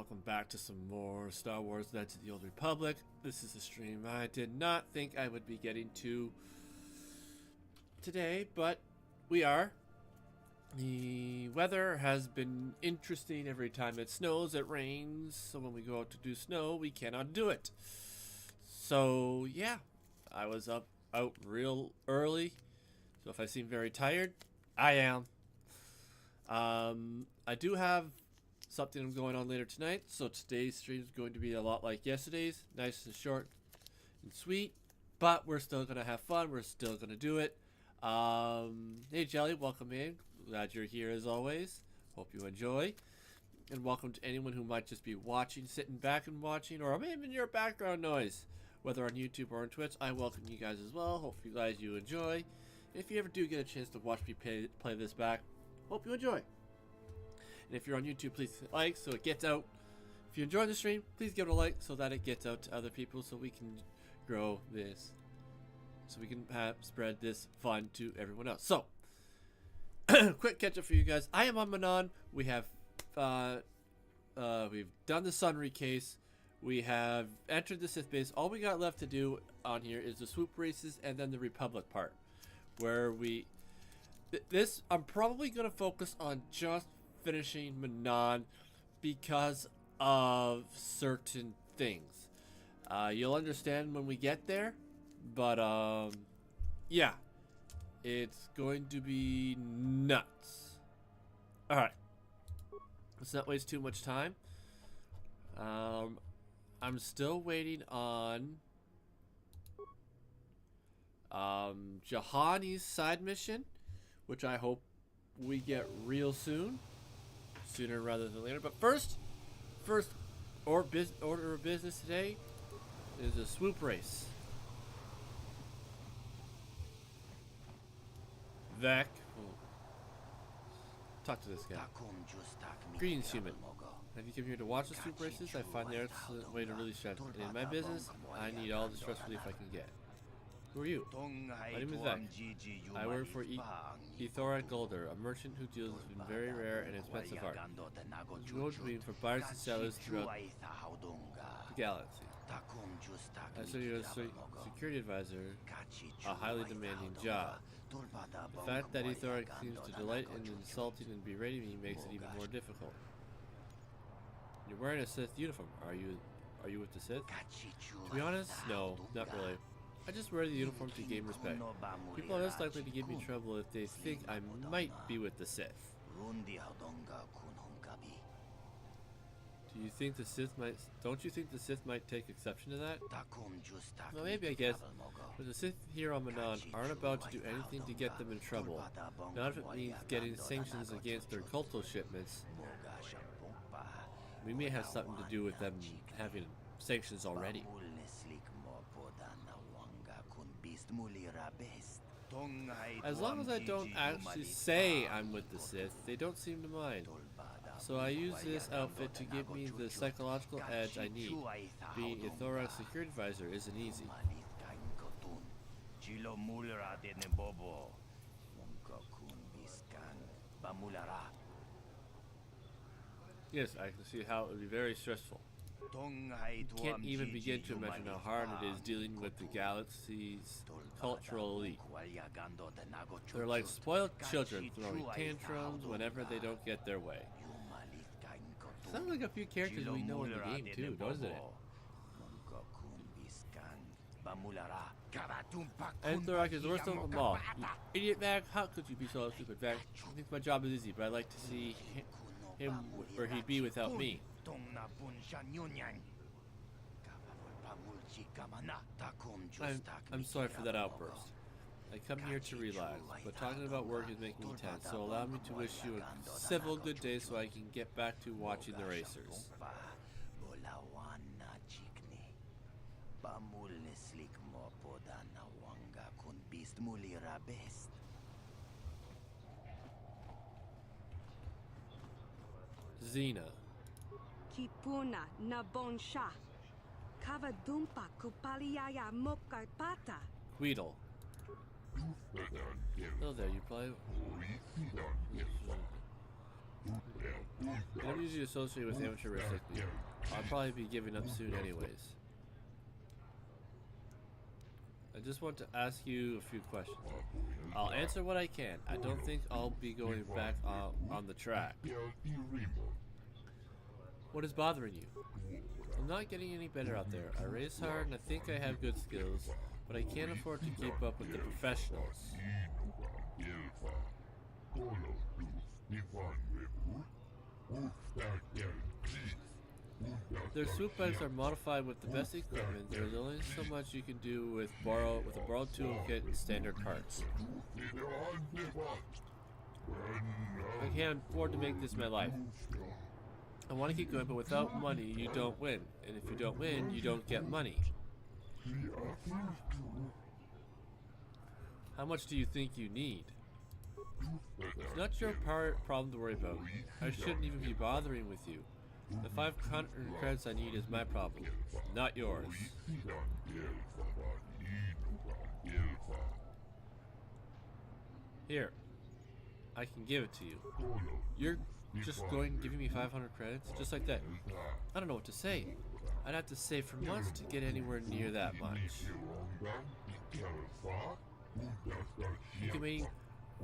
welcome back to some more Star Wars Knights of the Old Republic. This is a stream I did not think I would be getting to today, but we are. The weather has been interesting. Every time it snows, it rains, so when we go out to do snow, we cannot do it. So yeah, I was out real early, so if I seem very tired, I am. I do have something going on later tonight, so today's stream is going to be a lot like yesterday's, nice and short and sweet, but we're still gonna have fun. We're still gonna do it. Hey Jelly, welcome in. Glad you're here as always. Hope you enjoy, and welcome to anyone who might just be watching, sitting back and watching, or maybe your background noise, whether on YouTube or on Twitch. I welcome you guys as well. Hope you guys enjoy. If you ever do get a chance to watch me play this back, hope you enjoy. And if you're on YouTube, please hit like so it gets out. If you enjoy the stream, please give it a like so that it gets out to other people, so we can grow this, so we can spread this fun to everyone else. So, quick catch up for you guys. I am on Manon. We have we've done the Sunry case. We have entered the Sith base. All we got left to do on here is the swoop races and then the Republic part, where we this I'm probably gonna focus on just finishing Manon because of certain things. You'll understand when we get there, but yeah, it's going to be nuts. Alright, let's not waste too much time. I'm still waiting on Jahani's side mission, which I hope we get real soon, sooner rather than later. But first order of business today is a swoop race. Vec, talk to this guy. Greetings, human. Have you come here to watch the swoop races? I find they're an excellent way to really stress. And in my business, I need all the stress relief I can get. Who are you? My name is Vec. I work for KOTOR Golder, a merchant who deals in very rare and expensive art. It's road for buyers and sellers throughout the galaxy. I study as a security advisor, a highly demanding job. The fact that KOTOR seems to delight in insulting and berating me makes it even more difficult. You're wearing a Sith uniform. Are you with the Sith? To be honest, no, not really. I just wear the uniform to gain respect. People are less likely to give me trouble if they think I might be with the Sith. Don't you think the Sith might take exception to that? Well, maybe, I guess. But the Sith here on Manon aren't about to do anything to get them in trouble. Not if it means getting sanctions against their KOTOR shipments. We may have something to do with them having sanctions already. As long as I don't actually say I'm with the Sith, they don't seem to mind. So I use this outfit to give me the psychological edge I need. Being a KOTOR security advisor isn't easy. Yes, I can see how it would be very stressful. Can't even begin to imagine how hard it is dealing with the galaxy's cultural elite. They're like spoiled children throwing tantrums whenever they don't get their way. Sounds like a few characters we know in the game too, doesn't it? And Thorak is the worst of them all. You idiot, Vec! How could you be so stupid, Vec? I think my job is easy, but I'd like to see him where he'd be without me. I'm sorry for that outburst. I come here to relax, but talking about work is making me tense, so allow me to wish you a civil good day so I can get back to watching the racers. Xena. Kipuna na bonsha. Kavadumpa kupaliaya mokapata. Weedle. Hello there, you probably... And I'm usually associated with amateur race like me. I'll probably be giving up soon anyways. I just want to ask you a few questions. I'll answer what I can. I don't think I'll be going back on the track. What is bothering you? I'm not getting any better out there. I race hard and I think I have good skills, but I can't afford to keep up with the professionals. Their swoop bikes are modified with the best equipment. There's only so much you can do with a borrowed toolkit and standard parts. I can't afford to make this my life. I want to keep going, but without money, you don't win. And if you don't win, you don't get money. How much do you think you need? It's not your problem to worry about. I shouldn't even be bothering with you. The 500 credits I need is my problem, not yours. Here, I can give it to you. You're just giving me 500 credits? Just like that? I don't know what to say. I'd have to save for months to get anywhere near that much.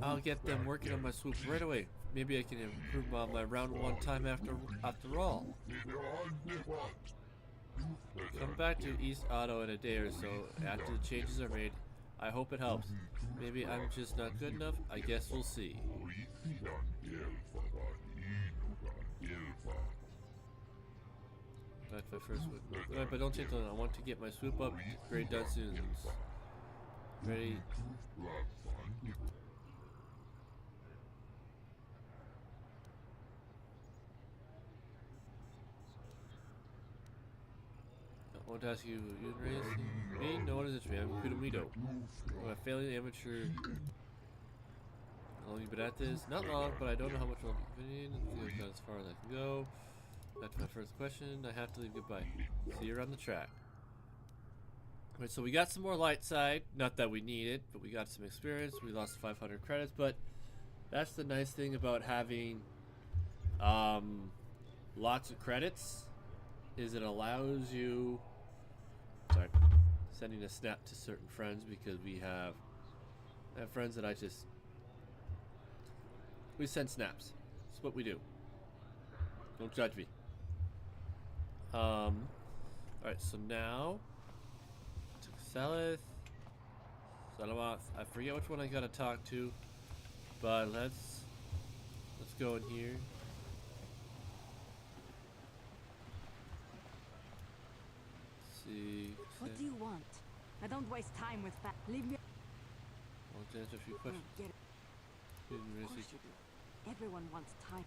I'll get them working on my swoop right away. Maybe I can improve my round 1 time after all. Come back to East Auto in a day or so after the changes are made. I hope it helps. Maybe I'm just not good enough. I guess we'll see. That's my first swoop. Alright, but don't take too long. I want to get my swoop up grade done soon. Ready? I want to ask you, you racing? Me? No one is interested. I'm Kudomito. I'm a failing amateur. How long have you been at this? Not long, but I don't know how much I'll be in. I think I've got as far as I can go. That's my first question. I have to leave. Goodbye. See you around the track. Alright, so we got some more light side. Not that we need it, but we got some experience. We lost 500 credits, but that's the nice thing about having lots of credits, is it allows you... Sorry, sending a snap to certain friends, because I have friends that we send snaps. That's what we do. Don't judge me. Alright, so now to Selith, Salamoth. I forget which one I gotta talk to, but let's go in here. See. What do you want? I don't waste time with that. Leave me. I want to answer a few questions. Get it. Of course you do. Everyone wants time.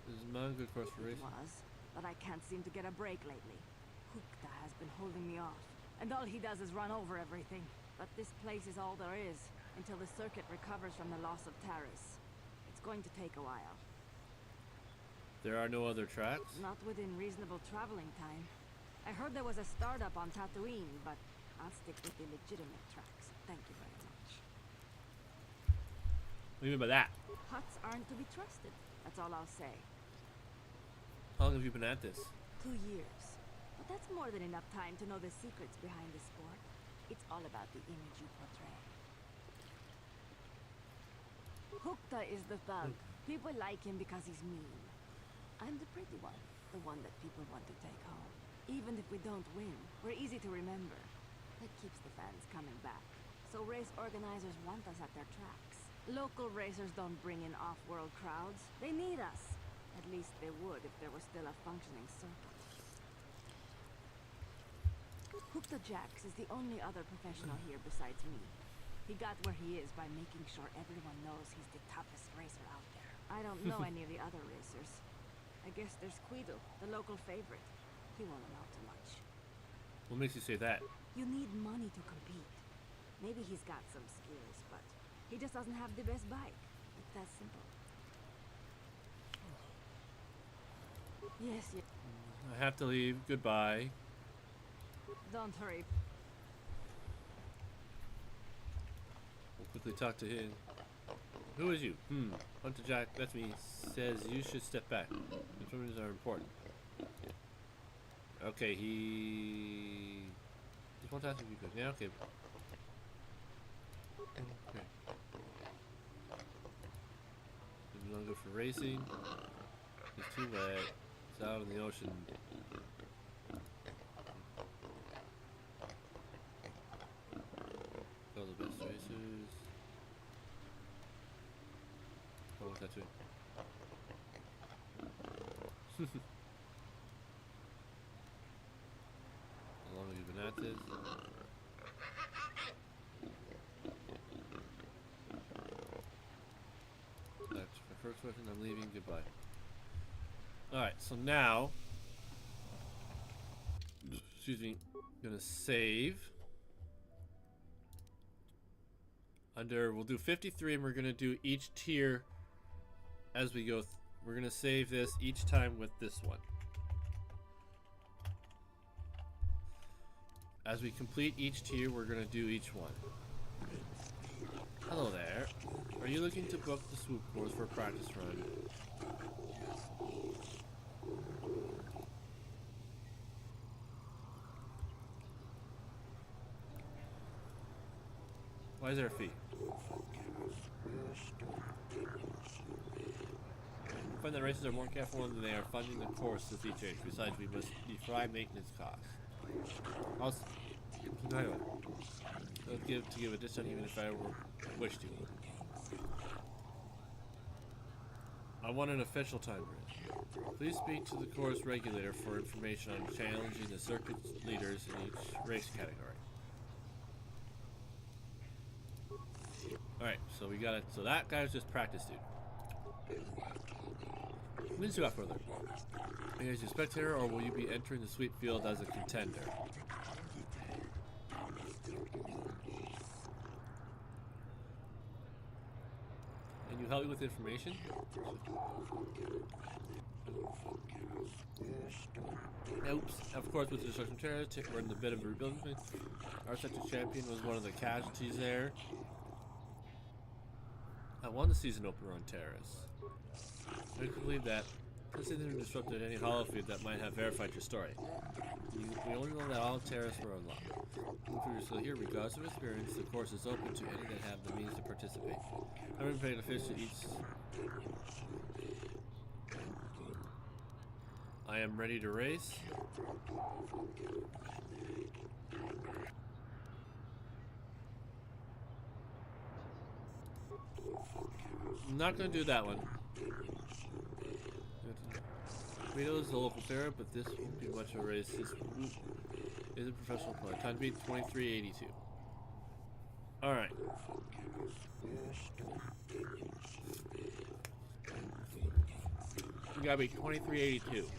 This is not a good course for racing. It was, but I can't seem to get a break lately. Hukta has been holding me off, and all he does is run over everything. But this place is all there is, until the circuit recovers from the loss of Taris. It's going to take a while. There are no other tracks? Not within reasonable traveling time. I heard there was a startup on Tatooine, but I'll stick with the legitimate tracks. Thank you very much. What do you mean by that? Huts aren't to be trusted. That's all I'll say. How long have you been at this? 2 years. But that's more than enough time to know the secrets behind the sport. It's all about the image you portray. Hukta is the thug. People like him because he's mean. I'm the pretty one. The one that people want to take home. Even if we don't win, we're easy to remember. That keeps the fans coming back. So race organizers want us at their tracks. Local racers don't bring in off-world crowds. They need us. At least they would if there was still a functioning circuit. Hukta Jax is the only other professional here besides me. He got where he is by making sure everyone knows he's the toughest racer out there. I don't know any of the other racers. I guess there's Quido, the local favorite. He won't amount to much. What makes you say that? You need money to compete. Maybe he's got some skills, but he just doesn't have the best bike. It's that simple. Yes, yes. I have to leave. Goodbye. Don't hurry. We'll quickly talk to him. Who is you? Hunter Jack, that's me, says you should step back. Informations are important. Okay, he just wants to ask if you could. Yeah, okay. Okay. He's no good for racing. He's too wet. He's out in the ocean. All the best racers. Oh, what's that too? How long have you been at this? That's my first question. I'm leaving. Goodbye. Alright, so now, excuse me, I'm gonna save. We'll do 53 and we're gonna do each tier as we go. We're gonna save this each time with this one. As we complete each tier, we're gonna do each one. Hello there. Are you looking to book the swoop course for a practice run? Why is there a fee? I find that races are more careful when they are funding the course with each age. Besides, we must defray maintenance costs. Also, I'll give a discount even if I wish to. I want an official time grid. Please speak to the course regulator for information on challenging the circuit leaders in each race category. Alright, so we got it. So that guy's just practice dude. Let's see about further. Are you guys a spectator or will you be entering the sweep field as a contender? Can you help me with information? Oops. Of course, with the destruction of terrorists, we're in the bit of a rebuilding. Our sector champion was one of the casualties there. I won the season opener on terrorists. I can believe that. Since they didn't disrupt any hollow feed that might have verified your story. We only know that all terrorists were unlocked. If you're still here, regardless of experience, the course is open to any that have the means to participate. I've been paying a fish to each. I am ready to race. I'm not going to do that one. Guido is the local fair, but this won't be much of a race. This is a professional player. Time to beat 23.82. Alright. We gotta beat 23.82.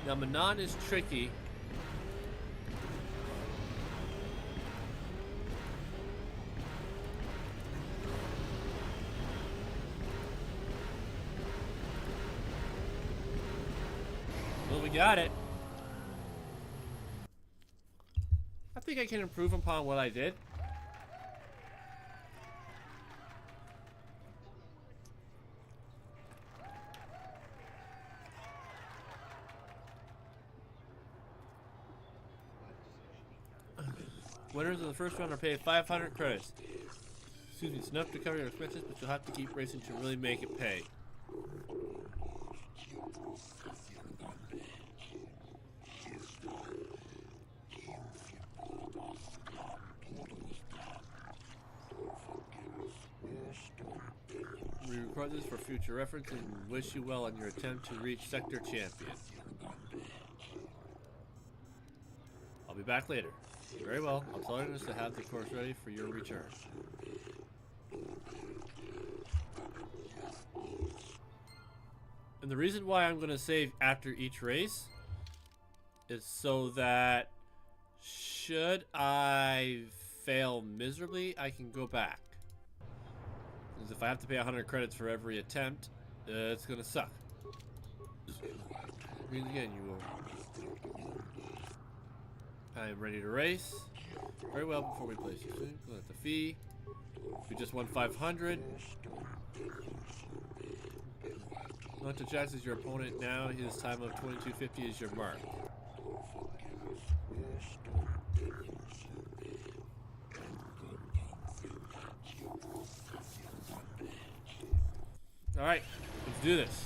Now, Manon is tricky. Well, we got it. I think I can improve upon what I did. Winners of the first round are paid 500 credits. Excuse me, it's enough to cover your expenses, but you'll have to keep racing to really make it pay. We record this for future reference and wish you well on your attempt to reach Sector Champion. I'll be back later. Very well. I'll tell Ernest to have the course ready for your return. And the reason why I'm going to save after each race is so that should I fail miserably, I can go back. Because if I have to pay 100 credits for every attempt, it's gonna suck. Means again, you will. I am ready to race. Very well, before we place your thing, collect the fee. We just won 500. Not to Jax is your opponent now. His time of 2250 is your mark. Alright, let's do this.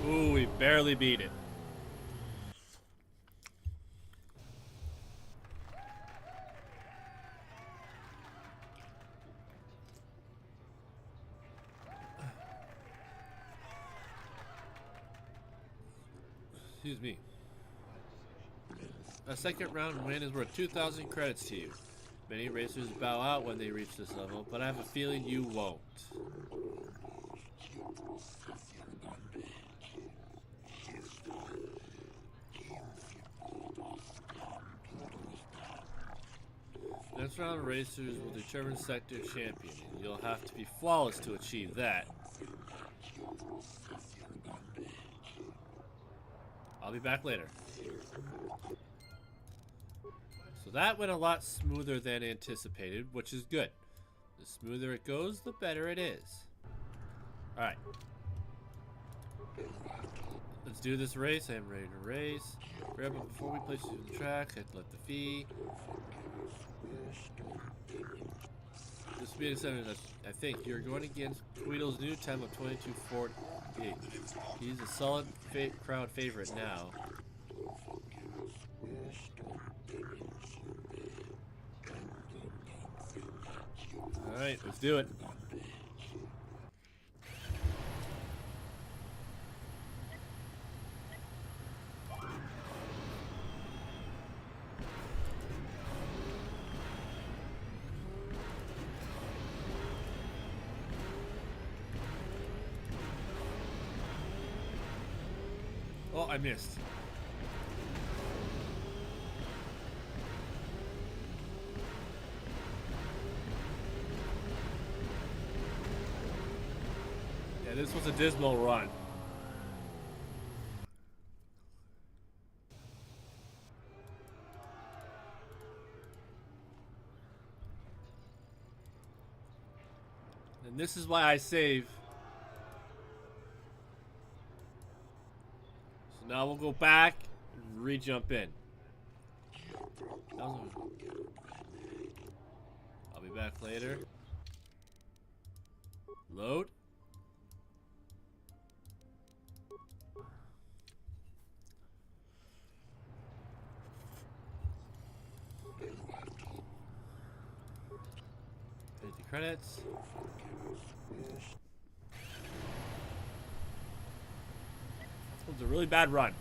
Ooh, we barely beat it. Excuse me. A second round win is worth 2,000 credits to you. Many racers bow out when they reach this level, but I have a feeling you won't. Next round racers will determine sector champion, and you'll have to be flawless to achieve that. I'll be back later. So that went a lot smoother than anticipated, which is good. The smoother it goes, the better it is. Alright. Let's do this race. I am ready to race. Grab it before we place you on the track. I collect the fee. This being said, I think you're going against Tweedle's new time of 22:48. He's a solid crowd favorite now. Alright, let's do it. Oh, I missed. Yeah, this was a dismal run. And this is why I save. Now we'll go back and re-jump in. I'll be back later. Load. Hit the credits. It was a really bad run.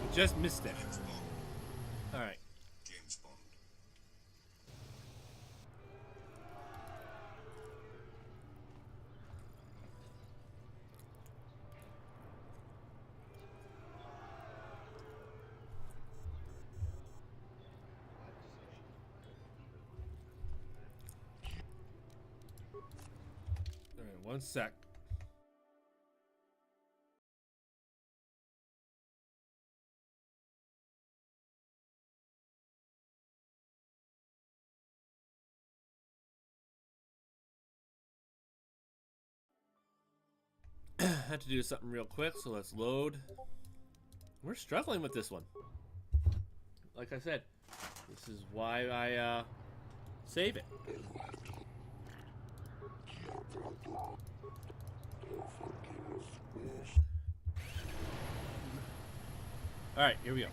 We just missed it. All right. Alright, one sec. I had to do something real quick, so let's load. We're struggling with this one. Like I said, This is why I save it. Alright, here we go.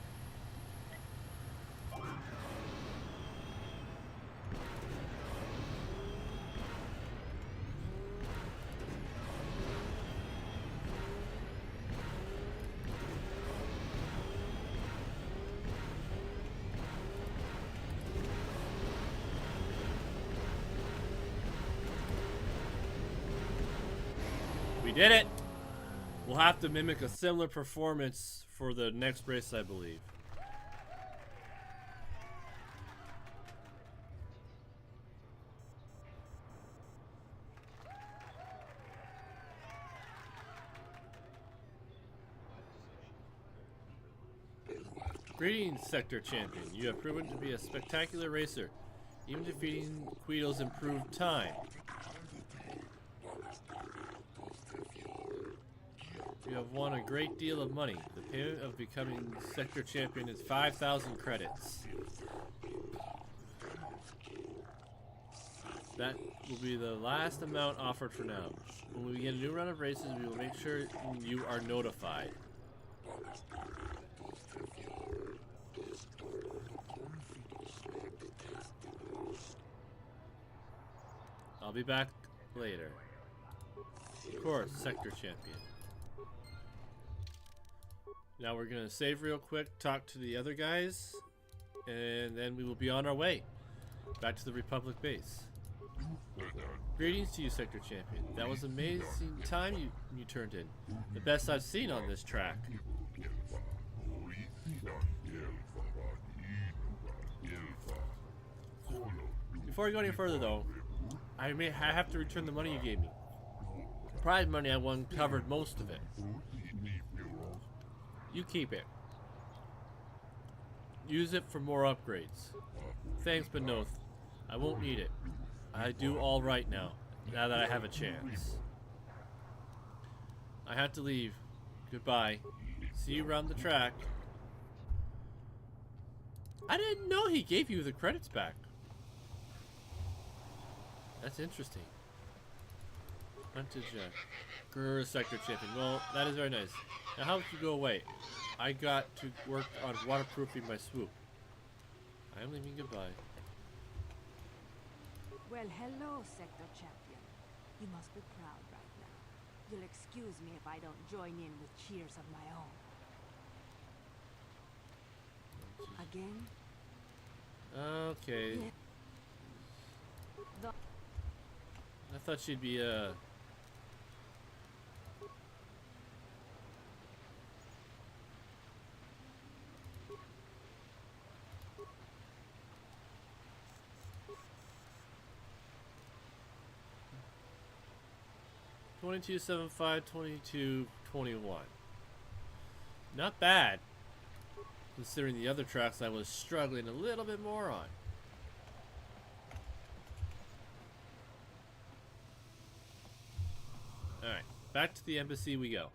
We did it! We'll have to mimic a similar performance for the next race, I believe. Greetings, Sector Champion. You have proven to be a spectacular racer, even defeating Quito's improved time. You have won a great deal of money. The payment of becoming Sector Champion is 5,000 credits. That will be the last amount offered for now. When we begin a new round of races, we will make sure you are notified. I'll be back later. Of course, Sector Champion. Now we're gonna save real quick, talk to the other guys, and then we will be on our way back to the Republic base. Greetings to you, Sector Champion. That was an amazing time you turned in. The best I've seen on this track. Before we go any further though, I have to return the money you gave me. The prize money I won covered most of it. You keep it. Use it for more upgrades. Thanks, but no, I won't need it. I do all right now that I have a chance. I have to leave. Goodbye. See you around the track. I didn't know he gave you the credits back. That's interesting. Hunted Jack. Grr, Sector Champion. Well, that is very nice. Now, how did you go away? I got to work on waterproofing my swoop. I am leaving. Goodbye. Well, hello, Sector Champion. You must be proud right now. You'll excuse me if I don't join in with cheers of my own. Again? Okay. Yeah. I thought she'd be, 2275, 2221. Not bad, considering the other tracks I was struggling a little bit more on. Alright, back to the embassy we go.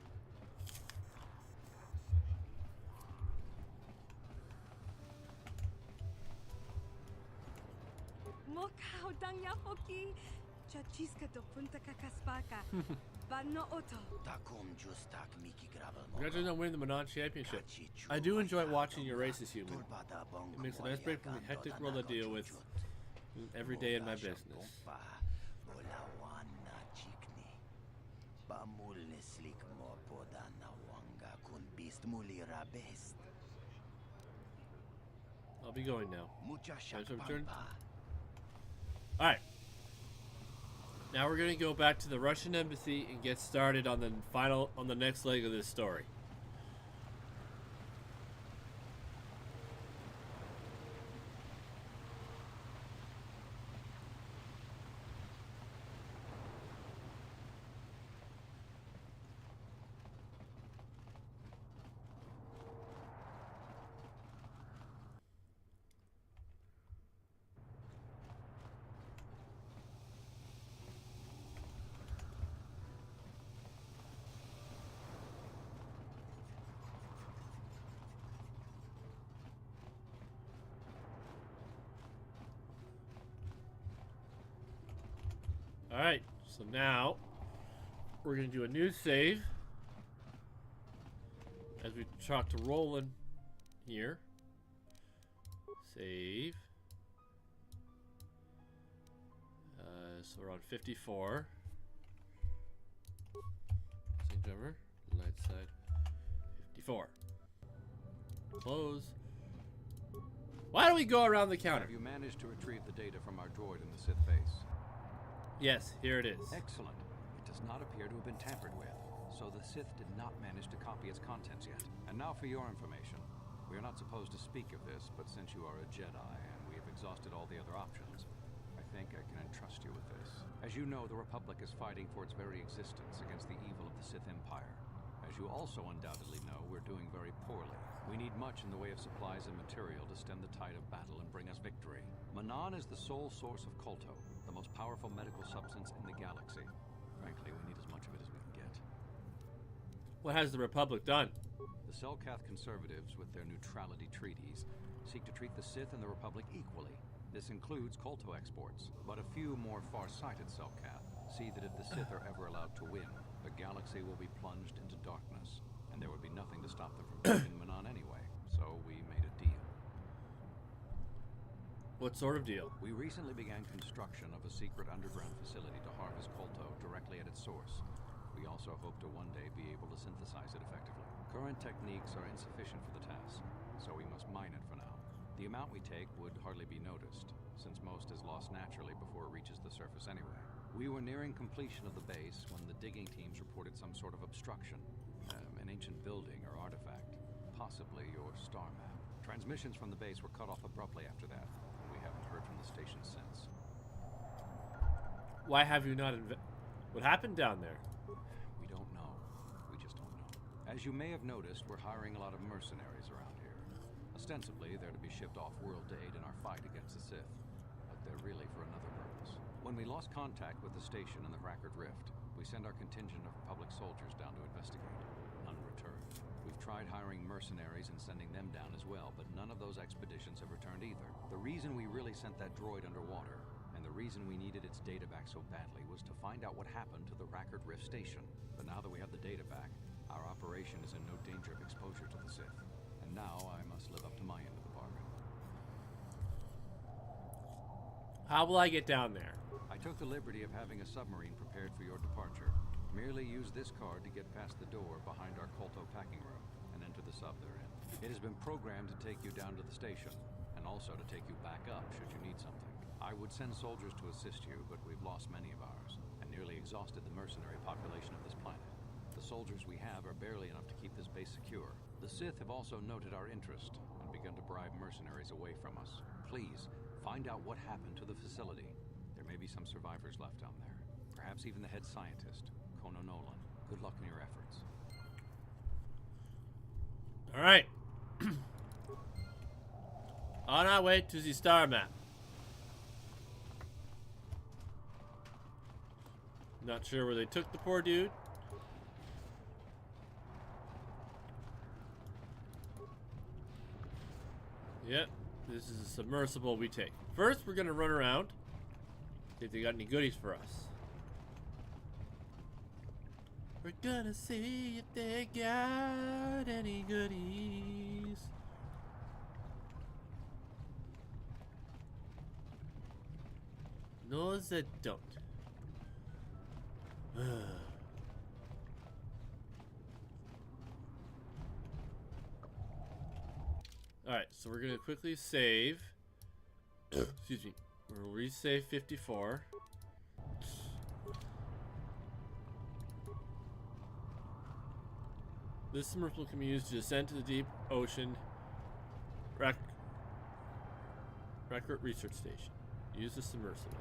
Congratulations on winning the Manon Championship. I do enjoy watching your races, human. It makes a nice break from the hectic world I deal with every day in my business. I'll be going now. Alright. Now we're gonna go back to the Russian embassy and get started on the next leg of this story. Alright, so now we're going to do a new save as we talk to Roland here. Save. So we're on 54. Same drummer, light side. 54. Close. Why don't we go around the counter? Have you managed to retrieve the data from our droid in the Sith base? Yes, here it is. Excellent. It does not appear to have been tampered with, so the Sith did not manage to copy its contents yet. And now for your information. We are not supposed to speak of this, but since you are a Jedi and we have exhausted all the other options, I think I can entrust you with this. As you know, the Republic is fighting for its very existence against the evil of the Sith Empire. As you also undoubtedly know, we're doing very poorly. We need much in the way of supplies and material to stem the tide of battle and bring us victory. Manan is the sole source of KOTOR, the most powerful medical substance in the galaxy. Frankly, we need as much of it as we can get. What has the Republic done? The Selkath conservatives, with their neutrality treaties, seek to treat the Sith and the Republic equally. This includes KOTOR exports, but a few more far-sighted Selkath see that if the Sith are ever allowed to win, the galaxy will be plunged into darkness, and there would be nothing to stop them from taking Manan anyway. So we made a deal. What sort of deal? We recently began construction of a secret underground facility to harvest KOTOR directly at its source. We also hope to one day be able to synthesize it effectively. Current techniques are insufficient for the task, so we must mine it for now. The amount we take would hardly be noticed, since most is lost naturally before it reaches the surface anyway. We were nearing completion of the base when the digging teams reported some sort of obstruction. An ancient building or artifact, possibly your star map. Transmissions from the base were cut off abruptly after that, and we haven't heard from the station since. Why have you not what happened down there? We don't know. We just don't know. As you may have noticed, we're hiring a lot of mercenaries around here. Ostensibly, they're to be shipped off-world to aid in our fight against the Sith, but they're really for another purpose. When we lost contact with the station in the Rackard Rift, we sent our contingent of Republic soldiers down to investigate. None returned. We've tried hiring mercenaries and sending them down as well, but none of those expeditions have returned either. The reason we really sent that droid underwater, and the reason we needed its data back so badly, was to find out what happened to the Rackard Rift station. But now that we have the data back, our operation is in no danger of exposure to the Sith. And now I must live up to my end of the bargain. How will I get down there? I took the liberty of having a submarine prepared for your departure. Merely use this card to get past the door behind our KOTOR packing room and enter the sub they're in. It has been programmed to take you down to the station, and also to take you back up should you need something. I would send soldiers to assist you, but we've lost many of ours, and nearly exhausted the mercenary population of this planet. The soldiers we have are barely enough to keep this base secure. The Sith have also noted our interest, and begun to bribe mercenaries away from us. Please, find out what happened to the facility. There may be some survivors left down there. Perhaps even the head scientist, Kono Nolan. Good luck in your efforts. Alright. On our way to the star map. Not sure where they took the poor dude. Yep, this is a submersible we take. First, we're gonna run around, see if they got any goodies for us. We're gonna see if they got any goodies. No, they don't. Alright, so we're gonna quickly save. Excuse me. We'll resave 54. This submersible can be used to descend to the deep ocean Rackard Research Station. Use the submersible.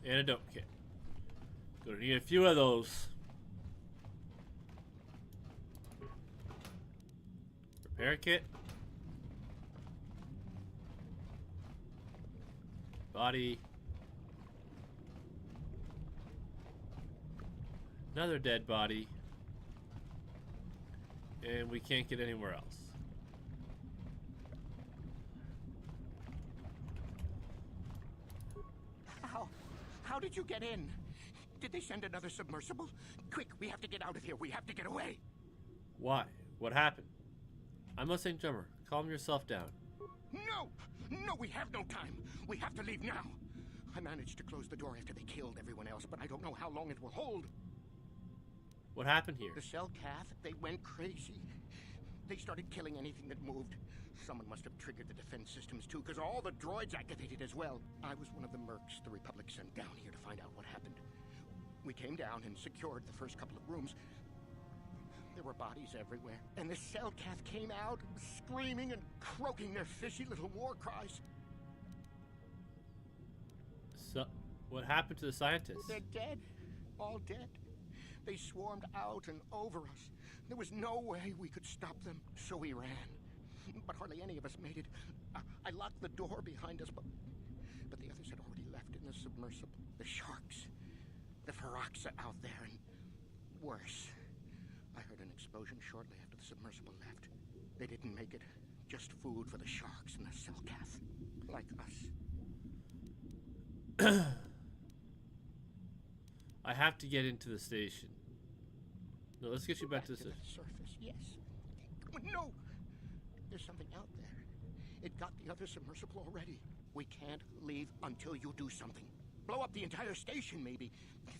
Antidote kit. Gonna need a few of those. Repair kit. Body. Another dead body. And we can't get anywhere else. How did you get in? Did they send another submersible? Quick, we have to get out of here. We have to get away. Why? What happened? I'm a St. Drummer. Calm yourself down. No! No, we have no time. We have to leave now. I managed to close the door after they killed everyone else, but I don't know how long it will hold. What happened here? The cell cath, they went crazy. They started killing anything that moved. Someone must have triggered the defense systems too, because all the droids activated as well. I was one of the mercs the Republic sent down here to find out what happened. We came down and secured the first couple of rooms. There were bodies everywhere, and the cell cath came out, screaming and croaking their fishy little war cries. So, what happened to the scientists? They're dead. All dead. They swarmed out and over us. There was no way we could stop them, so we ran. But hardly any of us made it. I locked the door behind us, but the others had already left in the submersible. The sharks. The Ferox are out there, and worse. I heard an explosion shortly after the submersible left. They didn't make it. Just food for the sharks and the Selkath. Like us. I have to get into the station. No, let's get you back to the station. Surface, yes. No! There's something out there. It got the other submersible already. We can't leave until you do something. Blow up the entire station, maybe.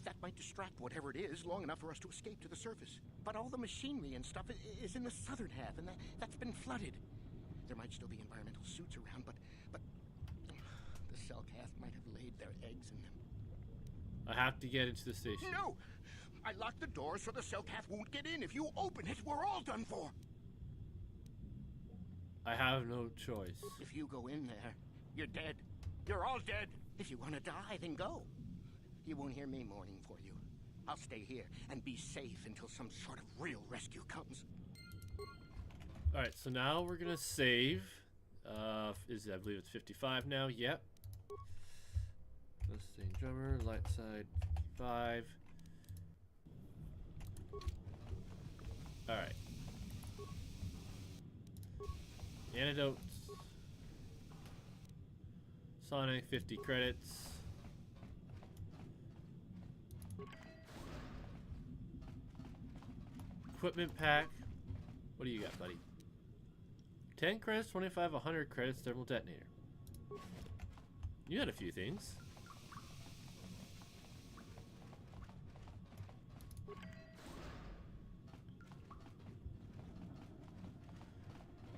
That might distract whatever it is long enough for us to escape to the surface. But all the machinery and stuff is in the southern half, and that's been flooded. There might still be environmental suits around, but the Selkath might have laid their eggs in them. I have to get into the station. No! I locked the door so the Selkath won't get in. If you open it, we're all done for. I have no choice. If you go in there, you're dead. You're all dead. If you want to die, then go. You won't hear me mourning for you. I'll stay here and be safe until some sort of real rescue comes. Alright, so now we're gonna save. I believe it's 55 now. Yep. Let's see. Drummer, light side, 5. Alright. Antidotes. Sonic, 50 credits. Equipment pack. What do you got, buddy? 10 credits, 25, 100 credits, thermal detonator. You had a few things.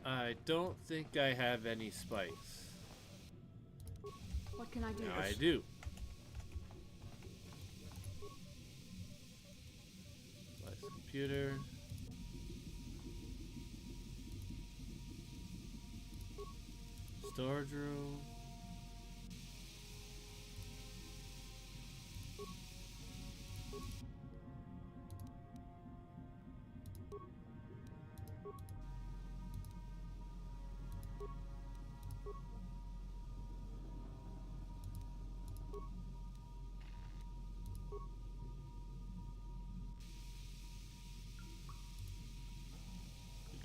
I don't think I have any spikes. What can I do? Now I do. Device computer. Storage room.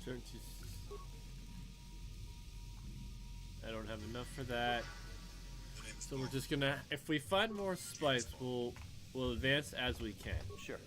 Return to. I don't have enough for that. So we're just gonna, if we find more spikes, we'll advance as we can. Sure.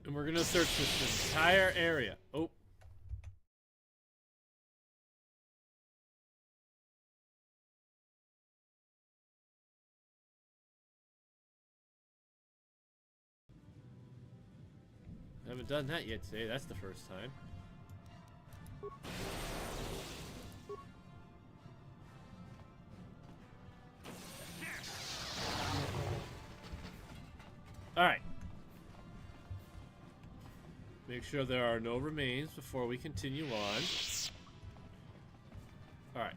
And we're gonna search this entire area. Oh. Haven't done that yet today. That's the first time. Alright. Make sure there are no remains before we continue on. Alright.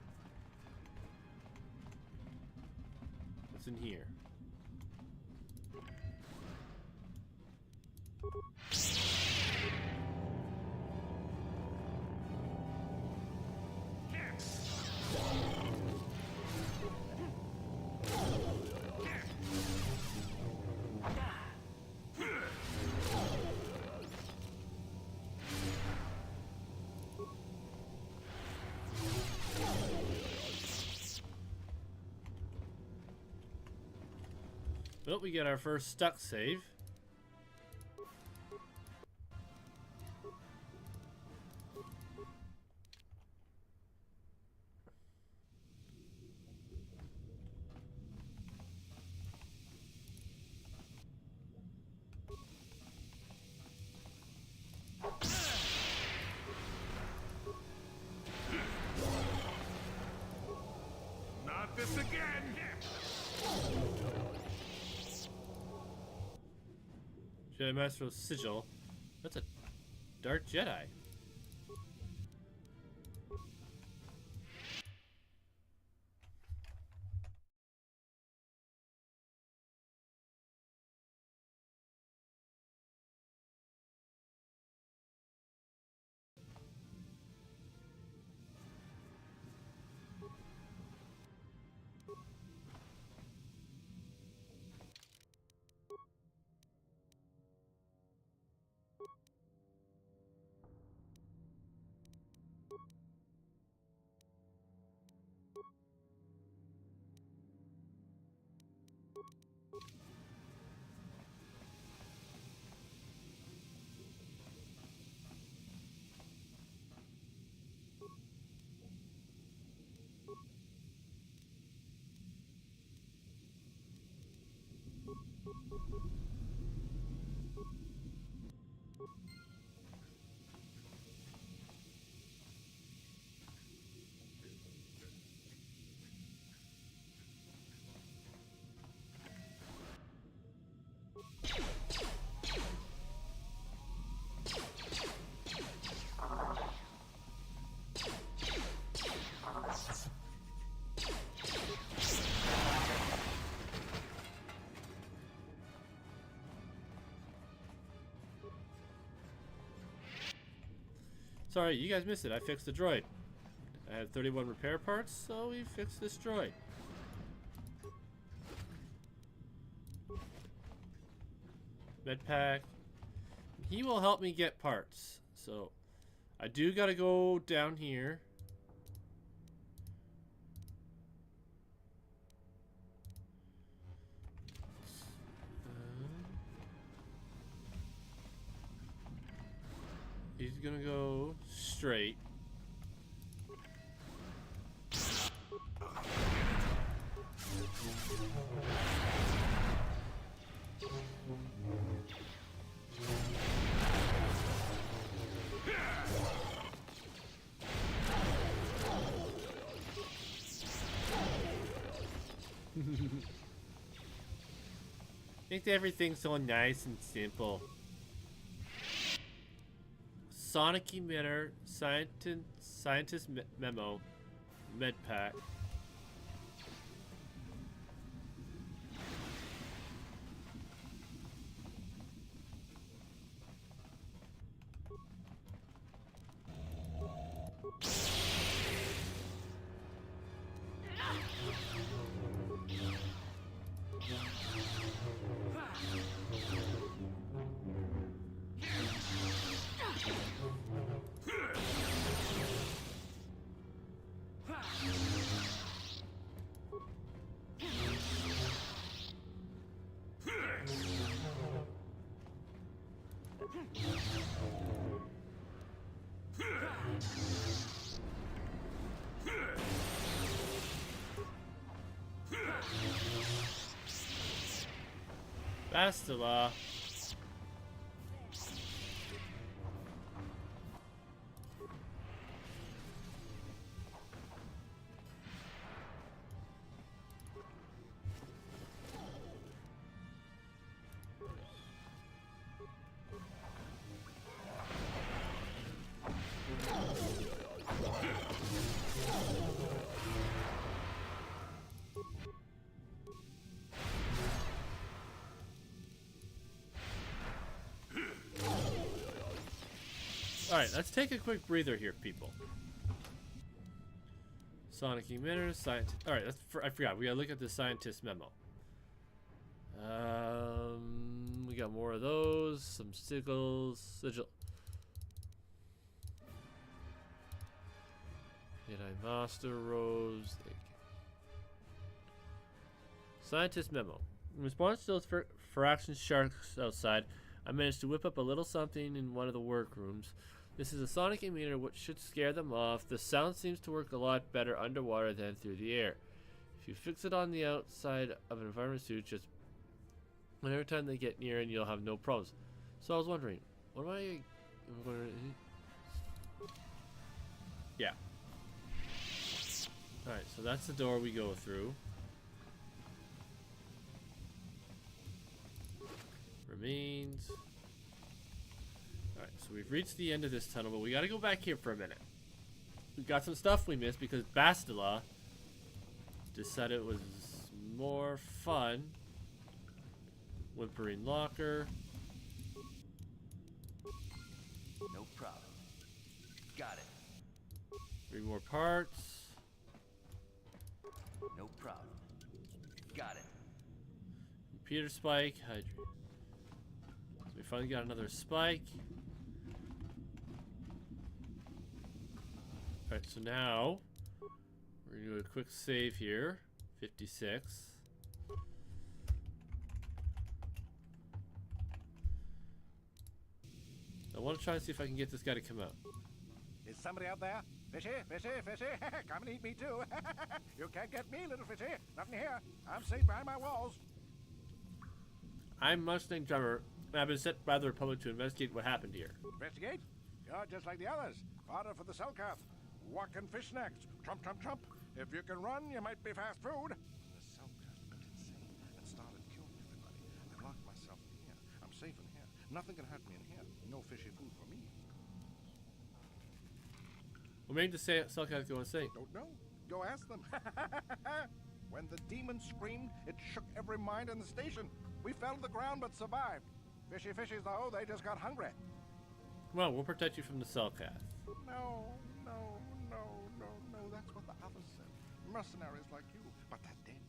What's in here? Well, we get our first stuck save. Not this again! Jedi Master's Sigil. That's a Dark Jedi. Sorry, you guys missed it. I fixed the droid. I had 31 repair parts, so we fixed this droid. Medpack. He will help me get parts. So, I do gotta go down here. He's gonna go straight. Make everything so nice and simple. Sonic emitter, scientist memo, medpack. Bastila. Alright, let's take a quick breather here, people. Sonic emitter, scientist. Alright, I forgot. We gotta look at the scientist memo. We got more of those. Some sigil. Jedi Master Rose. Scientist memo. In response to those fraction sharks outside, I managed to whip up a little something in one of the workrooms. This is a sonic emitter which should scare them off. The sound seems to work a lot better underwater than through the air. If you fix it on the outside of an environment suit, just every time they get near and you'll have no problems. So I was wondering, what am I going to... Yeah. Alright, so that's the door we go through. Remains. Alright, so we've reached the end of this tunnel, but we gotta go back here for a minute. We've got some stuff we missed because Bastila decided it was more fun. Whimpering locker. No problem. Got it. 3 more parts. No problem. Got it. Computer spike. Hydrate. So we finally got another spike. Alright, so now we're gonna do a quick save here. 56. I want to try and see if I can get this guy to come out. Is somebody out there? Fishy, fishy, fishy. Come and eat me too. You can't get me, little fishy. Nothing here. I'm safe behind my walls. I'm Mustang Drummer, and I've been sent by the Republic to investigate what happened here. Investigate? You're just like the others. Fodder for the Selkath. Walk and fish next. Trump, trump, trump. If you can run, you might be fast food. The Selkath went insane and started killing everybody. I locked myself in here. I'm safe in here. Nothing can hurt me in here. No fishy food for me. What made the Selkath go insane? Don't know. Go ask them. When the demon screamed, it shook every mind in the station. We fell to the ground but survived. Fishy fishies, though, they just got hungry. Well, we'll protect you from the Selkath. No, no, no, no, no. That's what the others said. Mercenaries like you, but they're dead.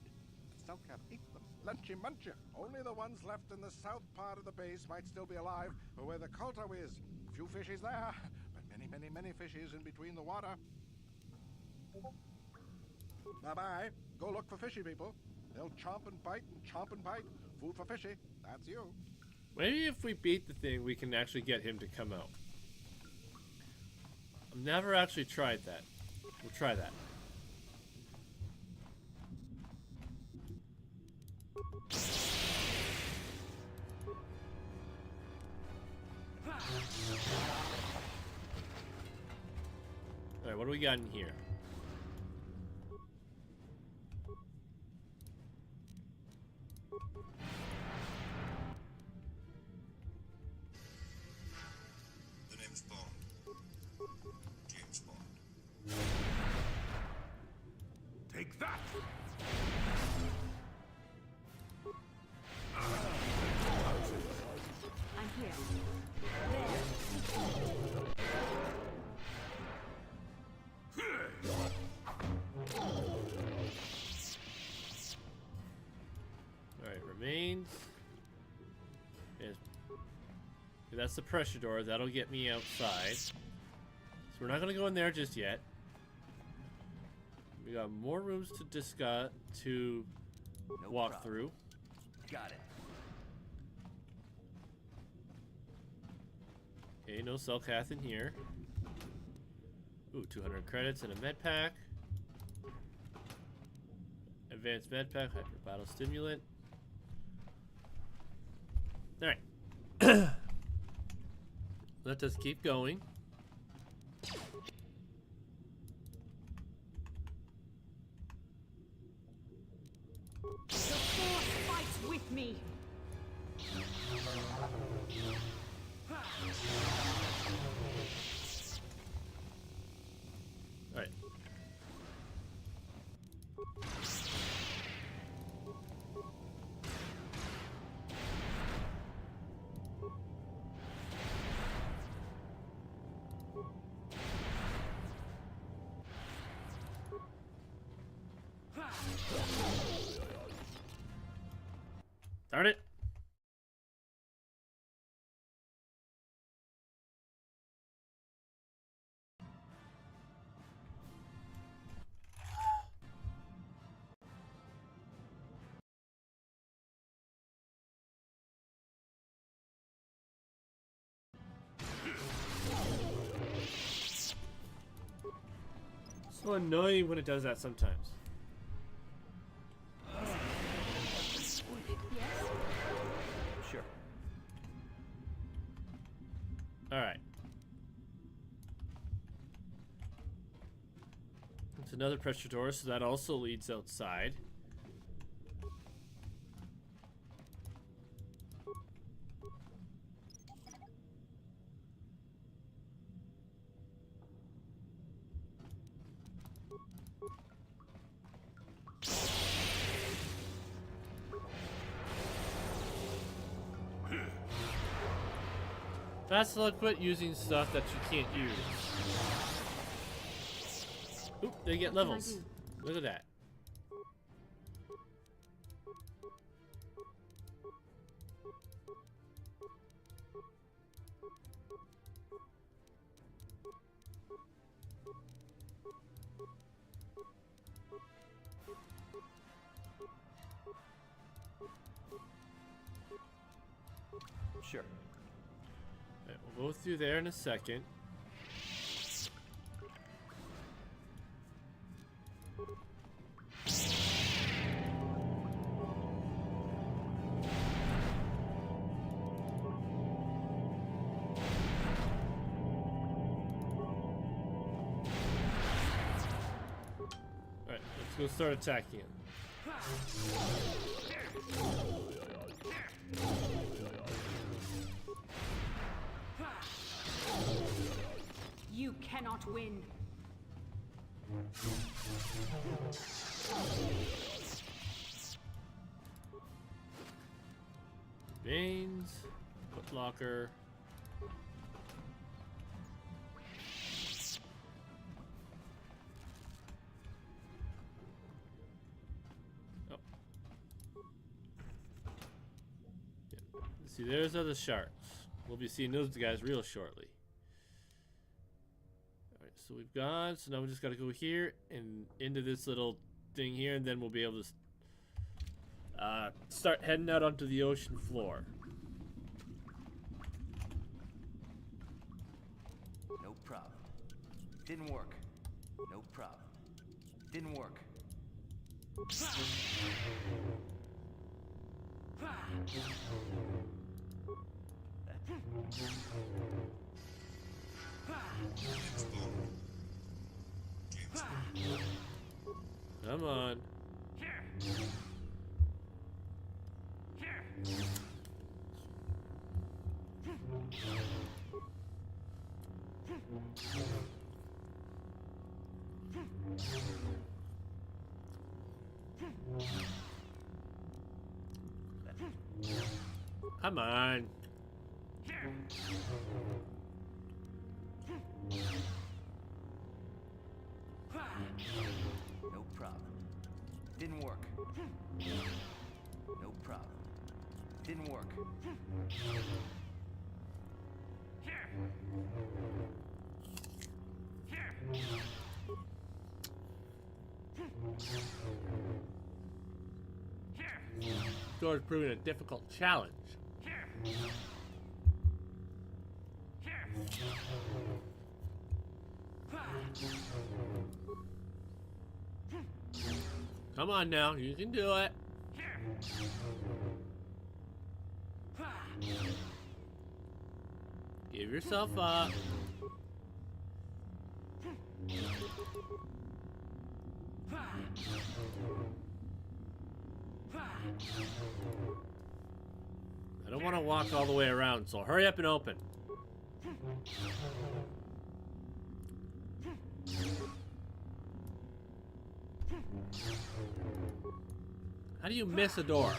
The Selkath ate them. Lunchy munchy. Only the ones left in the south part of the base might still be alive, or where the KOTOR is. Few fishies there, but many, many, many fishies in between the water. Bye-bye. Go look for fishy people. They'll chomp and bite and chomp and bite. Food for fishy. That's you. Maybe if we beat the thing, we can actually get him to come out. I've never actually tried that. We'll try that. Alright, what do we got in here? The name's Bond. James Bond. Take that! I'm here. Alright, remains. Yes. Okay, that's the pressure door. That'll get me outside. So we're not going to go in there just yet. We got more rooms to discuss, to No walk problem. through. Got it. Okay, no Selkath in here. Ooh, 200 credits and a med pack. Advanced med pack, hyper battle stimulant. Alright. Let us keep going. The Force fights with me. Alright. So annoying when it does that sometimes. Sure. Alright. It's another pressure door, so that also leads outside. Fastly quit using stuff that you can't use. Oop, they get levels. Look at that. Sure. Alright, we'll go through there in a second. Alright, let's go start attacking it. You cannot win. Veins, footlocker. Oh. Yeah. See, there's other sharks. We'll be seeing those guys real shortly. Alright, so we've gone. So now we just gotta go here and into this little thing here, and then we'll be able to start heading out onto the ocean floor. No problem. Didn't work. No problem. Didn't work. Name's Bond. James Bond. Come on. Come on. No problem. Didn't work. No problem. Didn't work. Door's proving a difficult challenge. Come on now, you can do it. Give yourself up. I don't want to walk all the way around, so hurry up and open. How do you miss a door?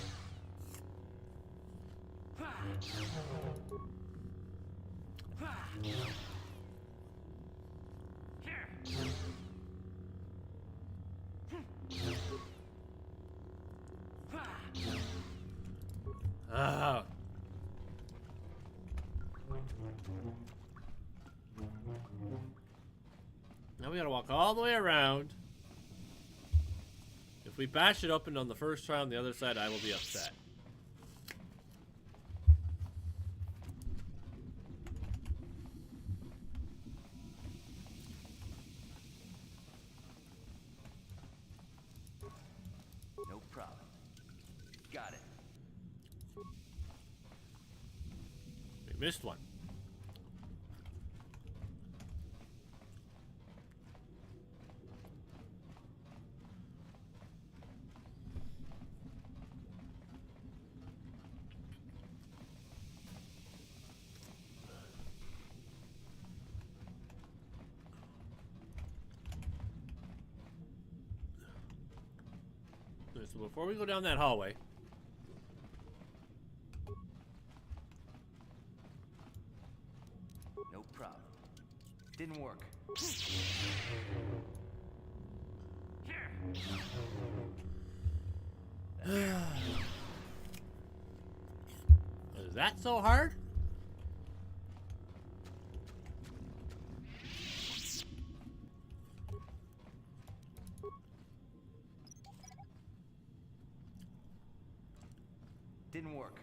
Ah. Now we gotta walk all the way around. If we bash it open on the first try on the other side, I will be upset. Wait, missed one. Okay, so before we go down that hallway, No problem. Didn't work. is that so hard? Didn't work.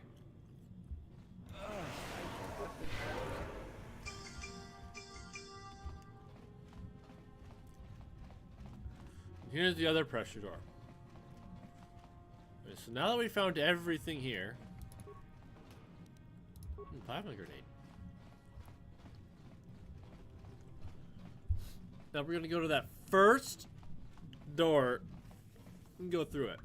Here's the other pressure door. Okay, so now that we found everything here, plasma grenade. Now we're gonna go to that first door and go through it.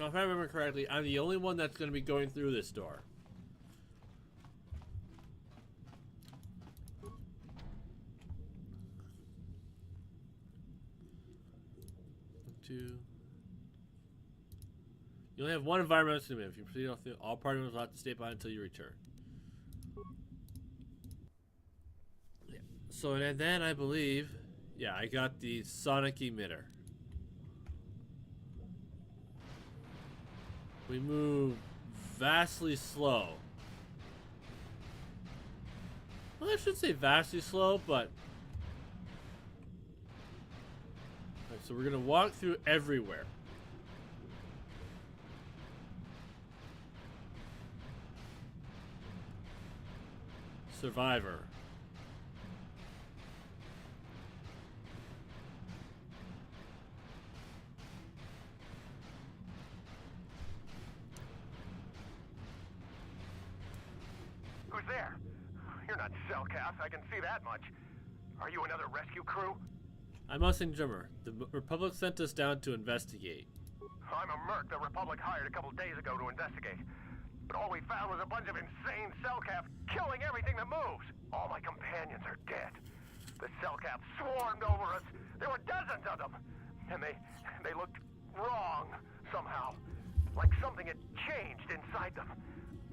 Now, if I remember correctly, I'm the only one that's going to be going through this door. Two. You only have one environmental stimulus. If you proceed off the, all party members will have to stay behind until you return. Yeah. So, and then I believe, yeah, I got the sonic emitter. We move vastly slow. Well, I should say vastly slow, but... Right, so we're going to walk through everywhere. Survivor. Who's there? You're not Cellcast, I can see that much. Are you another rescue crew? I'm Mustang Drummer. The Republic sent us down to investigate. I'm a merc the Republic hired a couple days ago to investigate. But all we found was a bunch of insane Cellcast killing everything that moves. All my companions are dead. The Cellcast swarmed over us. There were dozens of them. And they looked wrong somehow. Like something had changed inside them.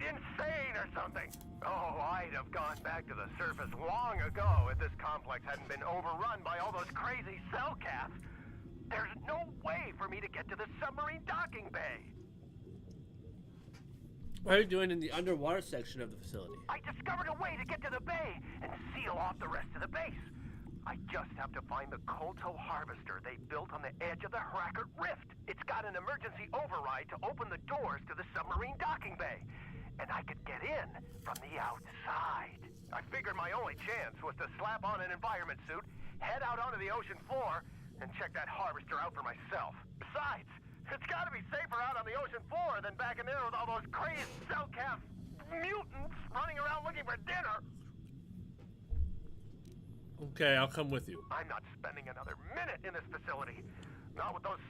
Insane or something. Oh, I'd have gone back to the surface long ago if this complex hadn't been overrun by all those crazy Cellcasts. There's no way for me to get to the submarine docking bay. What are you doing in the underwater section of the facility? I discovered a way to get to the bay and seal off the rest of the base. I just have to find the KOTOR harvester they built on the edge of the Hackert Rift. It's got an emergency override to open the doors to the submarine docking bay. And I could get in from the outside. I figured my only chance was to slap on an environment suit, head out onto the ocean floor, and check that harvester out for myself. Besides, it's gotta be safer out on the ocean floor than back in there with all those crazy Cellcast mutants running around looking for dinner. Okay, I'll come with you. I'm not spending another minute in this facility. Not with those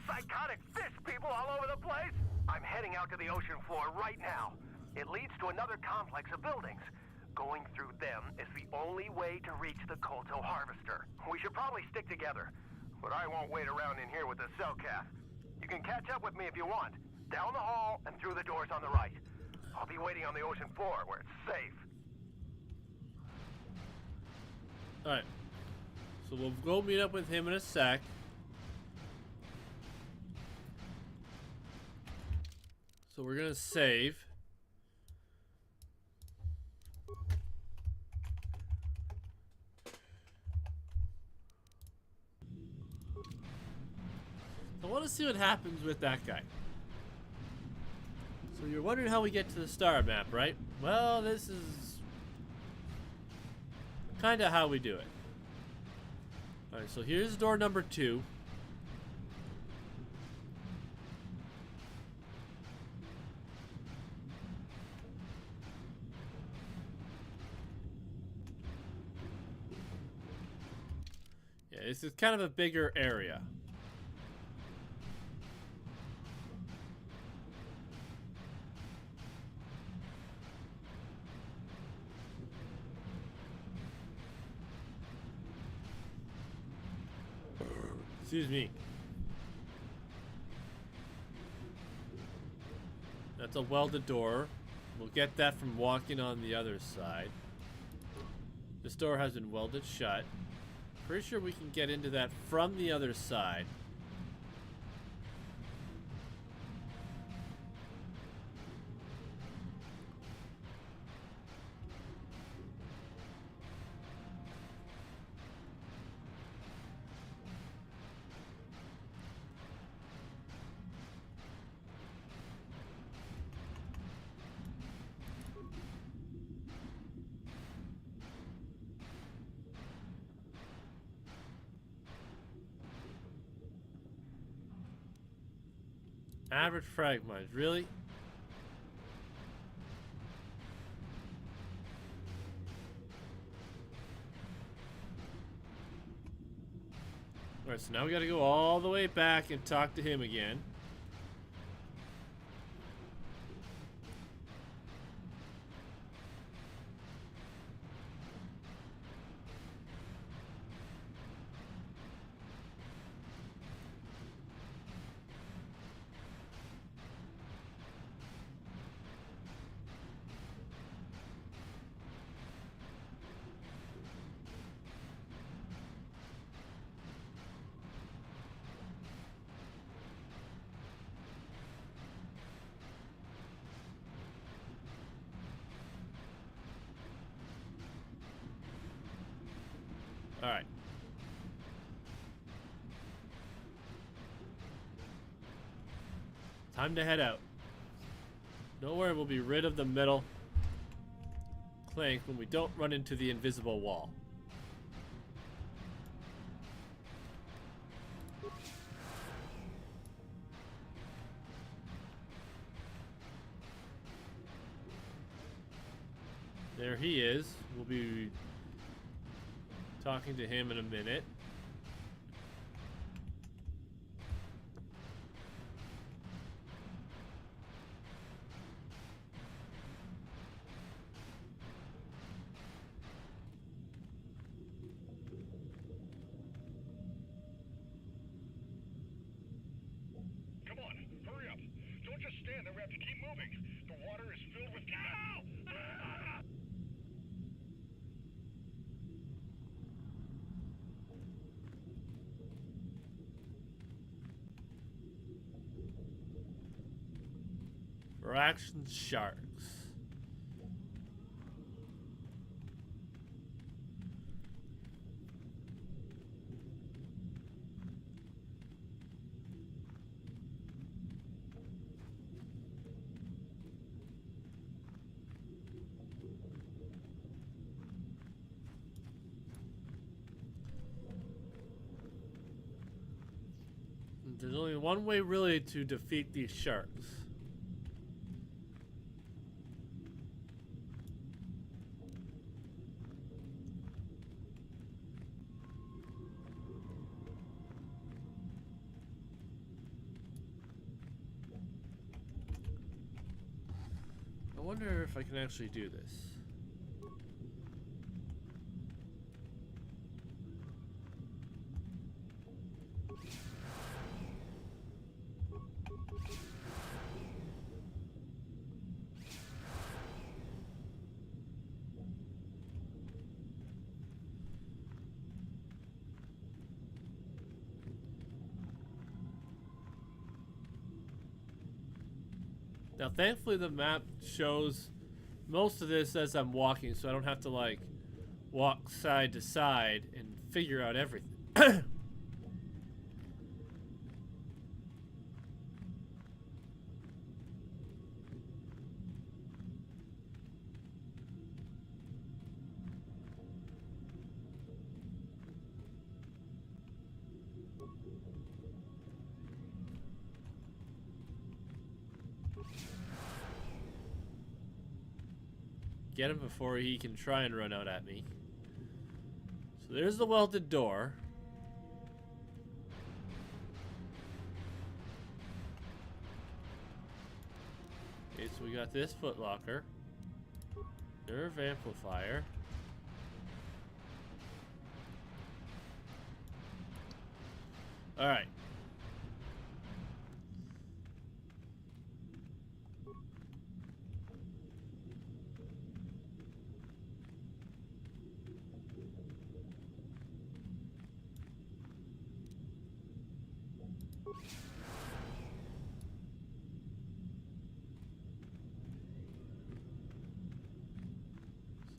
psychotic fish people all over the place. I'm heading out to the ocean floor right now. It leads to another complex of buildings. Going through them is the only way to reach the KOTOR harvester. We should probably stick together, but I won't wait around in here with the Cellcast. You can catch up with me if you want. Down the hall and through the doors on the right. I'll be waiting on the ocean floor where it's safe. Alright. So we'll go meet up with him in a sec. So we're gonna save. I want to see what happens with that guy. So you're wondering how we get to the star map, right? Well, this is kind of how we do it. Alright, so here's door number 2. Yeah, this is kind of a bigger area. Excuse me. That's a welded door. We'll get that from walking on the other side. This door has been welded shut. Pretty sure we can get into that from the other side. Average fragments, really? Alright, so now we gotta go all the way back and talk to him again. Alright. Time to head out. Don't worry, we'll be rid of the metal plank when we don't run into the invisible wall. There he is. We'll be talking to him in a minute. Come on, hurry up. Don't just stand there, we have to keep moving. The water is filled with cow! Fraction sharks. There's only one way really to defeat these sharks. I wonder if I can actually do this. Now, thankfully, the map shows most of this as I'm walking, so I don't have to, like, walk side to side and figure out everything. Get him before he can try and run out at me. So there's the welded door. Okay, so we got this footlocker. Nerve amplifier. Alright.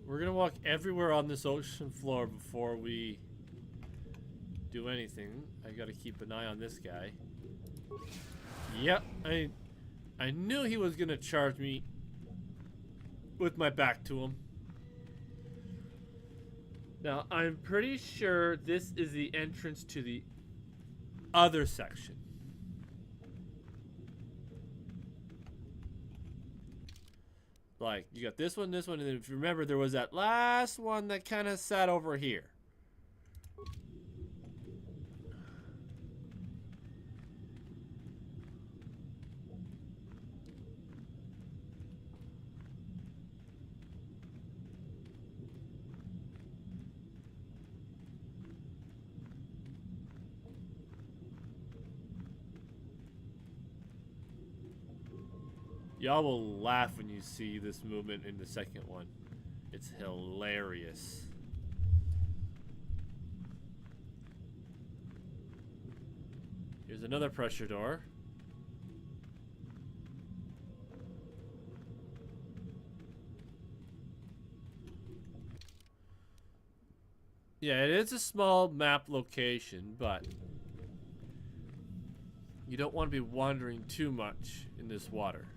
We're gonna walk everywhere on this ocean floor before we do anything. I gotta keep an eye on this guy. Yep, I knew he was gonna charge me with my back to him. Now, I'm pretty sure this is the entrance to the other section. Like, you got this one, and then if you remember, there was that last one that kind of sat over here. Y'all will laugh when you see this movement in the second one. It's hilarious. Here's another pressure door. Yeah, it is a small map location, but you don't want to be wandering too much in this water.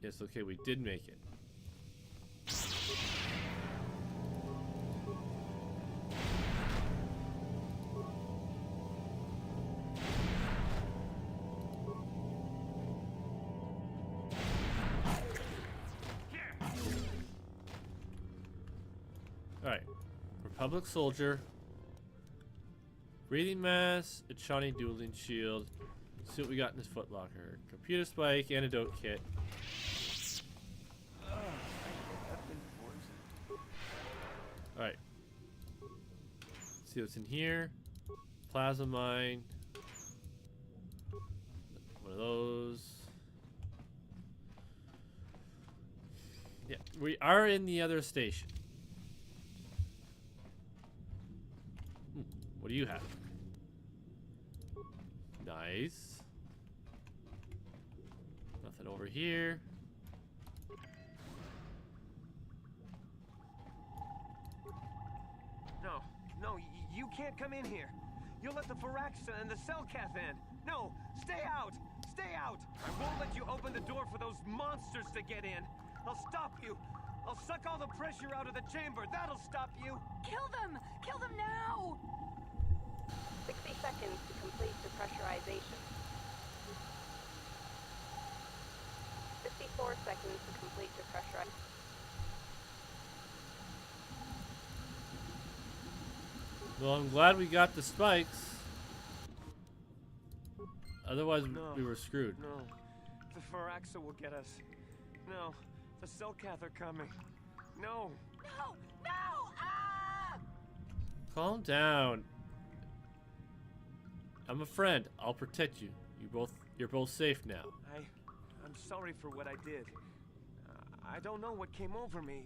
Yes, okay, we did make it. Alright. Republic soldier. Breathing mask, a Chani dueling shield. See what we got in this footlocker. Computer spike, antidote kit. Alright. See what's in here. Plasma mine. One of those. Yeah, we are in the other station. What do you have? Nice. Nothing over here. No, you can't come in here. You'll let the Firaxa and the Selkath in. No, stay out! Stay out! I won't let you open the door for those monsters to get in. I'll stop you. I'll suck all the pressure out of the chamber. That'll stop you. Kill them! Kill them now! 60 seconds to complete depressurization. 54 seconds to complete depressurization. Well, I'm glad we got the spikes. Otherwise, we were screwed. No, the Firaxa will get us. No, the Selkath are coming. No. No! No! Ah! Calm down. I'm a friend. I'll protect you. You're both safe now. I'm sorry for what I did. I don't know what came over me.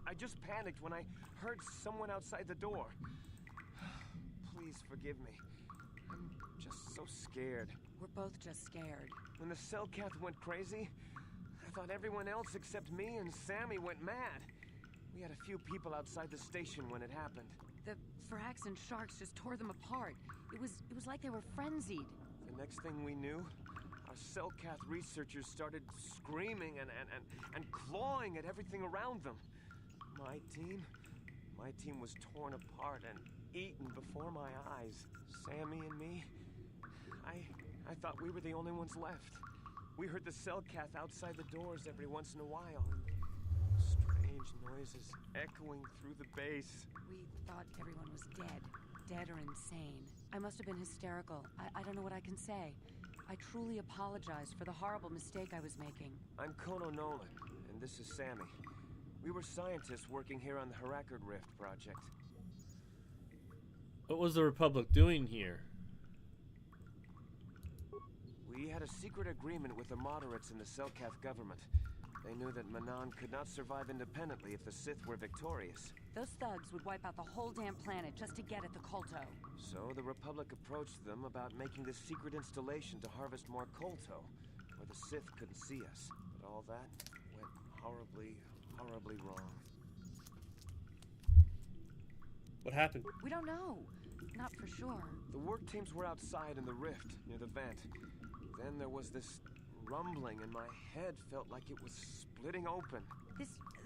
I just panicked when I heard someone outside the door. Please forgive me. I'm just so scared. We're both just scared. When the Selkath went crazy, I thought everyone else except me and Sammy went mad. We had a few people outside the station when it happened. The Firax and sharks just tore them apart. It was like they were frenzied. The next thing we knew, our Selkath researchers started screaming and clawing at everything around them. My team was torn apart and eaten before my eyes. Sammy and me. I thought we were the only ones left. We heard the Cellcath outside the doors every once in a while. Strange noises echoing through the base. We thought everyone was dead. Dead or insane. I must have been hysterical. I don't know what I can say. I truly apologize for the horrible mistake I was making. I'm Kono Nolan, and this is Sammy. We were scientists working here on the Harakard Rift project. What was the Republic doing here? We had a secret agreement with the moderates in the Cellcath government. They knew that Manan could not survive independently if the Sith were victorious. Those thugs would wipe out the whole damn planet just to get at the Kolto. So the Republic approached them about making this secret installation to harvest more Kolto, where the Sith couldn't see us. But all that went horribly, horribly wrong. What happened? We don't know. Not for sure. The work teams were outside in the rift, near the vent. Then there was this rumbling, and my head felt like it was splitting open.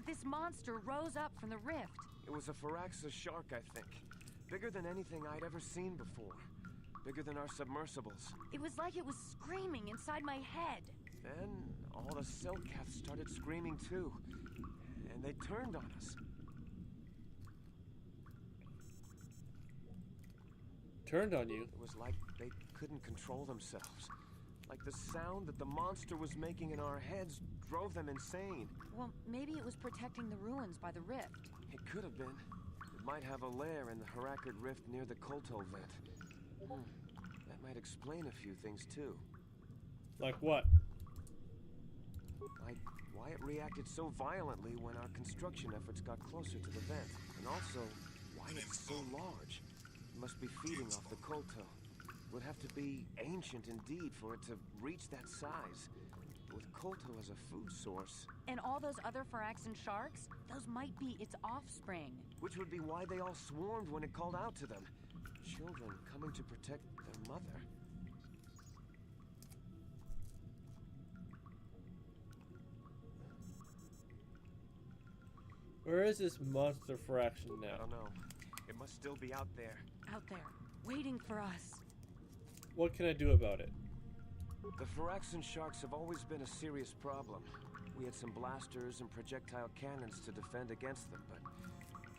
This monster rose up from the rift. It was a Firaxa shark, I think. Bigger than anything I'd ever seen before. Bigger than our submersibles. It was like it was screaming inside my head. Then all the Cellcaths started screaming too. And they turned on us. Turned on you? It was like they couldn't control themselves. Like the sound that the monster was making in our heads drove them insane. Well, maybe it was protecting the ruins by the rift. It could have been. It might have a lair in the Harakard Rift near the Kolto vent. That might explain a few things too. Like what? Like why it reacted so violently when our construction efforts got closer to the vent. And also, why it's so large. It must be feeding off the Kolto. It would have to be ancient indeed for it to reach that size. With Kolto as a food source. And all those other Firaxan sharks? Those might be its offspring. Which would be why they all swarmed when it called out to them. Children coming to protect their mother. Where is this monster fraction I now? don't know. It must still be out there. Out there, waiting for us. What can I do about it? The Firaxan sharks have always been a serious problem. We had some blasters and projectile cannons to defend against them, but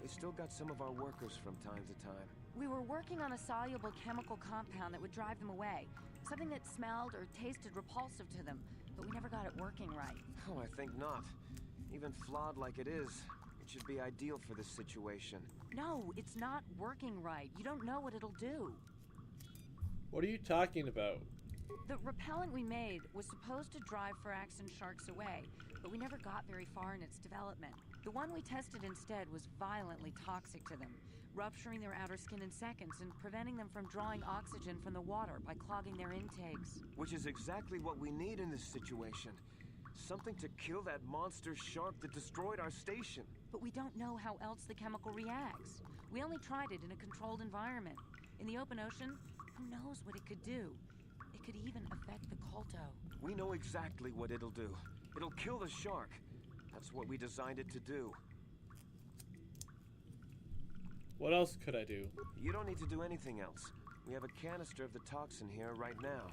they still got some of our workers from time to time. We were working on a soluble chemical compound that would drive them away. Something that smelled or tasted repulsive to them, but we never got it working right. Oh, I think not. Even flawed like it is, it should be ideal for this situation. No, it's not working right. You don't know what it'll do. What are you talking about? The repellent we made was supposed to drive Firaxan sharks away, but we never got very far in its development. The one we tested instead was violently toxic to them, rupturing their outer skin in seconds and preventing them from drawing oxygen from the water by clogging their intakes. Which is exactly what we need in this situation. Something to kill that monster shark that destroyed our station. But we don't know how else the chemical reacts. We only tried it in a controlled environment. In the open ocean, who knows what it could do? It could even affect the Kolto. We know exactly what it'll do. It'll kill the shark. That's what we designed it to do. What else could I do? You don't need to do anything else. We have a canister of the toxin here right now.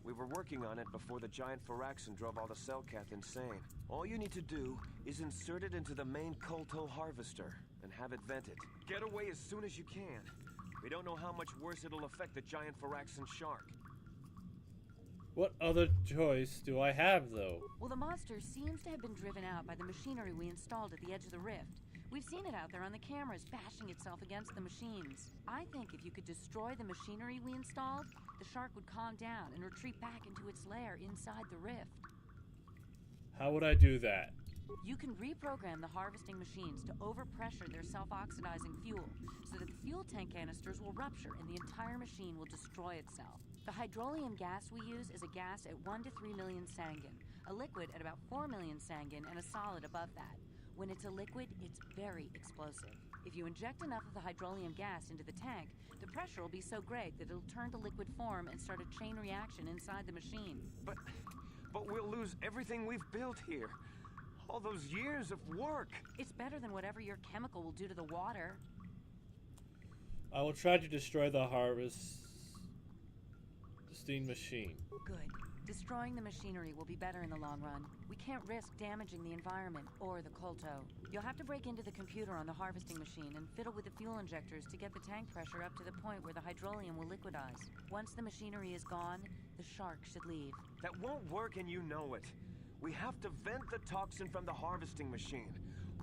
We were working on it before the giant Firaxan drove all the Cellcath insane. All you need to do is insert it into the main Kolto harvester and have it vented. Get away as soon as you can. We don't know how much worse it'll affect the giant Firaxan shark. What other choice do I have, though? Well, the monster seems to have been driven out by the machinery we installed at the edge of the rift. We've seen it out there on the cameras, bashing itself against the machines. I think if you could destroy the machinery we installed, the shark would calm down and retreat back into its lair inside the rift. How would I do that? You can reprogram the harvesting machines to overpressure their self-oxidizing fuel, so that the fuel tank canisters will rupture and the entire machine will destroy itself. The hydrolium gas we use is a gas at 1 to 3 million Sangin, a liquid at about 4 million Sangin, and a solid above that. When it's a liquid, it's very explosive. If you inject enough of the hydrolium gas into the tank, the pressure will be so great that it'll turn to liquid form and start a chain reaction inside the machine. But we'll lose everything we've built here. All those years of work. It's better than whatever your chemical will do to the water. I will try to destroy the harvesting machine. Good. Destroying the machinery will be better in the long run. We can't risk damaging the environment or the Kolto. You'll have to break into the computer on the harvesting machine and fiddle with the fuel injectors to get the tank pressure up to the point where the hydrolium will liquidize. Once the machinery is gone, the shark should leave. That won't work and you know it. We have to vent the toxin from the harvesting machine.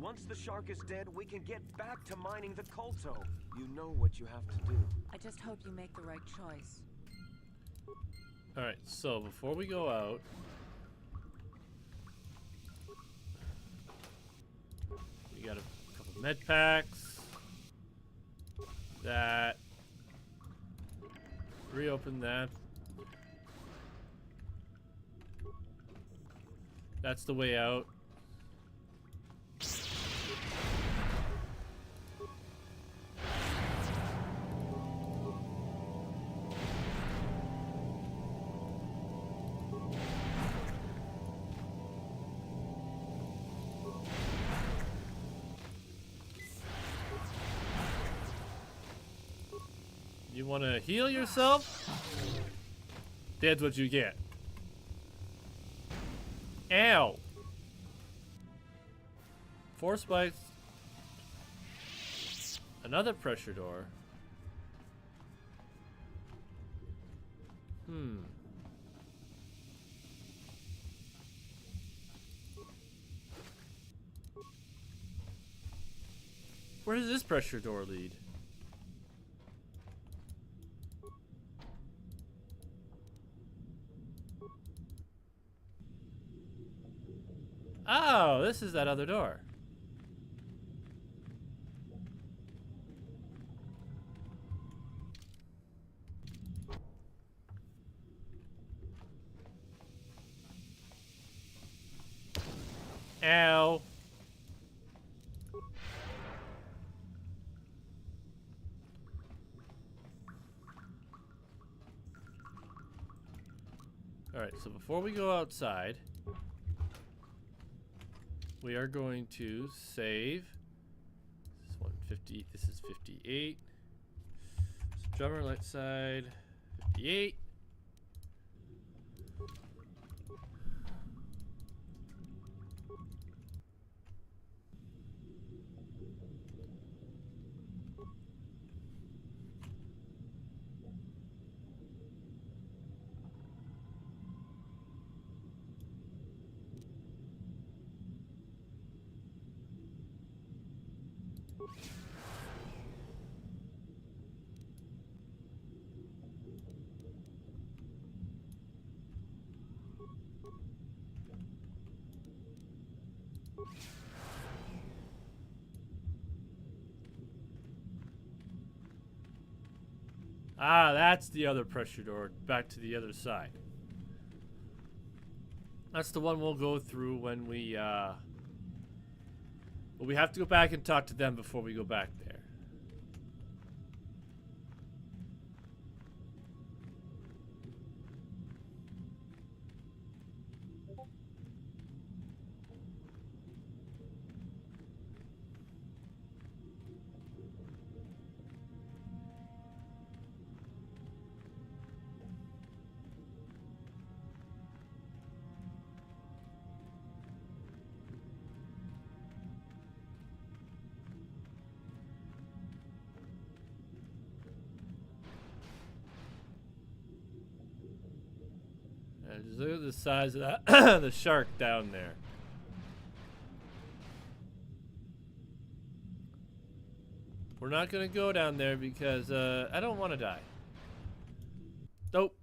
Once the shark is dead, we can get back to mining the Kolto. You know what you have to do. I just hope you make the right choice. Alright, so before we go out, we got a couple med packs. That. Reopen that. That's the way out. You want to heal yourself? That's what you get. Ow! 4 spikes. Another pressure door. Where does this pressure door lead? Oh, this is that other door. Ow. Alright, so before we go outside, we are going to save. This is 150. This is 58. So drummer light side 58. Ah, that's the other pressure door back to the other side. That's the one we'll go through when we, well, we have to go back and talk to them before we go back there. Just look at the size of that the shark down there. We're not gonna go down there because I don't want to die. Nope.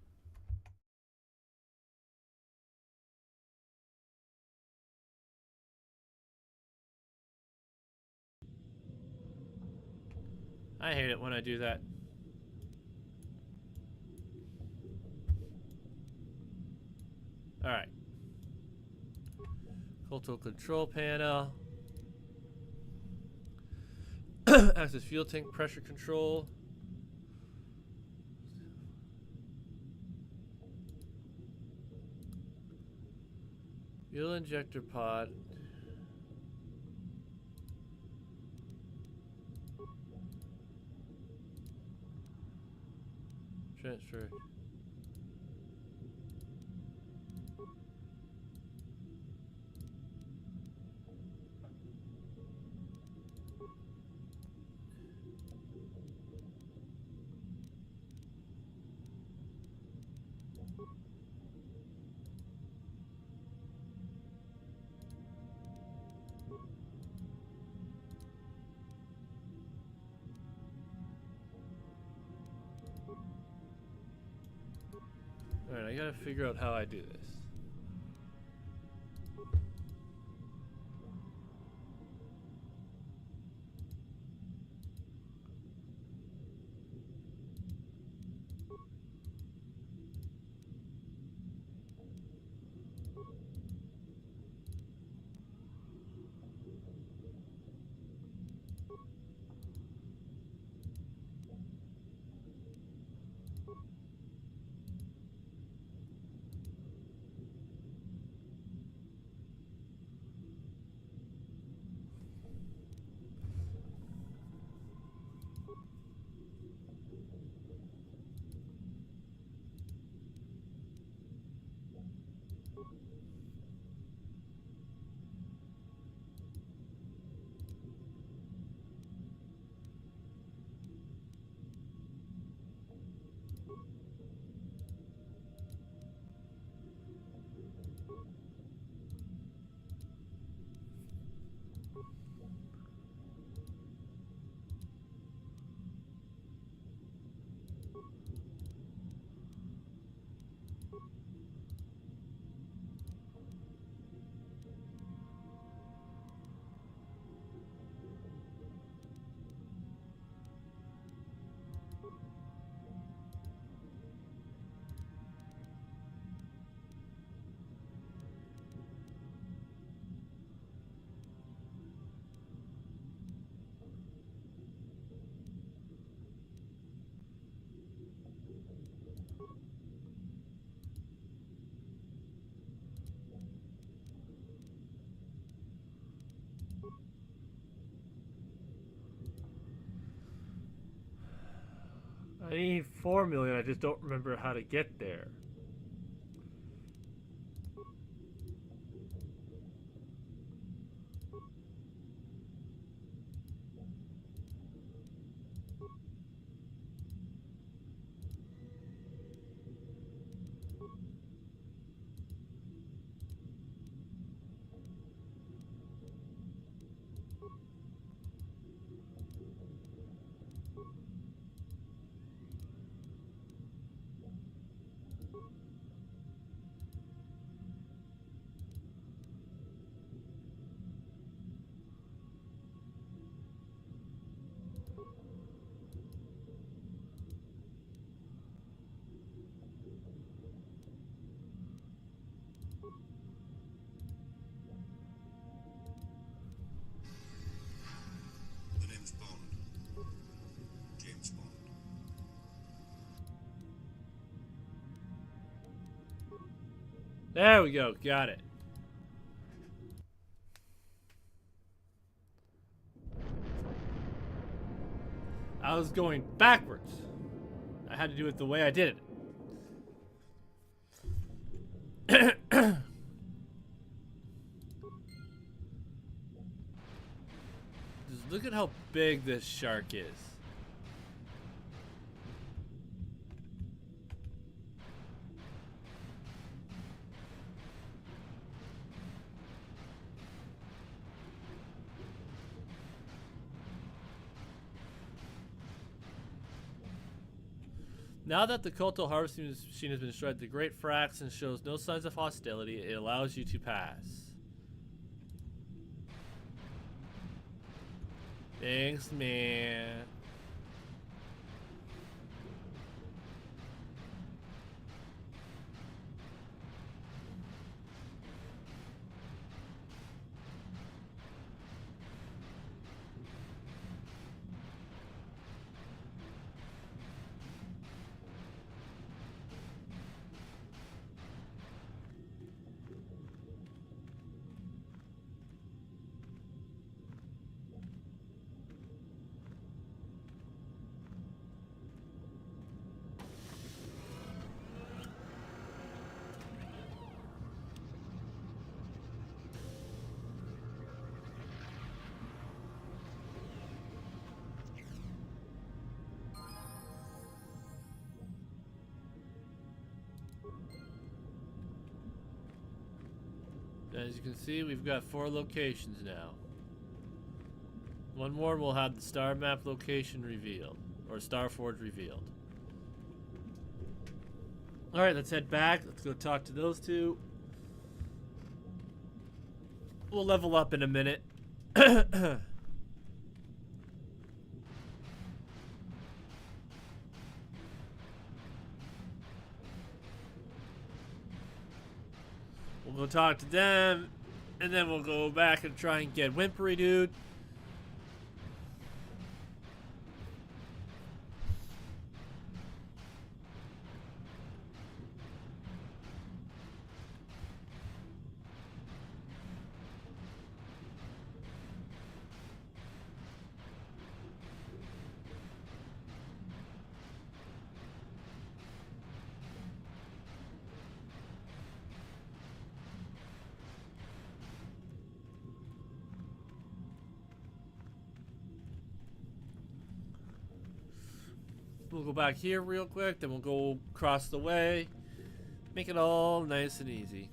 I hate it when I do that. Alright. Kolto control panel. Access fuel tank pressure control. Fuel injector pod. transfer. Alright, I gotta figure out how I do this. I need 4 million, I just don't remember how to get there. The name's Bond. James Bond. There we go, got it. I was going backwards. I had to do it the way I did it. Just look at how big this shark is. Now that the KOTOR harvesting machine has been destroyed, the Great Fraxon shows no signs of hostility. It allows you to pass. Thanks, man. As you can see, we've got 4 locations now. One more, we'll have the star map location revealed, or Starforge revealed. Alright, let's head back. Let's go talk to those two. We'll level up in a minute. We'll go talk to them, and then we'll go back and try and get Whimpery Dude. We'll go back here real quick, then we'll go across the way. Make it all nice and easy.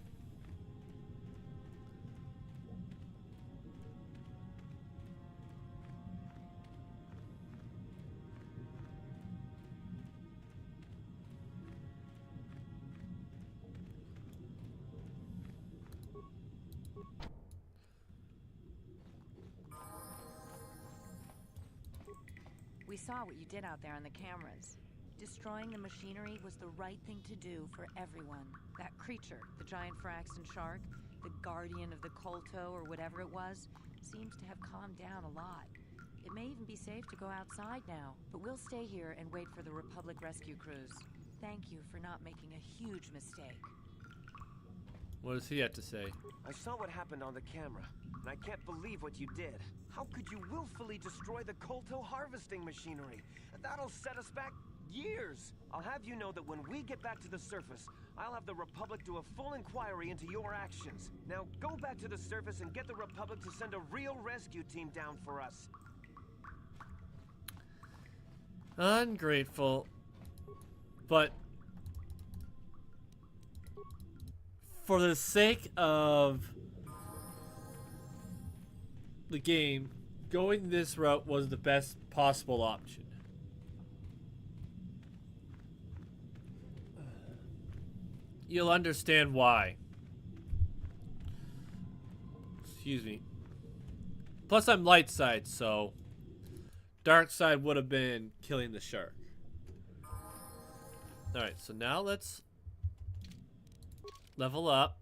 We saw what you did out there on the cameras. Destroying the machinery was the right thing to do for everyone. That creature, the giant Firaxan shark, the guardian of the Kolto or whatever it was, seems to have calmed down a lot. It may even be safe to go outside now, but we'll stay here and wait for the Republic rescue crews. Thank you for not making a huge mistake. What does he have to say? I saw what happened on the camera, and I can't believe what you did. How could you willfully destroy the Kolto harvesting machinery? That'll set us back years. I'll have you know that when we get back to the surface, I'll have the Republic do a full inquiry into your actions. Now go back to the surface and get the Republic to send a real rescue team down for us. Ungrateful. But for the sake of the game, going this route was the best possible option. You'll understand why. Excuse me. Plus, I'm light side, so dark side would have been killing the shark. Alright, so now let's level up.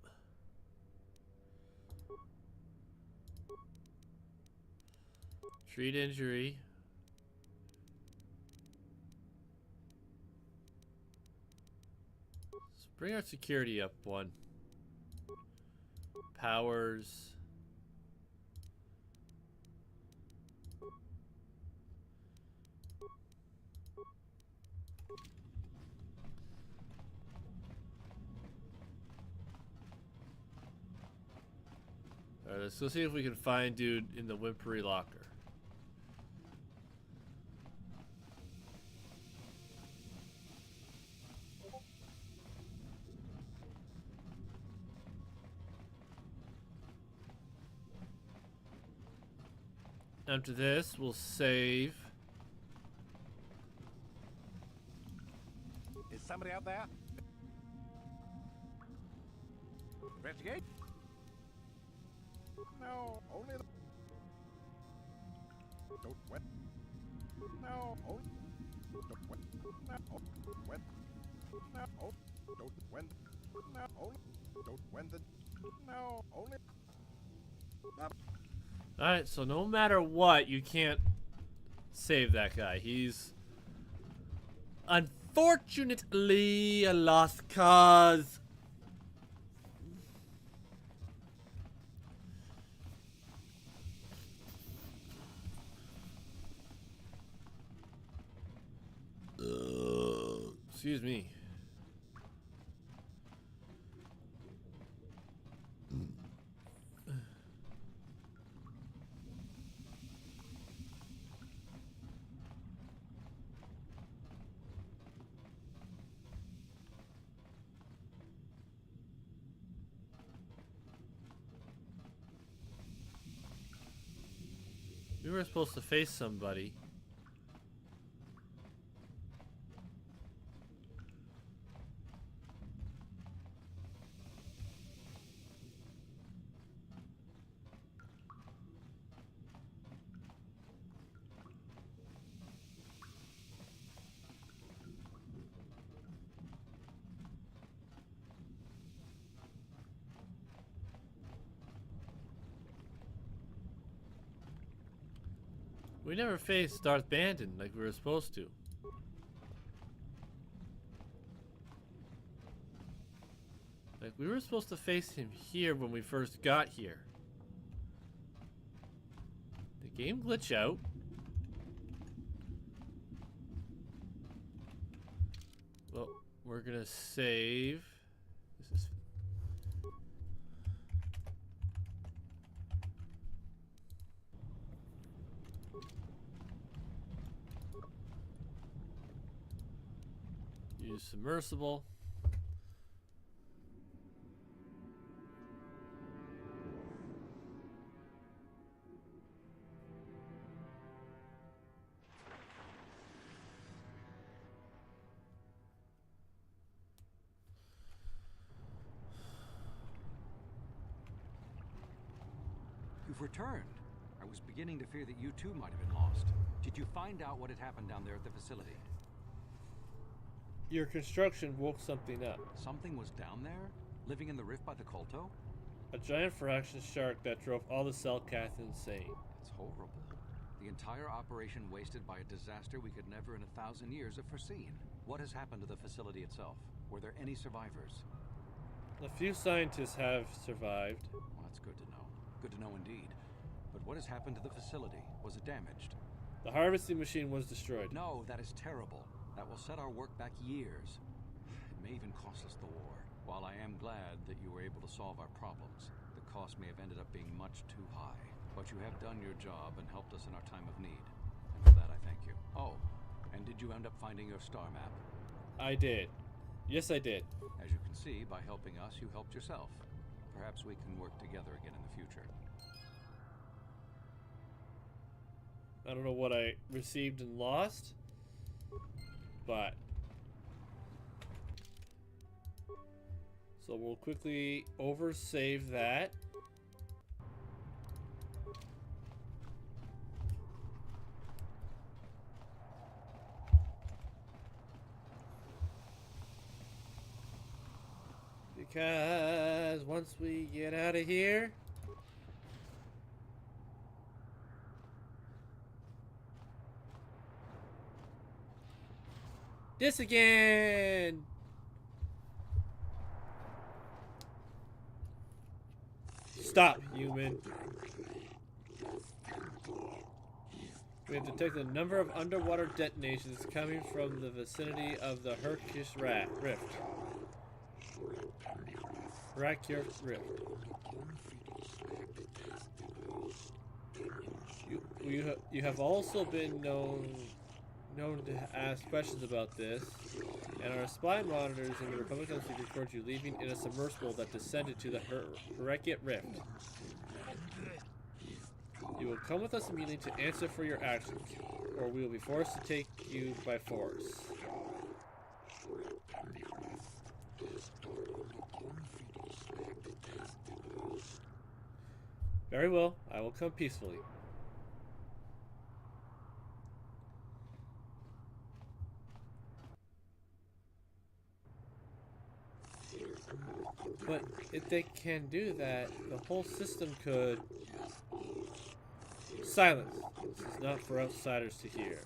Treat injury. Let's bring our security up one. Powers. Alright, let's go see if we can find dude in the Whimpery locker. After this, we'll save. Is somebody out there? Investigate? No, only the... Don't wet. No, only... Don't wet. No, wet. No, don't wet. No, only... Don't wet the... No, only... Alright, so no matter what, you can't save that guy. He's unfortunately a lost cause. Excuse me. We were supposed to face somebody. We never faced Darth Bandon like we were supposed to. Like, we were supposed to face him here when we first got here. The game glitched out. Well, we're gonna save. This is... Use submersible. You've returned. I was beginning to fear that you too might have been lost. Did you find out what had happened down there at the facility? Your construction woke something up. Something was down there? Living in the rift by the Kolto? A giant fraction shark that drove all the Cellcath insane. It's horrible. The entire operation wasted by a disaster we could never in 1,000 years have foreseen. What has happened to the facility itself? Were there any survivors? A few scientists have survived. Well, that's good to know. Good to know indeed. But what has happened to the facility? Was it damaged? The harvesting machine was destroyed. No, that is terrible. That will set our work back years. It may even cost us the war. While I am glad that you were able to solve our problems, the cost may have ended up being much too high. But you have done your job and helped us in our time of need. And for that I thank you. Oh, and did you end up finding your star map? I did. Yes, I did. As you can see, by helping us, you helped yourself. Perhaps we can work together again in the future. I don't know what I received and lost, but... So we'll quickly oversave that. Because once we get out of here... This again! Stop, human. We have detected a number of underwater detonations coming from the vicinity of the Herkish Rift. Herkish Rift. You have also been known to ask questions about this, and our spy monitors in the Republic of Sea record you leaving in a submersible that descended to the Herkish Rift. You will come with us immediately to answer for your actions, or we will be forced to take you by force. Very well, I will come peacefully. But if they can do that, the whole system could... Silence. This is not for outsiders to hear.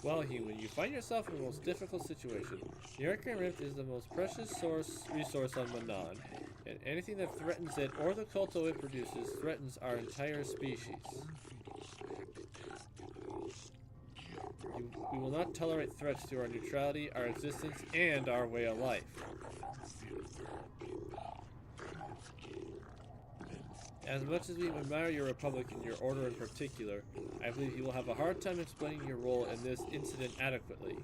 Well, human, you find yourself in the most difficult situation. The Herkish Rift is the most precious resource on Manon, and anything that threatens it or the Kolto it produces threatens our entire species. We will not tolerate threats to our neutrality, our existence, and our way of life. As much as we admire your republic and your order in particular, I believe you will have a hard time explaining your role in this incident adequately.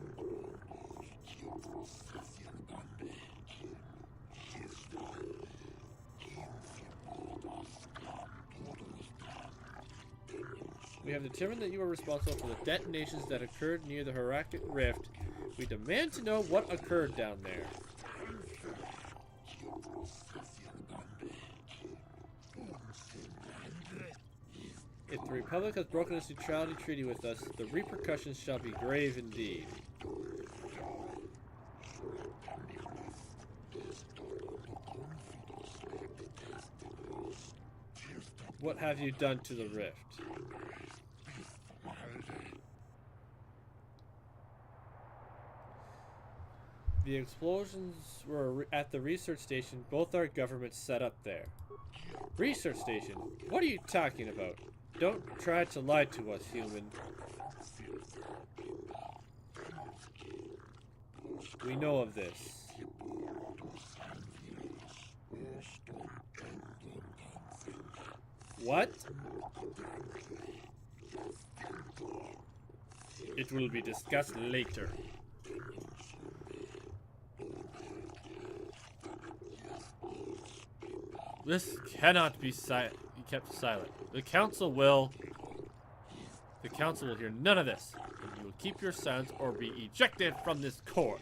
We have determined that you are responsible for the detonations that occurred near the Harakut Rift. We demand to know what occurred down there. If the Republic has broken its neutrality treaty with us, the repercussions shall be grave indeed. What have you done to the rift? The explosions were at the research station both our governments set up there. Research station? What are you talking about? Don't try to lie to us, human. We know of this. What? It will be discussed later. This cannot be kept silent. The council will hear none of this. And you will keep your silence or be ejected from this court.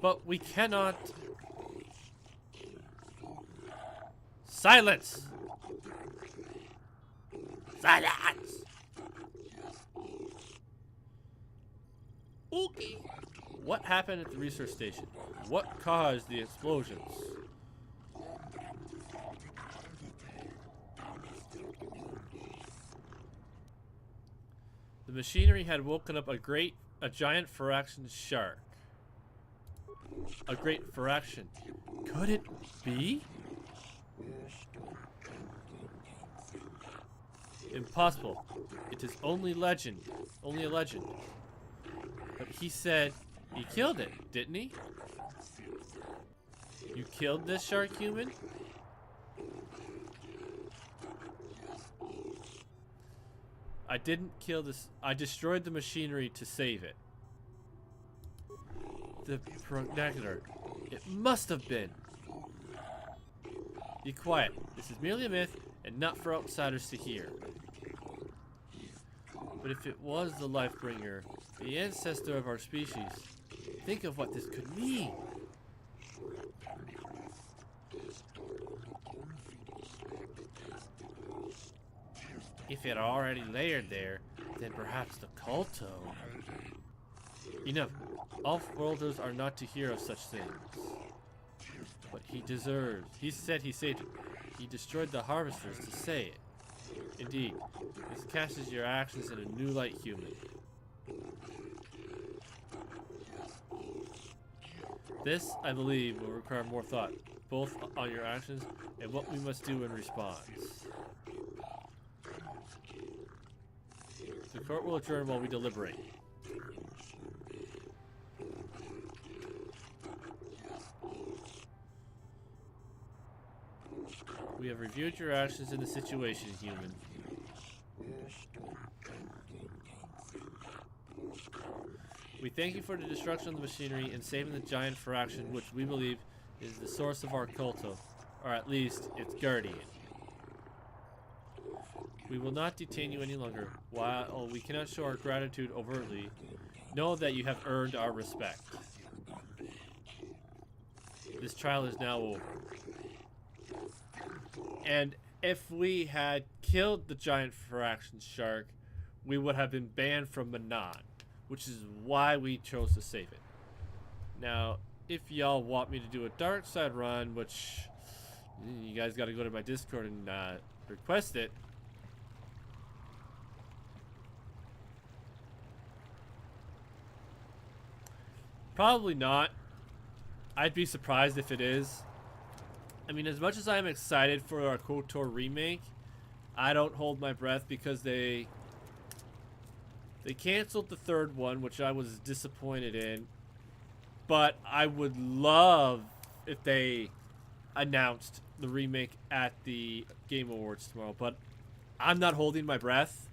But we cannot. Silence! Silence! Okay. What happened at the research station? What caused the explosions? The machinery had woken up a giant Phyraxian shark. A great Phyraxian. Could it be? Impossible. It is only legend. Only a legend. But he said he killed it, didn't he? You killed this shark human? I didn't kill this. I destroyed the machinery to save it. The progenitor. It must have been. Be quiet. This is merely a myth and not for outsiders to hear. But if it was the Lifebringer, the ancestor of our species, think of what this could mean. If it already layered there, then perhaps the KOTOR. Enough. Off-worlders are not to hear of such things. But he deserves. He said he saved it. He destroyed the harvesters to say it. Indeed, this casts your actions in a new light, human. This, I believe, will require more thought, both on your actions and what we must do in response. The court will adjourn while we deliberate. We have reviewed your actions in the situation, human. We thank you for the destruction of the machinery and saving the giant Phyraxian, which we believe is the source of our KOTOR, or at least its guardian. We will not detain you any longer. While we cannot show our gratitude overtly, know that you have earned our respect. This trial is now over. And if we had killed the giant Phyraxian shark, we would have been banned from Manon, which is why we chose to save it. Now, if y'all want me to do a dark side run, which you guys got to go to my Discord and request it. Probably not. I'd be surprised if it is. I mean, as much as I'm excited for our KOTOR remake, I don't hold my breath because they canceled the third one, which I was disappointed in. But I would love if they announced the remake at the Game Awards tomorrow. But I'm not holding my breath.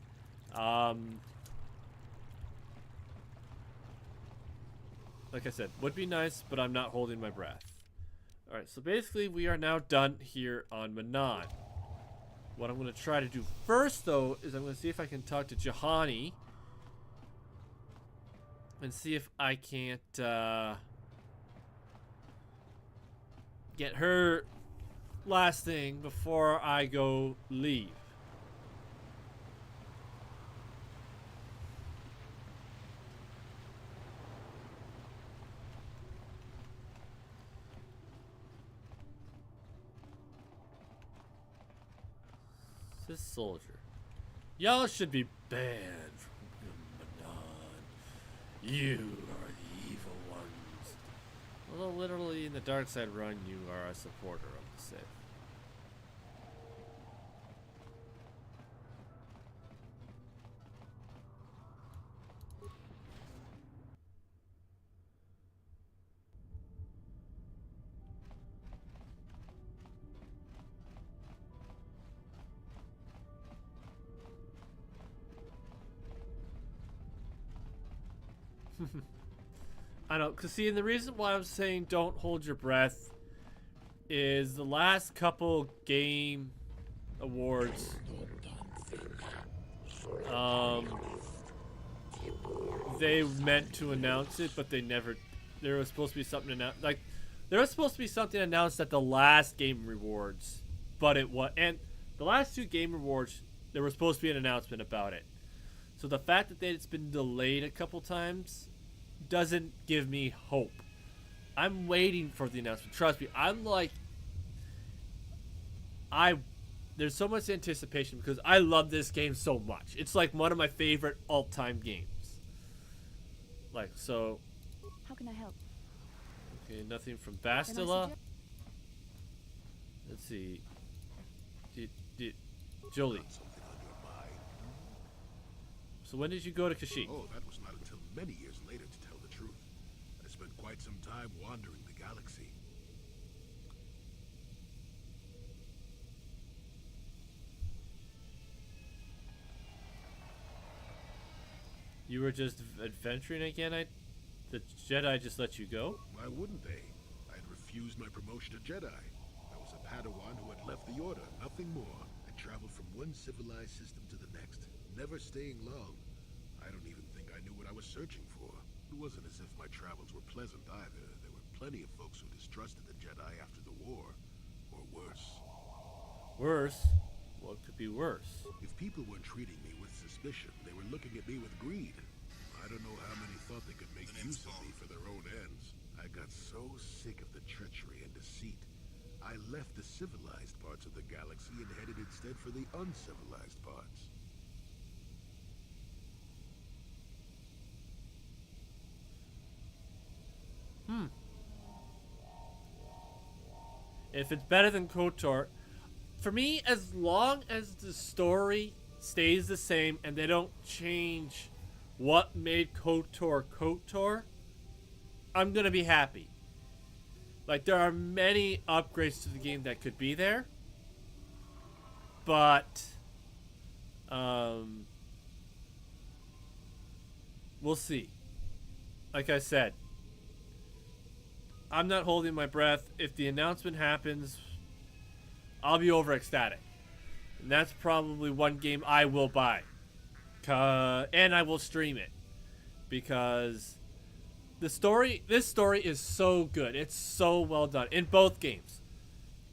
like I said, would be nice, but I'm not holding my breath. Alright, so basically we are now done here on Manan. What I'm going to try to do first, though, is I'm going to see if I can talk to Jahani. And see if I can't get her last thing before I go leave. This soldier. Y'all should be banned from Manan. You are the evil ones. Although literally in the dark side run, you are a supporter of the Sith. I know, because see, and the reason why I'm saying don't hold your breath is the last couple game awards, they meant to announce it, but they never, there was supposed to be something announced, like, there was supposed to be something announced at the last game rewards, but it was, and the last two game rewards, there was supposed to be an announcement about it. So the fact that it's been delayed a couple times doesn't give me hope. I'm waiting for the announcement. Trust me, I'm like, there's so much anticipation because I love this game so much. It's like one of my favorite all-time games. Like, so. How can I help? Okay, nothing from Bastila. Let's see. Jolie. So when did you go to Kashyyyk? Oh, that was not until many years later, to tell the truth. I spent quite some time wandering the galaxy. You were just adventuring again? The Jedi just let you go? Why wouldn't they? I had refused my promotion to Jedi. I was a Padawan who had left the Order, nothing more. I traveled from one civilized system to the next, never staying long. I don't even think I knew what I was searching for. It wasn't as if my travels were pleasant either. There were plenty of folks who distrusted the Jedi after the war. Or worse. Worse? What could be worse? If people weren't treating me with suspicion, they were looking at me with greed. I don't know how many thought they could make use of me for their own ends. I got so sick of the treachery and deceit. I left the civilized parts of the galaxy and headed instead for the uncivilized parts. If it's better than KOTOR, for me, as long as the story stays the same and they don't change what made KOTOR KOTOR, I'm gonna be happy. Like, there are many upgrades to the game that could be there, but we'll see. Like I said, I'm not holding my breath. If the announcement happens, I'll be over ecstatic. And that's probably one game I will buy. And I will stream it. Because this story is so good. It's so well done. In both games.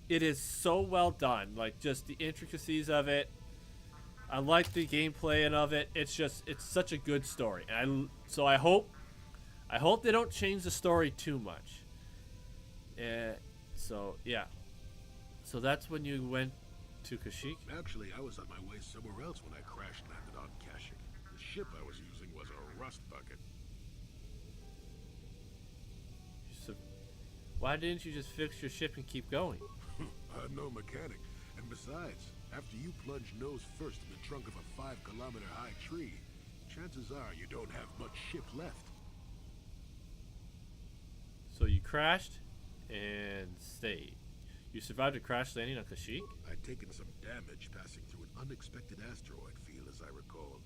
It is so well done. Like, just the intricacies of it. I like the gameplay and of it. It's such a good story. And so I hope they don't change the story too much. So yeah. So that's when you went to Kashyyyk? Actually, I was on my way somewhere else when I crash landed on Kashyyyk. The ship I was using was a rust bucket. So why didn't you just fix your ship and keep going? I'm no mechanic. And besides, after you plunge nose first in the trunk of a 5-kilometer-high tree, chances are you don't have much ship left. So you crashed and stayed. You survived a crash landing on Kashyyyk? I'd taken some damage passing through an unexpected asteroid field, as I recall.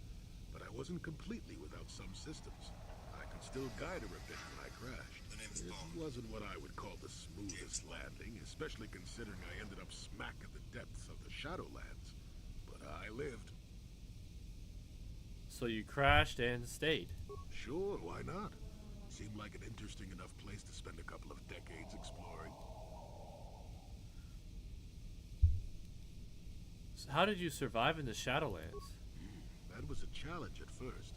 But I wasn't completely without some systems. I could still guide her a bit when I crashed. The name's It Bond. wasn't what I would call the smoothest landing, especially considering I ended up smack in the depths of the Shadowlands. But I lived. So you crashed and stayed. Sure, why not? Seemed like an interesting enough place to spend a couple of decades exploring. So how did you survive in the Shadowlands? That was a challenge at first.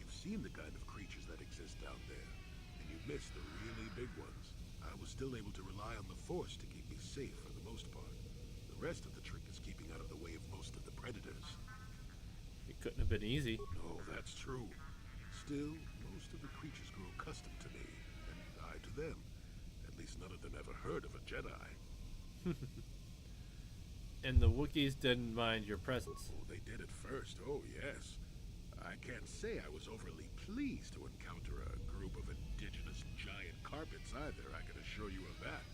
You've seen the kind of creatures that exist down there, and you miss the really big ones. I was still able to rely on the Force to keep me safe for the most part. The rest of the trick is keeping out of the way of most of the predators. It couldn't have been easy. No, that's true. Still, most of the creatures grew accustomed to me, and I to them. At least none of them ever heard of a Jedi. And the Wookiees didn't mind your presence. Oh, they did at first, oh yes. I can't say I was overly pleased to encounter a group of indigenous giant carpets either, I can assure you of that.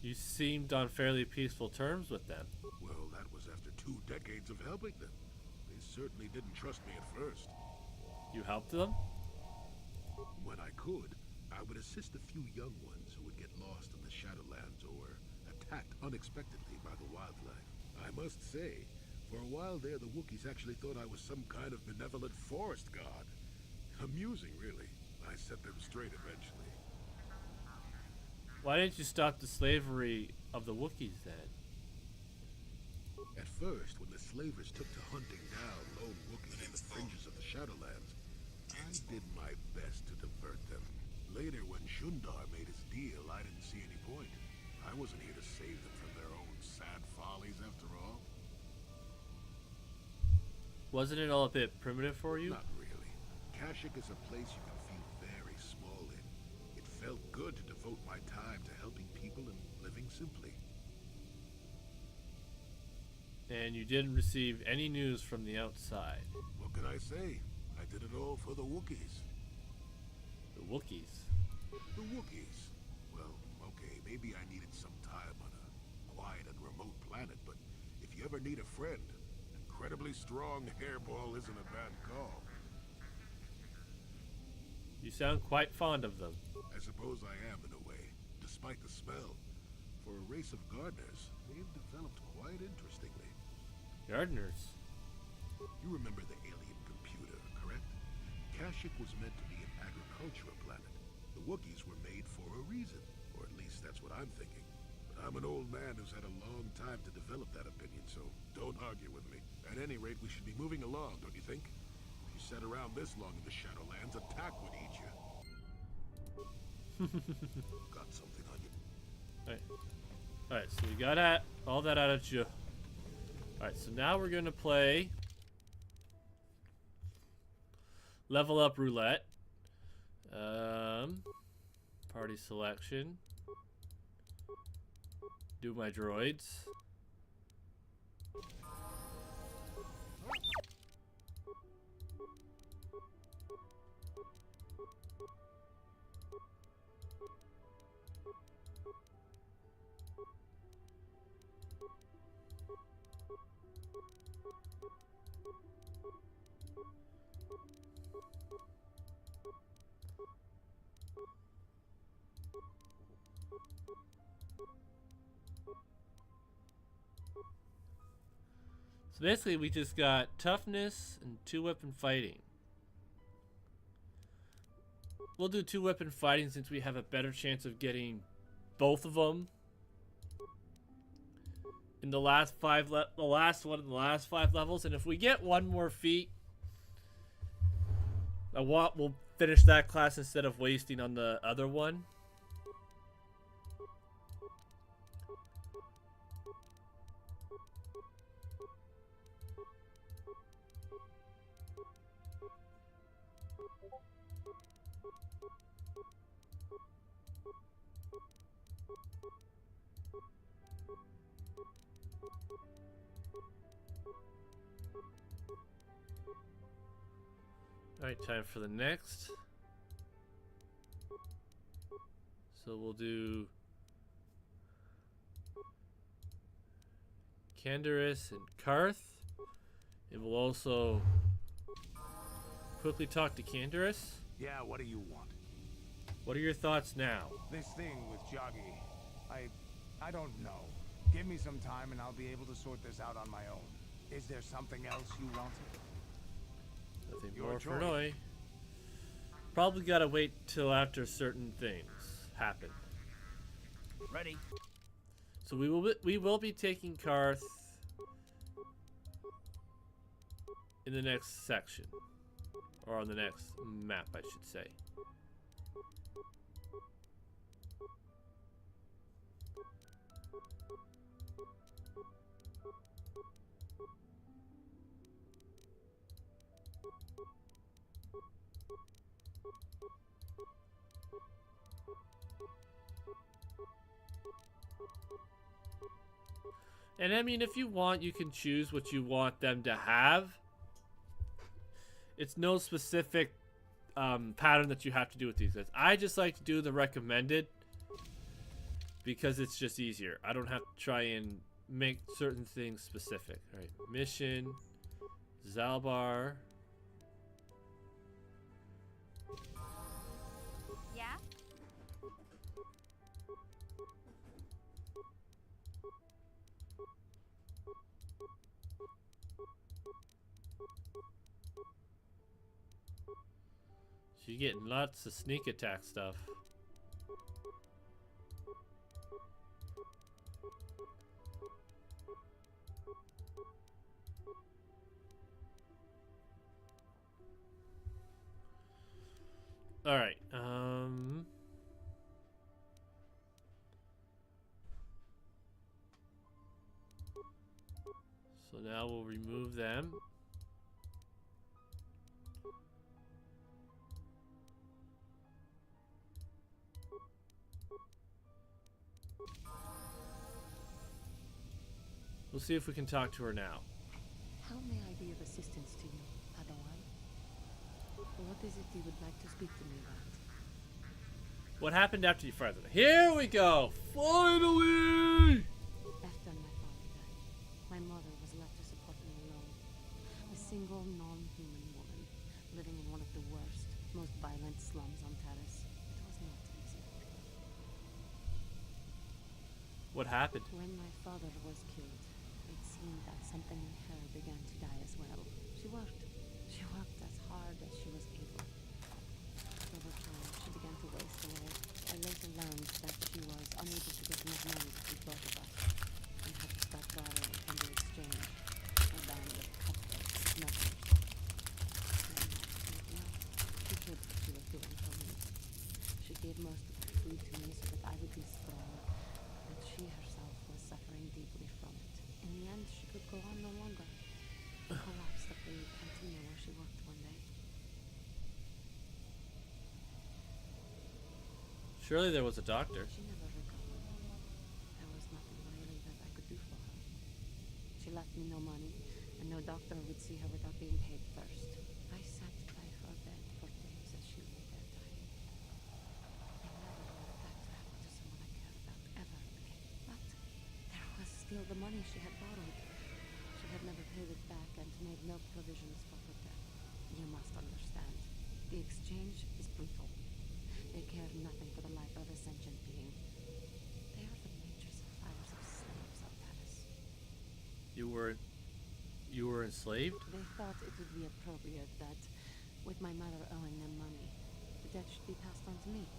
You seemed on fairly peaceful terms with them. Well, that was after 2 decades of helping them. They certainly didn't trust me at first. You helped them? When I could, I would assist a few young ones who would get lost in the Shadowlands or attacked unexpectedly by the wildlife. I must say, for a while there, the Wookiees actually thought I was some kind of benevolent forest god. Amusing, really. I set them straight eventually. Why didn't you stop the slavery of the Wookiees then? At first, when the slavers took to hunting down lone Wookiees in the fringes of the Shadowlands, I did my best to divert them. Later, when Shundar made his deal, I didn't see any point. I wasn't here to save them from their own sad follies, after all. Wasn't it all a bit primitive for you? Not really. Kashyyyk is a place you can feel very small in. It felt good to devote my time to helping people and living simply. And you didn't receive any news from the outside. What can I say? I did it all for the Wookiees. The Wookiees? The Wookiees. Well, okay, maybe I needed some time on a quiet and remote planet, but if you ever need a friend, incredibly strong hairball isn't a bad call. You sound quite fond of them. I suppose I am in a way, despite the smell. For a race of gardeners, they've developed quite interestingly. Gardeners? You remember the alien computer, correct? Kashyyyk was meant to be an agricultural planet. The Wookiees were made for a reason, or at least that's what I'm thinking. But I'm an old man who's had a long time to develop that opinion, so don't argue with me. At any rate, we should be moving along, don't you think? If you sat around this long in the Shadowlands, attack would eat you. Got something on you. Alright, so we got all that out of you. Alright, so now we're gonna play Level Up Roulette. Party selection. Do my droids. So basically we just got toughness and 2-weapon fighting. We'll do 2-weapon fighting since we have a better chance of getting both of them in the last 5 levels, and if we get one more feat, we'll finish that class instead of wasting on the other one. Alright, time for the next. So we'll do Canderous and Karth. And we'll also quickly talk to Canderous? Yeah, what do you want? What are your thoughts now? This thing with Joggy, I don't know. Give me some time and I'll be able to sort this out on my own. Is there something else you wanted? Nothing Your more for choice. Noi. Probably gotta wait till after certain things happen. Ready. So we will be taking Karth in the next section, or on the next map, I should say. And I mean, if you want, you can choose what you want them to have. It's no specific pattern that you have to do with these guys. I just like to do the recommended because it's just easier. I don't have to try and make certain things specific. All right, mission, Zalbar. Yeah? You're getting lots of sneak attack stuff. All right. So now we'll remove them. We'll see if we can talk to her now. How may I be of assistance to you, Padawan? What is it you would like to speak to me about? What happened after you fired them? Here we go! Finally! After my father died, my mother was left to support me alone. A single, non-human woman, living in one of the worst, most violent slums on Taris. It was not easy. What happened? When my father was killed, it seemed that something in her began to die as well. She worked as hard as she was able. Over time, she began to waste away. I later learned that she was unable to get enough money to feed both of us, and had to start borrowing from the exchange, a band of cutthroat smugglers. She did what she was doing for me. She gave most of her food to me so that I would be strong, but she herself was suffering deeply from it. In the end, she could go on no longer. She collapsed at the cantina where she worked one day. Surely there was a doctor. She never recovered. There was nothing really that I could do for her. She left me no money, and no doctor would see her without being paid first. I sat by her bed for days as she lay there dying. I never wanted that to happen to someone I cared about ever again. But there was still the money she had borrowed. She had never paid it back and made no provisions for her death. You must understand. The exchange is brutal. They care nothing for the life of a sentient being. They are the major suppliers of slaves on Taris. You were enslaved? They thought it would be appropriate that, with my mother owing them money, the debt should be passed on to me.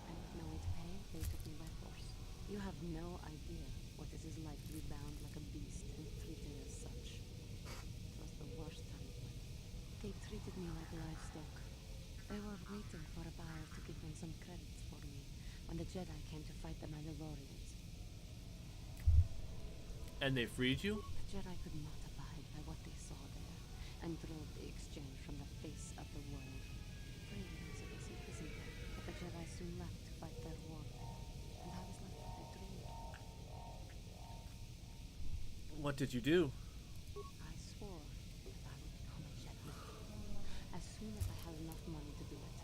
And with no way to pay, they took me by force. You have no idea what it is like to be bound like a beast and treated as such. It was the worst time of my life. They treated me like livestock. They were waiting for a buyer to give them some credits for me when the Jedi came to fight the Mandalorians. And they freed you? The Jedi could not abide by what they saw there, and drove the exchange from the face of the world. For years it was imprisoned there, but the Jedi soon left to fight their war, and I was left to be doomed. What did you do? I swore that I would become a Jedi. As soon as I had enough money to do it,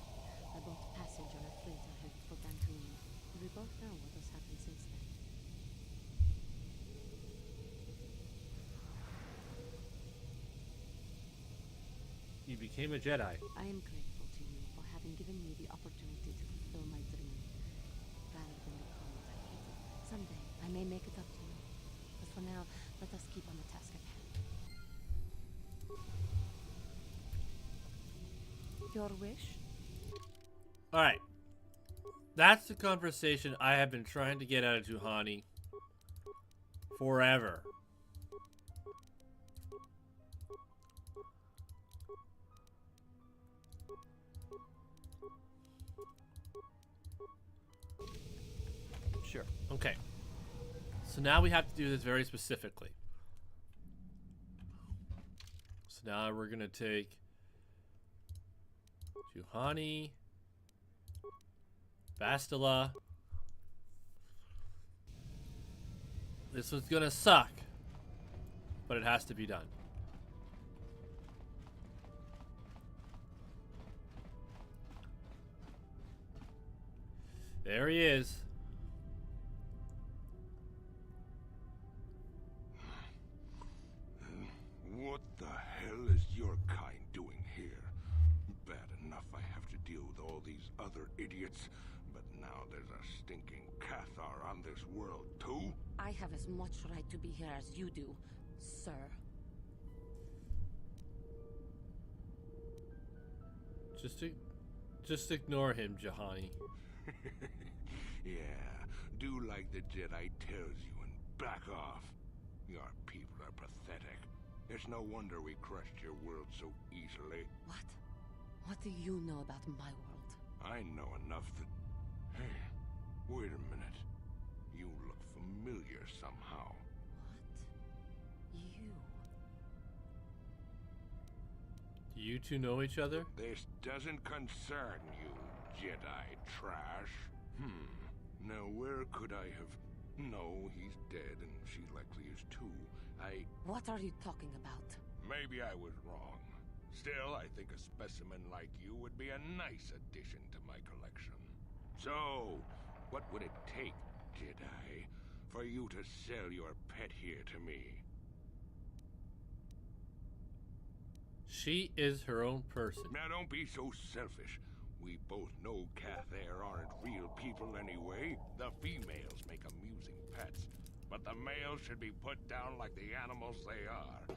I bought passage on a freighter headed for Dantooine. We both know what has happened since then. You he became a Jedi. I am grateful to you for having given me the opportunity to fulfill my dream, rather than become what I hated. Someday, I may make it up to you. But for now, let us keep on the task at hand. Your wish? Alright. That's the conversation I have been trying to get out of Juhani forever. Sure. Okay. So now we have to do this very specifically. So now we're gonna take Juhani, Bastila. This was gonna suck, but it has to be done. There he is. What the hell is your kind doing here? Bad enough I have to deal with all these other idiots, but now there's a stinking Cathar on this world too? I have as much right to be here as you do, sir. Just ignore him, Juhani. Yeah, do like the Jedi tells you and back off. Your people are pathetic. It's no wonder we crushed your world so easily. What? What do you know about my world? I know enough that... Hey, wait a minute. You look familiar somehow. What? You? Do you two know each other? This doesn't concern you, Jedi trash. Now where could I have... No, he's dead and she likely is too. What are you talking about? Maybe I was wrong. Still, I think a specimen like you would be a nice addition to my collection. So, what would it take, Jedi, for you to sell your pet here to me? She is her own person. Now don't be so selfish. We both know Cathar aren't real people anyway. The females make amusing pets, but the males should be put down like the animals they are.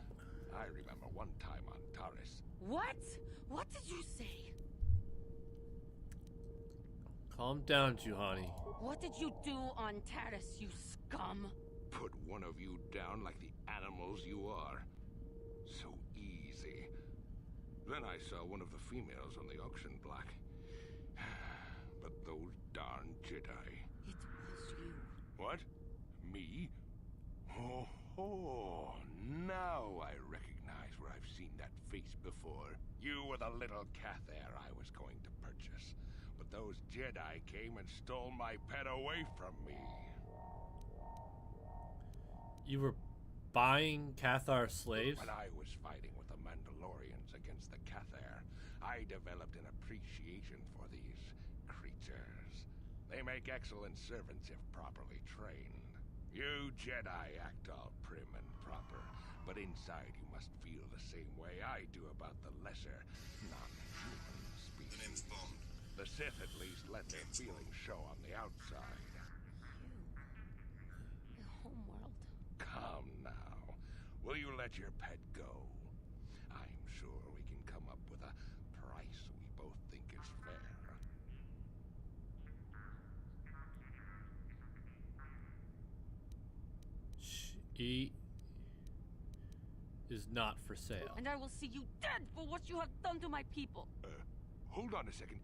I remember one time on Taris. What? What did you say? Calm down, Juhani. What did you do on Taris, you scum? Put one of you down like the animals you are. So easy. Then I saw one of the females on the auction block. But those darn Jedi. It was you. What? Me? Oh, now I recognize where I've seen that face before. You were the little Cathar I was going to purchase. But those Jedi came and stole my pet away from me. You were buying Cathar slaves? When I was fighting with the Mandalorians against the Cathar, I developed an appreciation for these creatures. They make excellent servants if properly trained. You Jedi act all prim and proper, but inside you must feel the same way I do about the lesser, non-human species. The name's Bond. The Sith at least let their feelings show on the outside. The homeworld. Come now. Will you let your pet go? I'm sure we can come up with a price we both think is fair. She is not for sale. And I will see you dead for what you have done to my people. Hold on a second.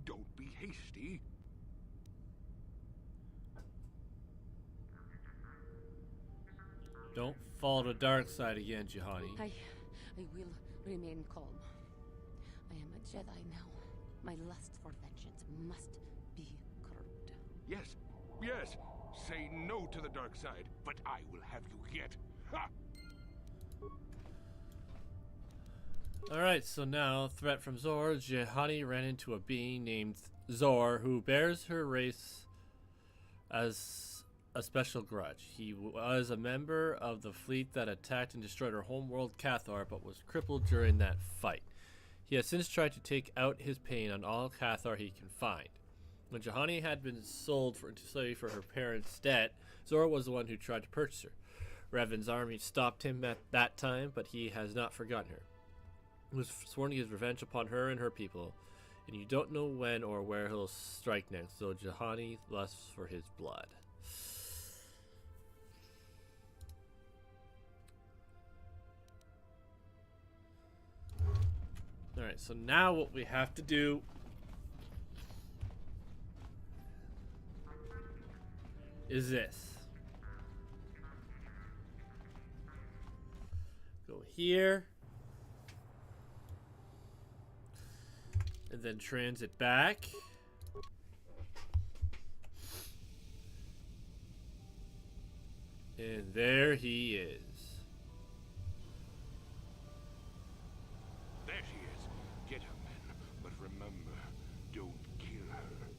Don't be hasty. Don't fall to the dark side again, Juhani. I will remain calm. I am a Jedi now. My lust for vengeance must be curbed. Yes, yes. Say no to the dark side, but I will have you yet. Ha! Alright, so now, threat from Zor. Juhani ran into a being named Zor who bears her race as a special grudge. He was a member of the fleet that attacked and destroyed her homeworld Cathar, but was crippled during that fight. He has since tried to take out his pain on all KOTOR he can find. When Juhani had been sold into slavery for her parents' debt, Zora was the one who tried to purchase her. Revan's army stopped him at that time, but he has not forgotten her. He was sworn to get revenge upon her and her people, and you don't know when or where he'll strike next, though Juhani lusts for his blood. Alright, so now what we have to do is this. Go here. And then transit back. And there he is. There she is. Get her, men. But remember, don't kill her.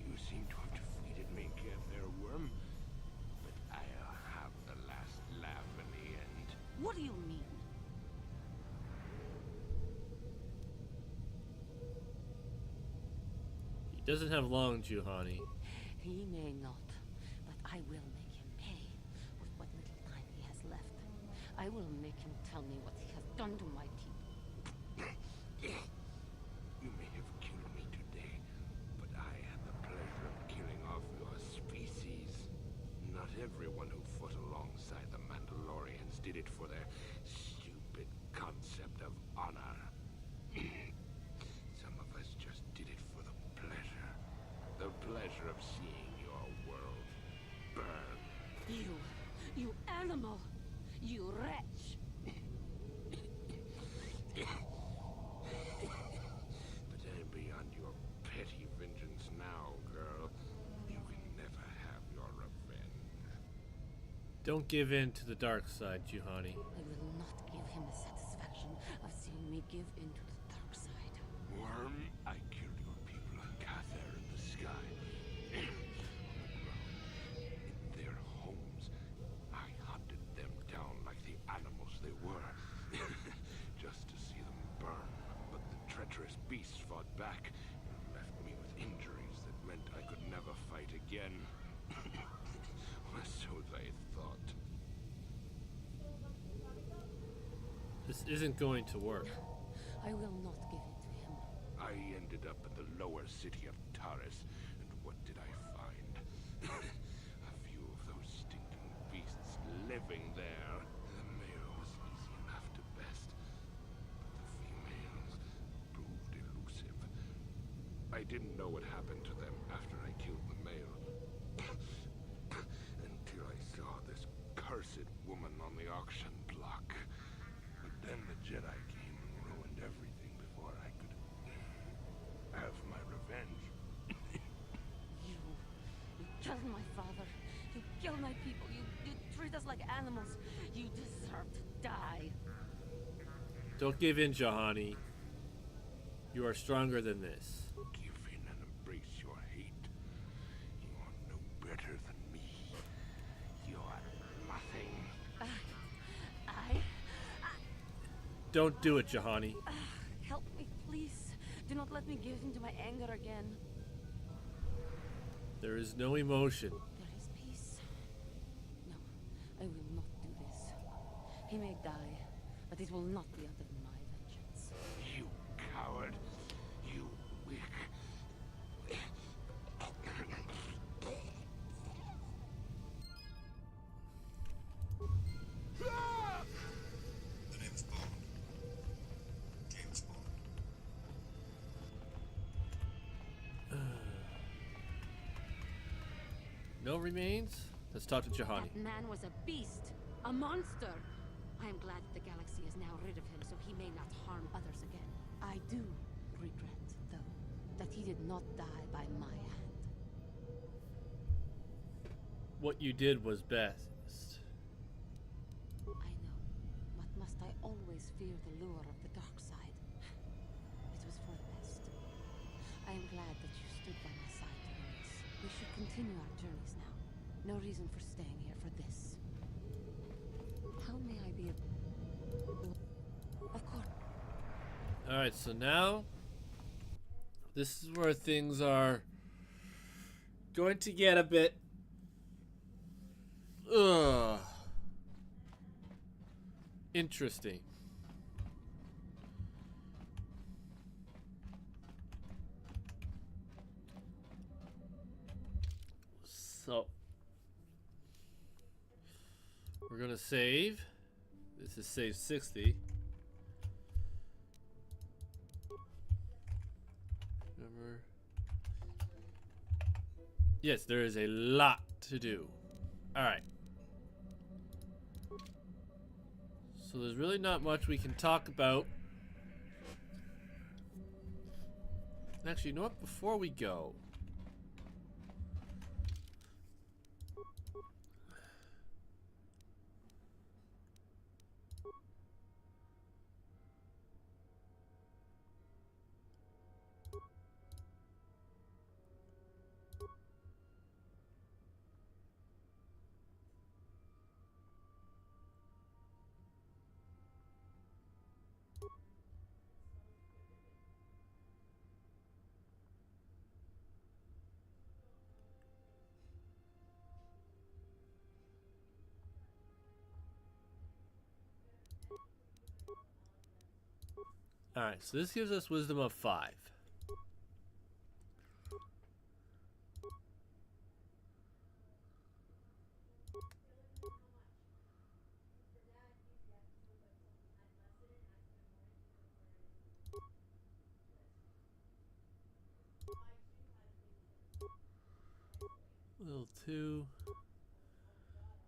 You seem to have defeated me, Cathar Worm. But I'll have the last laugh in the end. What do you mean? He doesn't have long, Juhani. He may not, but I will make him pay with what little time he has left. I will make him tell me what he has done to my people. You may have killed me today, but I had the pleasure of killing off your species. Not everyone who fought alongside the Mandalorians did it for their stupid concept of honor. Some of us just did it for the pleasure. The pleasure of seeing your world burn. You animal! You wretch! But I'm beyond your petty vengeance now, girl. You can never have your revenge. Don't give in to the dark side, Juhani. I will not give him the satisfaction of seeing me give in to the dark side. Worm, I killed your people on Cathar in the sky. In their homes, I hunted them down like the animals they were. Just to see them burn. But the treacherous beasts fought back and left me with injuries that meant I could never fight again. Or so they thought. This isn't going to work. I will not give in to him. I ended up in the lower city of Taris, and what did I find? A few of those stinking beasts living there. The male was easy enough to best, but the females proved elusive. I didn't know what happened to them after I killed the male. Until I saw this cursed woman on the auction block. But then the Jedi came and ruined everything before I could have my revenge. You killed my father. You killed my people. You treat us like animals. You deserve to die. Don't give in, Juhani. You are stronger than this. Give in and embrace your hate. You are no better than me. You are nothing. Don't do it, Juhani. Help me, please. Do not let me give in to my anger again. There is no emotion. There is peace. No, I will not do this. He may die, but it will not be under my vengeance. You coward. You weak. The name's Bond. James Bond. No remains? Let's talk to Juhani. That man was a beast. A monster! I am glad that the galaxy is now rid of him so he may not harm others again. I do regret, though, that he did not die by my hand. What you did was best. I know, but must I always fear the lure of the dark side? It was for the best. I am glad that you stood by my side during this. We should continue our journeys now. No reason for staying here for this. How may I be of course. Alright, so now this is where things are going to get a bit interesting. So we're gonna save. This is save 60. Remember? Yes, there is a lot to do. Alright. So there's really not much we can talk about. Actually, you know what? Before we go, alright, so this gives us wisdom of 5. Level 2.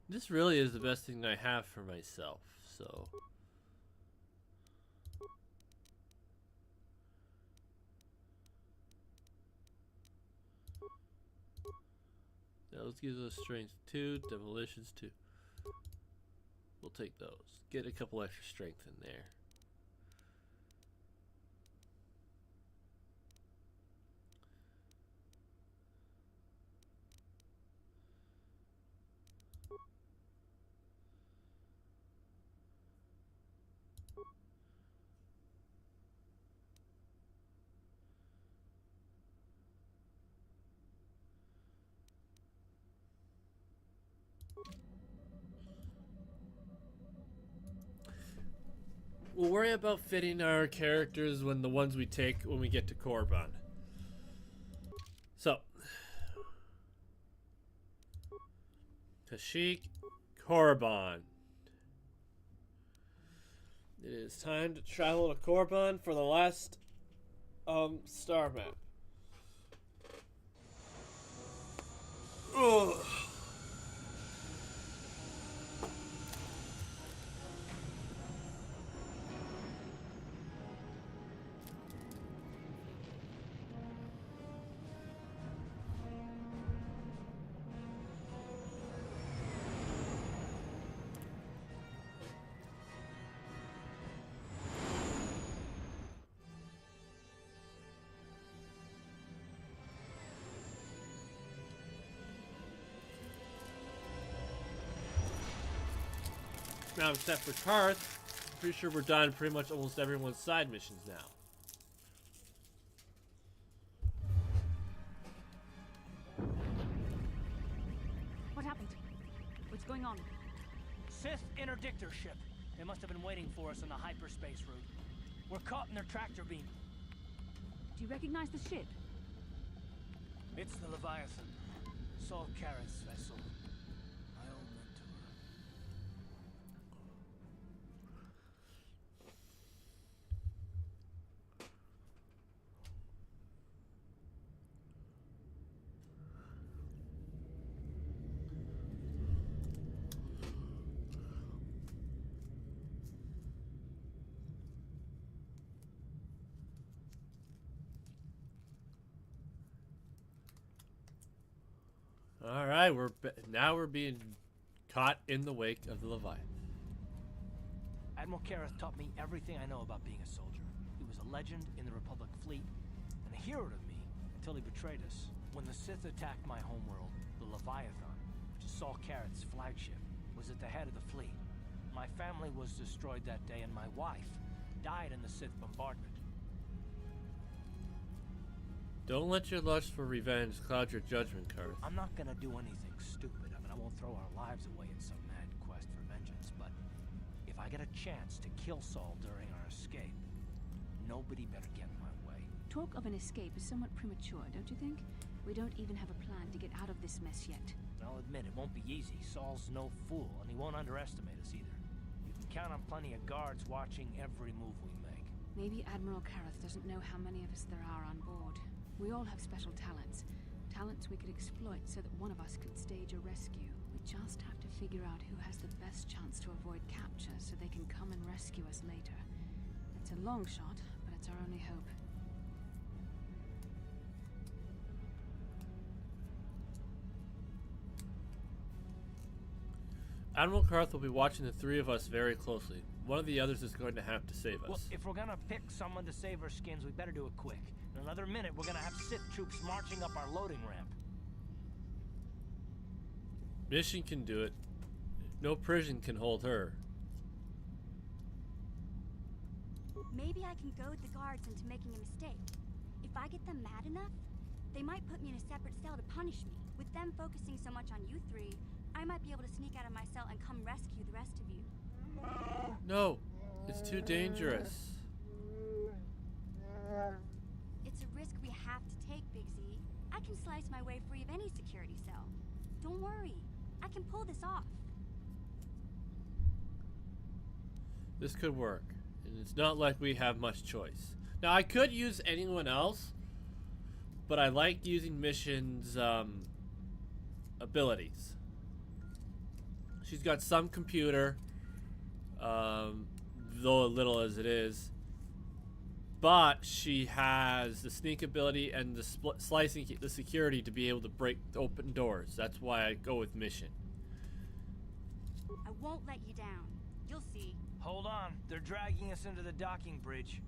This really is the best thing I have for myself, so. Those gives us strength 2, demolitions 2. We'll take those. Get a couple extra strength in there. We'll worry about fitting our characters when the ones we take when we get to Korban. So, Kashyyyk, Korban. It is time to travel to Korban for the last star map. Ugh. Now, except for Karth, I'm pretty sure we're done pretty much almost everyone's side missions now. What happened? What's going on? Sith interdictor ship. They must have been waiting for us on the hyperspace route. We're caught in their tractor beam. Do you recognize the ship? It's the Leviathan. Saul Kara's vessel. My old mentor. Jedi, now we're being caught in the wake of the Leviathan. Admiral Kareth taught me everything I know about being a soldier. He was a legend in the Republic fleet, and a hero to me until he betrayed us. When the Sith attacked my homeworld, the Leviathan, which is Saul Kareth's flagship, was at the head of the fleet. My family was destroyed that day, and my wife died in the Sith bombardment. Don't let your lust for revenge cloud your judgment, Karth. I'm not gonna do anything stupid. I mean, I won't throw our lives away in some mad quest for vengeance, but if I get a chance to kill Saul during our escape, nobody better get in my way. Talk of an escape is somewhat premature, don't you think? We don't even have a plan to get out of this mess yet. I'll admit, it won't be easy. Saul's no fool, and he won't underestimate us either. You can count on plenty of guards watching every move we make. Maybe Admiral Kareth doesn't know how many of us there are on board. We all have special talents. Talents we could exploit so that one of us could stage a rescue. We just have to figure out who has the best chance to avoid capture so they can come and rescue us later. It's a long shot, but it's our only hope. Admiral Karth will be watching the three of us very closely. One of the others is going to have to save us. Well, if we're gonna pick someone to save our skins, we better do it quick. In another minute, we're gonna have Sith troops marching up our loading ramp. Mission can do it. No prison can hold her. Maybe I can goad the guards into making a mistake. If I get them mad enough, they might put me in a separate cell to punish me. With them focusing so much on you three, I might be able to sneak out of my cell and come rescue the rest of you. No, it's too dangerous. It's a risk we have to take, Big Z. I can slice my way free of any security cell. Don't worry, I can pull this off. This could work, and it's not like we have much choice. Now, I could use anyone else, but I like using Mission's abilities. She's got some computer, though little as it is, but she has the sneak ability and the slicing the security to be able to break open doors. That's why I go with Mission. I won't let you down. You'll see. Hold on, they're dragging us into the docking bridge.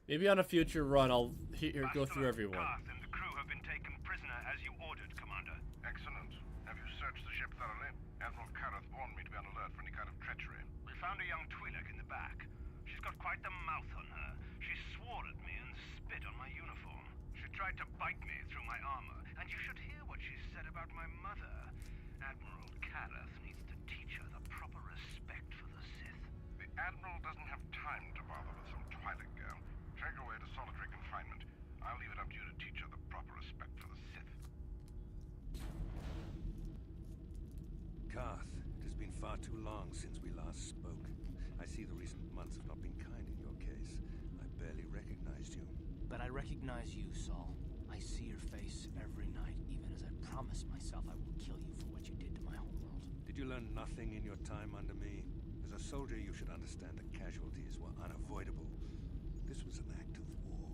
Maybe on a future run, I'll go through everyone. Karth and the crew have been taken prisoner as you ordered, Commander. Excellent. Have you searched the ship thoroughly? Admiral Kareth warned me to be on alert for any kind of treachery. We found a young Twi'lek in the back. She's got quite the mouth on her. She swore at me and spit on my uniform. She tried to bite me through my armor, and you should hear what she said about my mother. Admiral Kareth needs to teach her the proper respect for the Sith. The Admiral doesn't have time to bother with some Twi'lek girl. Take her away to solitary confinement. I'll leave it up to you to teach her the proper respect for the Sith. Karth, it has been far too long since we last spoke. I see the recent months have not been kind in your case. I barely recognized you. But I recognize you, Saul. I see your face every night, even as I promised myself I will kill you for what you did to my homeworld. Did you learn nothing in your time under me? As a soldier, you should understand that casualties were unavoidable. This was an act of war.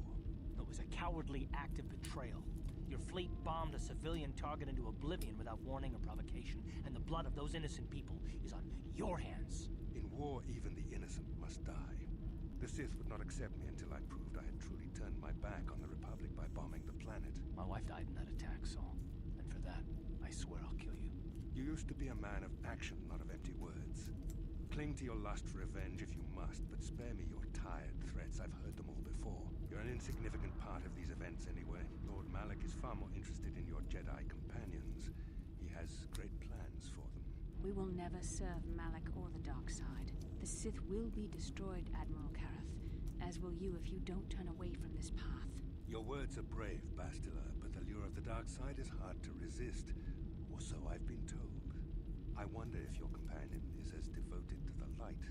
It was a cowardly act of betrayal. Your fleet bombed a civilian target into oblivion without warning or provocation, and the blood of those innocent people is on your hands. In war, even the innocent must die. The Sith would not accept me until I proved I had truly turned my back on the Republic by bombing the planet. My wife died in that attack, Saul. And for that, I swear I'll kill you. You used to be a man of action, not of empty words. Cling to your lust for revenge if you must, but spare me your tired threats. I've heard them all before. You're an insignificant part of these events anyway. Lord Malak is far more interested in your Jedi companions. He has great plans for them. We will never serve Malak or the dark side. The Sith will be destroyed, Admiral Kareth, as will you if you don't turn away from this path. Your words are brave, Bastila, but the lure of the dark side is hard to resist. Or so I've been told. I wonder if your companion is as devoted to the light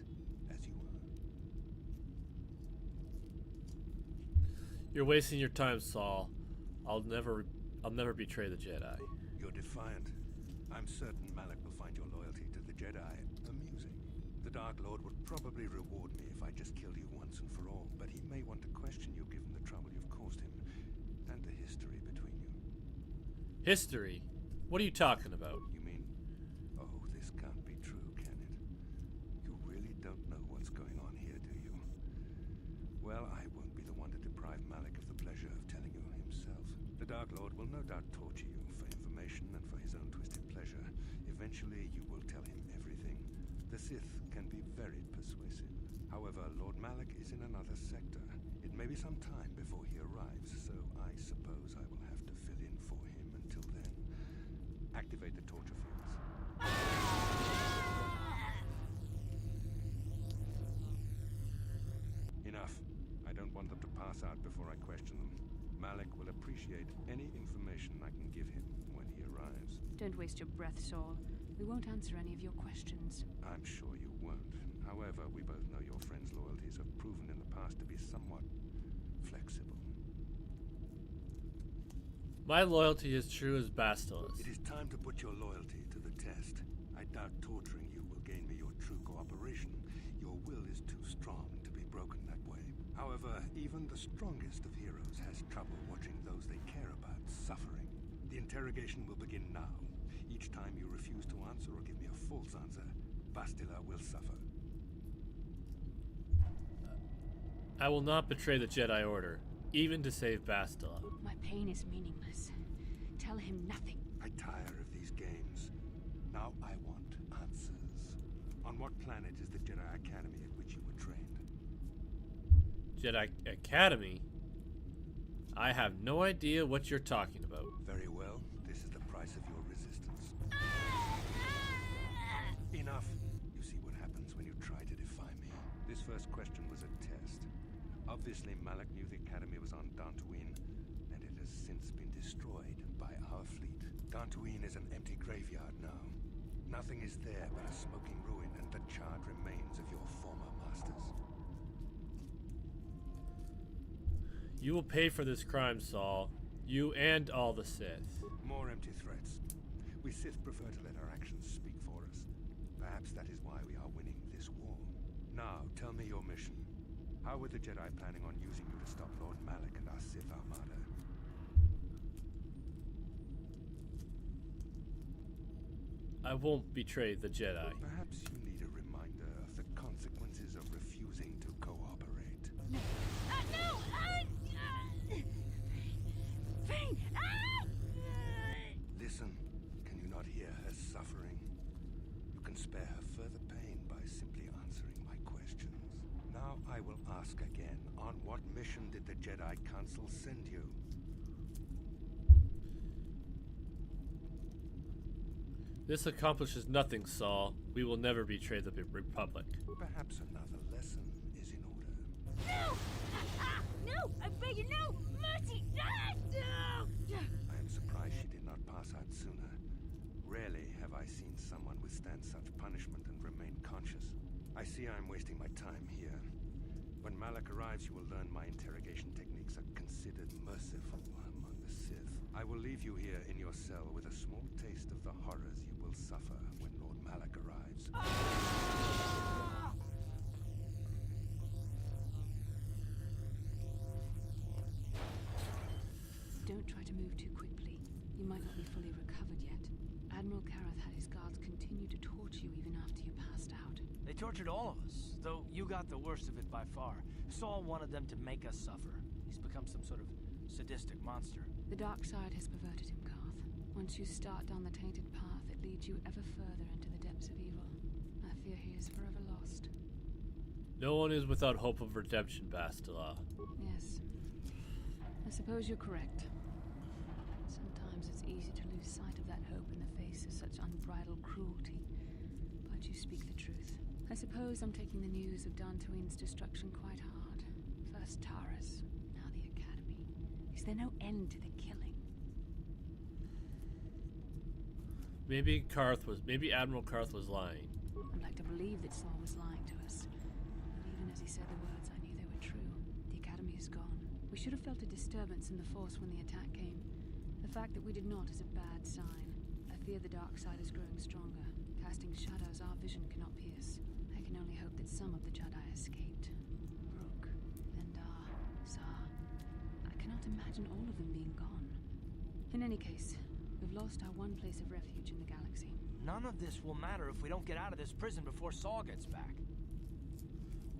as you are. You're wasting your time, Saul. I'll never betray the Jedi. You're defiant. I'm certain Malak will find your loyalty to the Jedi amusing. The Dark Lord would probably reward me if I just killed you once and for all, but he may want to question you given the trouble you've caused him, and the history between you. History? What are you talking about? You mean, oh, this can't be true, can it? You really don't know what's going on here, do you? Well, I won't be the one to deprive Malik of the pleasure of telling you himself. The Dark Lord will no doubt torture you for information and for his own twisted pleasure. Eventually, you will tell him everything. The Sith can be very persuasive. However, Lord Malik is in another sector. It may be some time before he arrives, so I suppose I will have to fill in for him until then. Activate the torture fields. Enough. I don't want them to pass out before I question them. Malik will appreciate any information I can give him when he arrives. Don't waste your breath, Saul. We won't answer any of your questions. I'm sure you won't. However, we both know your friend's loyalties have proven in the past to be somewhat flexible. My loyalty is true as Bastilus. It is time to put your loyalty to the test. I doubt torturing you will gain me your true cooperation. Your will is too strong to be broken that way. However, even the strongest of heroes has trouble watching those they care about suffering. The interrogation will begin now. Each time you refuse to answer or give me a false answer, Bastila will suffer. I will not betray the Jedi Order, even to save Bastila. My pain is meaningless. Tell him nothing. I tire of these games. Now I want answers. On what planet is the Jedi Academy at which you were trained? Jedi Academy? I have no idea what you're talking about. Very well. This is the price of your resistance. Enough. You see what happens when you try to defy me. This first question was a test. Obviously, Malik knew the Academy was on Dantooine, and it has since been destroyed by our fleet. Dantooine is an empty graveyard now. Nothing is there but a smoking ruin and the charred remains of your former masters. You will pay for this crime, Saul. You and all the Sith. More empty threats. We Sith prefer to let our actions speak for us. Perhaps that is why we are winning this war. Now, tell me your mission. How were the Jedi planning on using you to stop Lord Malik and our Sith Armada? I won't betray the Jedi. Perhaps you need a reminder of the consequences of refusing to cooperate. No! Pain! Listen, can you not hear her suffering? You can spare her further pain by simply answering my questions. Now I will ask again, on what mission did the Jedi Council send you? This accomplishes nothing, Saul. We will never betray the Republic. Perhaps another lesson is in order. No! No! I beg you, no! Mercy! No! I am surprised she did not pass out sooner. Rarely have I seen someone withstand such punishment and remain conscious. I see I am wasting my time here. When Malik arrives, you will learn my interrogation techniques are considered merciful among the Sith. I will leave you here in your cell with a small taste of the horrors you will suffer when Lord Malik arrives. Don't try to move too quickly. You might not be fully recovered yet. Admiral Kareth had his guards continue to torture you even after you passed out. They tortured all of us, though you got the worst of it by far. Saul wanted them to make us suffer. He's become some sort of sadistic monster. The dark side has perverted him, Karth. Once you start down the tainted path, it leads you ever further into the depths of evil. I fear he is forever lost. No one is without hope of redemption, Bastila. Yes. I suppose you're correct. Sometimes it's easy to lose sight of that hope in the face of such unbridled cruelty. But you speak the truth. I suppose I'm taking the news of Dantooine's destruction quite hard. First Taras, now the Academy. Is there no end to the killing? Maybe Admiral Karth was lying. I'd like to believe that Saul was lying to us. But even as he said the words, I knew they were true. The Academy is gone. We should have felt a disturbance in the Force when the attack came. The fact that we did not is a bad sign. I fear the dark side is growing stronger, casting shadows our vision cannot pierce. I can only hope that some of the Jedi escaped. Rook, Vendar, Zar. I cannot imagine all of them being gone. In any case, We've lost our one place of refuge in the galaxy. None of this will matter if we don't get out of this prison before Saul gets back.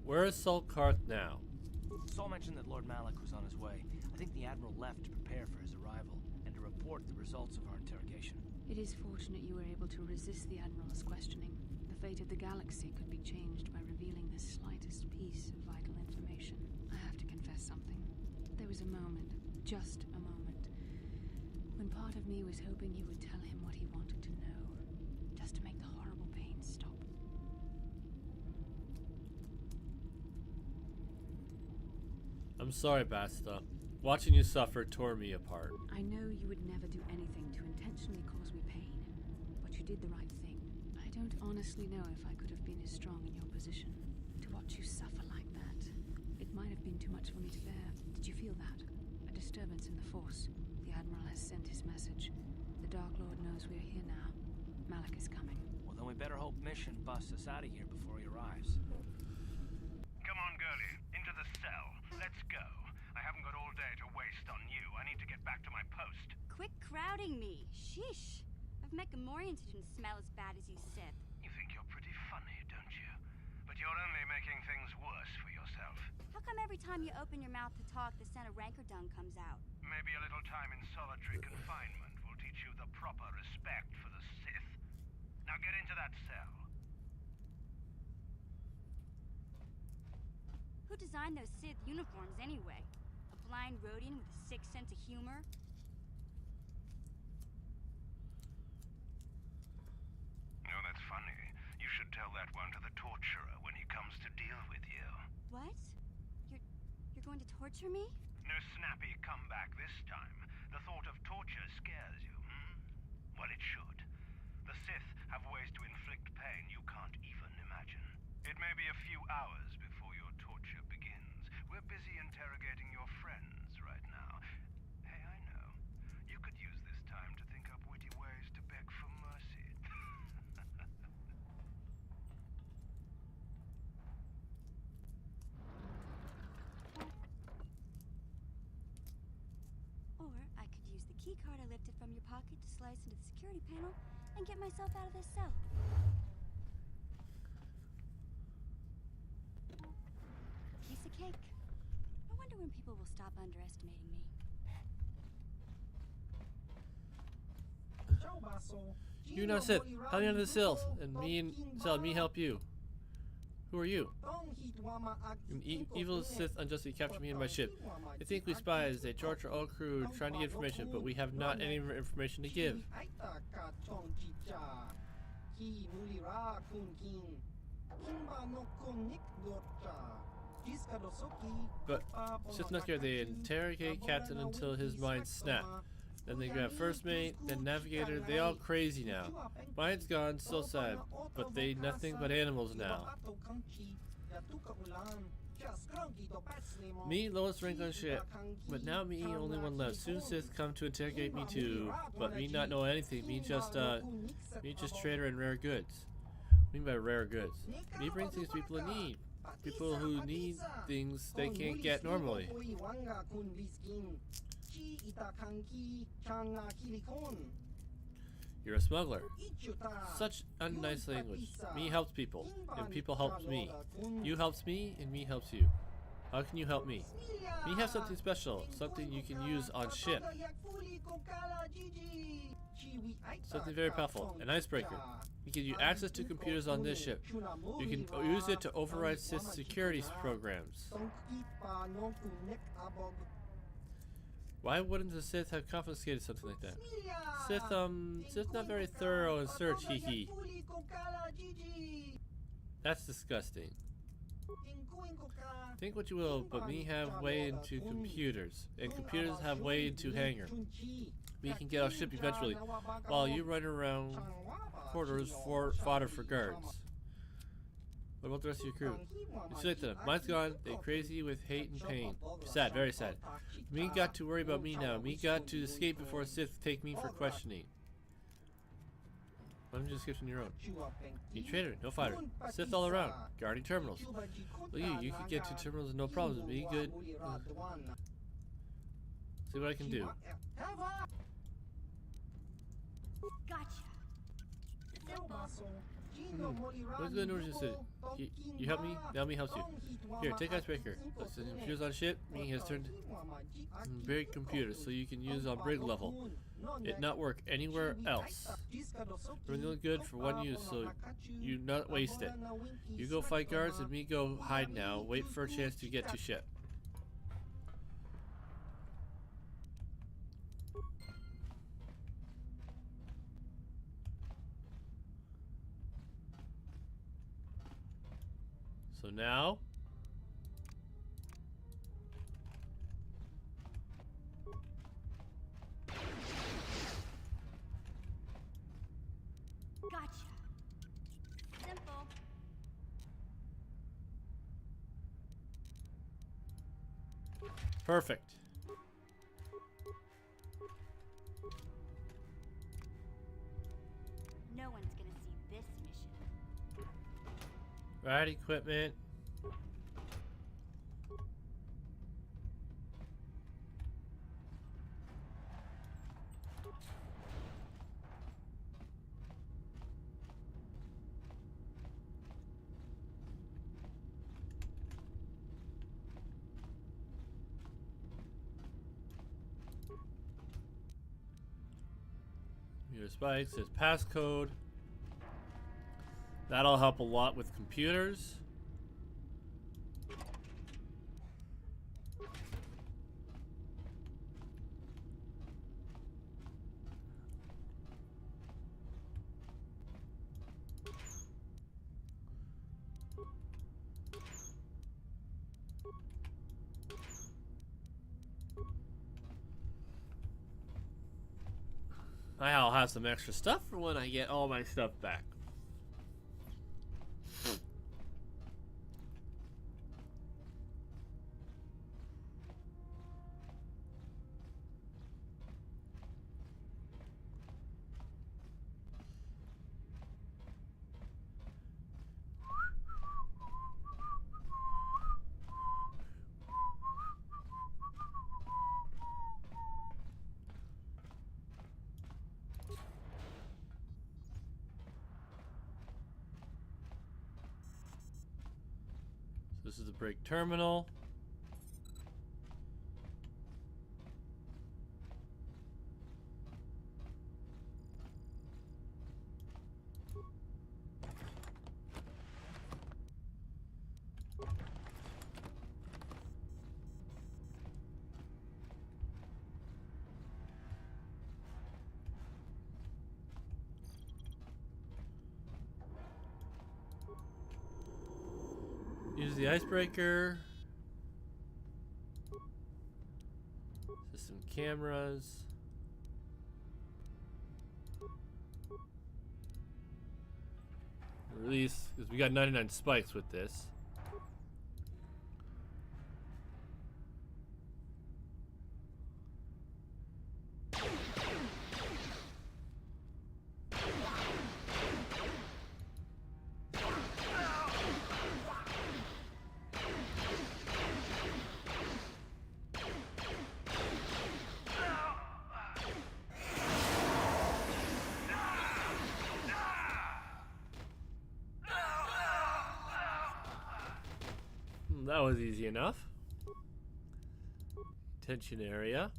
Where is Saul Karth now? Saul mentioned that Lord Malik was on his way. I think the Admiral left to prepare for his arrival and to report the results of our interrogation. It is fortunate you were able to resist the Admiral's questioning. The fate of the galaxy could be changed by revealing the slightest piece of vital information. I have to confess something. There was a moment, just a moment, when part of me was hoping you would tell him what he wanted to know, just to make the horrible pain stop. I'm sorry, Basta. Watching you suffer tore me apart. I know you would never do anything to intentionally cause me pain, but you did the right thing. I don't honestly know if I could have been as strong in your position. To watch you suffer like that, it might have been too much for me to bear. Did you feel that? A disturbance in the Force. The Admiral has sent his message. The Dark Lord knows we're here now. Malik is coming. Well, then we better hope Mission busts us out of here before he arrives. Come on, girlie. Into the cell. Let's go. I haven't got all day to waste on you. I need to get back to my post. Quit crowding me. Sheesh. I've met Gamorreans who didn't smell as bad as you, Sith. You think you're pretty funny, don't you? But you're only making things worse for yourself. How come every time you open your mouth to talk, the scent of rancor dung comes out? Maybe a little time in solitary confinement will teach you the proper respect for the Sith. Now get into that cell. Who designed those Sith uniforms anyway? A blind Rhodian with a sick sense of humor? No, that's funny. You should tell that one to the torturer when he comes to deal with you. What? You're going to torture me? No snappy comeback this time. The thought of torture scares you, hmm? Well, it should. The Sith have ways to inflict pain you can't even imagine. It may be a few hours before your torture begins. We're busy interrogating your friends right now. Hey, I know. You could use this time to think up witty ways to beg for mercy. Or I could use the key card I lifted from your pocket to slice into the security panel and get myself out of this cell. Piece of cake. I wonder when people will stop underestimating me. You now sit. Help me under the cells, and me help you. Who are you? An evil Sith unjustly captured me in my ship. They think we spies. They torture all crew trying to get information, but we have not any information to give. But Sith not scared. They interrogate Captain until his mind snapped. Then they grab First Mate, then Navigator. They all crazy now. Mine's gone, so sad. But they nothing but animals now. Me, lowest rank on ship. But now me, only one left. Soon Sith come to interrogate me too. But me not know anything. Me just trader in rare goods. What do you mean by rare goods? Me bring things people in need. People who need things they can't get normally. You're a smuggler. Such unnice language. Me helps people, and people helps me. You helps me, and me helps you. How can you help me? Me have something special, something you can use on ship. Something very powerful, an icebreaker. We give you access to computers on this ship. You can use it to override Sith security programs. Why wouldn't the Sith have confiscated something like that? Sith not very thorough in search, hee. That's disgusting. Think what you will, but me have way into computers, and computers have way into hangar. Me can get off ship eventually, while you run around quarters for fodder for guards. What about the rest of your crew? You select them. Mine's gone. They crazy with hate and pain. Sad, very sad. Me got to worry about me now. Me got to escape before Sith take me for questioning. Why don't you just get on your own? You trader, no fighter. Sith all around, guarding terminals. Look you can get to terminals no problems. Be good. See what I can do. Gotcha. What's good news? You help me? Now me helps you. Here, take icebreaker. Since the computers on ship, meaning has turned big computers, so you can use on brig level. It not work anywhere else. Really good for one use, so you not waste it. You go fight guards and me go hide now. Wait for a chance to get to ship. So now Gotcha. Simple. perfect. No one's gonna see this mission. Right equipment. Your spikes says passcode. That'll help a lot with computers. I'll have some extra stuff for when I get all my stuff back. This is the brake terminal. Use the icebreaker. System cameras. Release, because we got 99 spikes with this. That was easy enough. Detention area.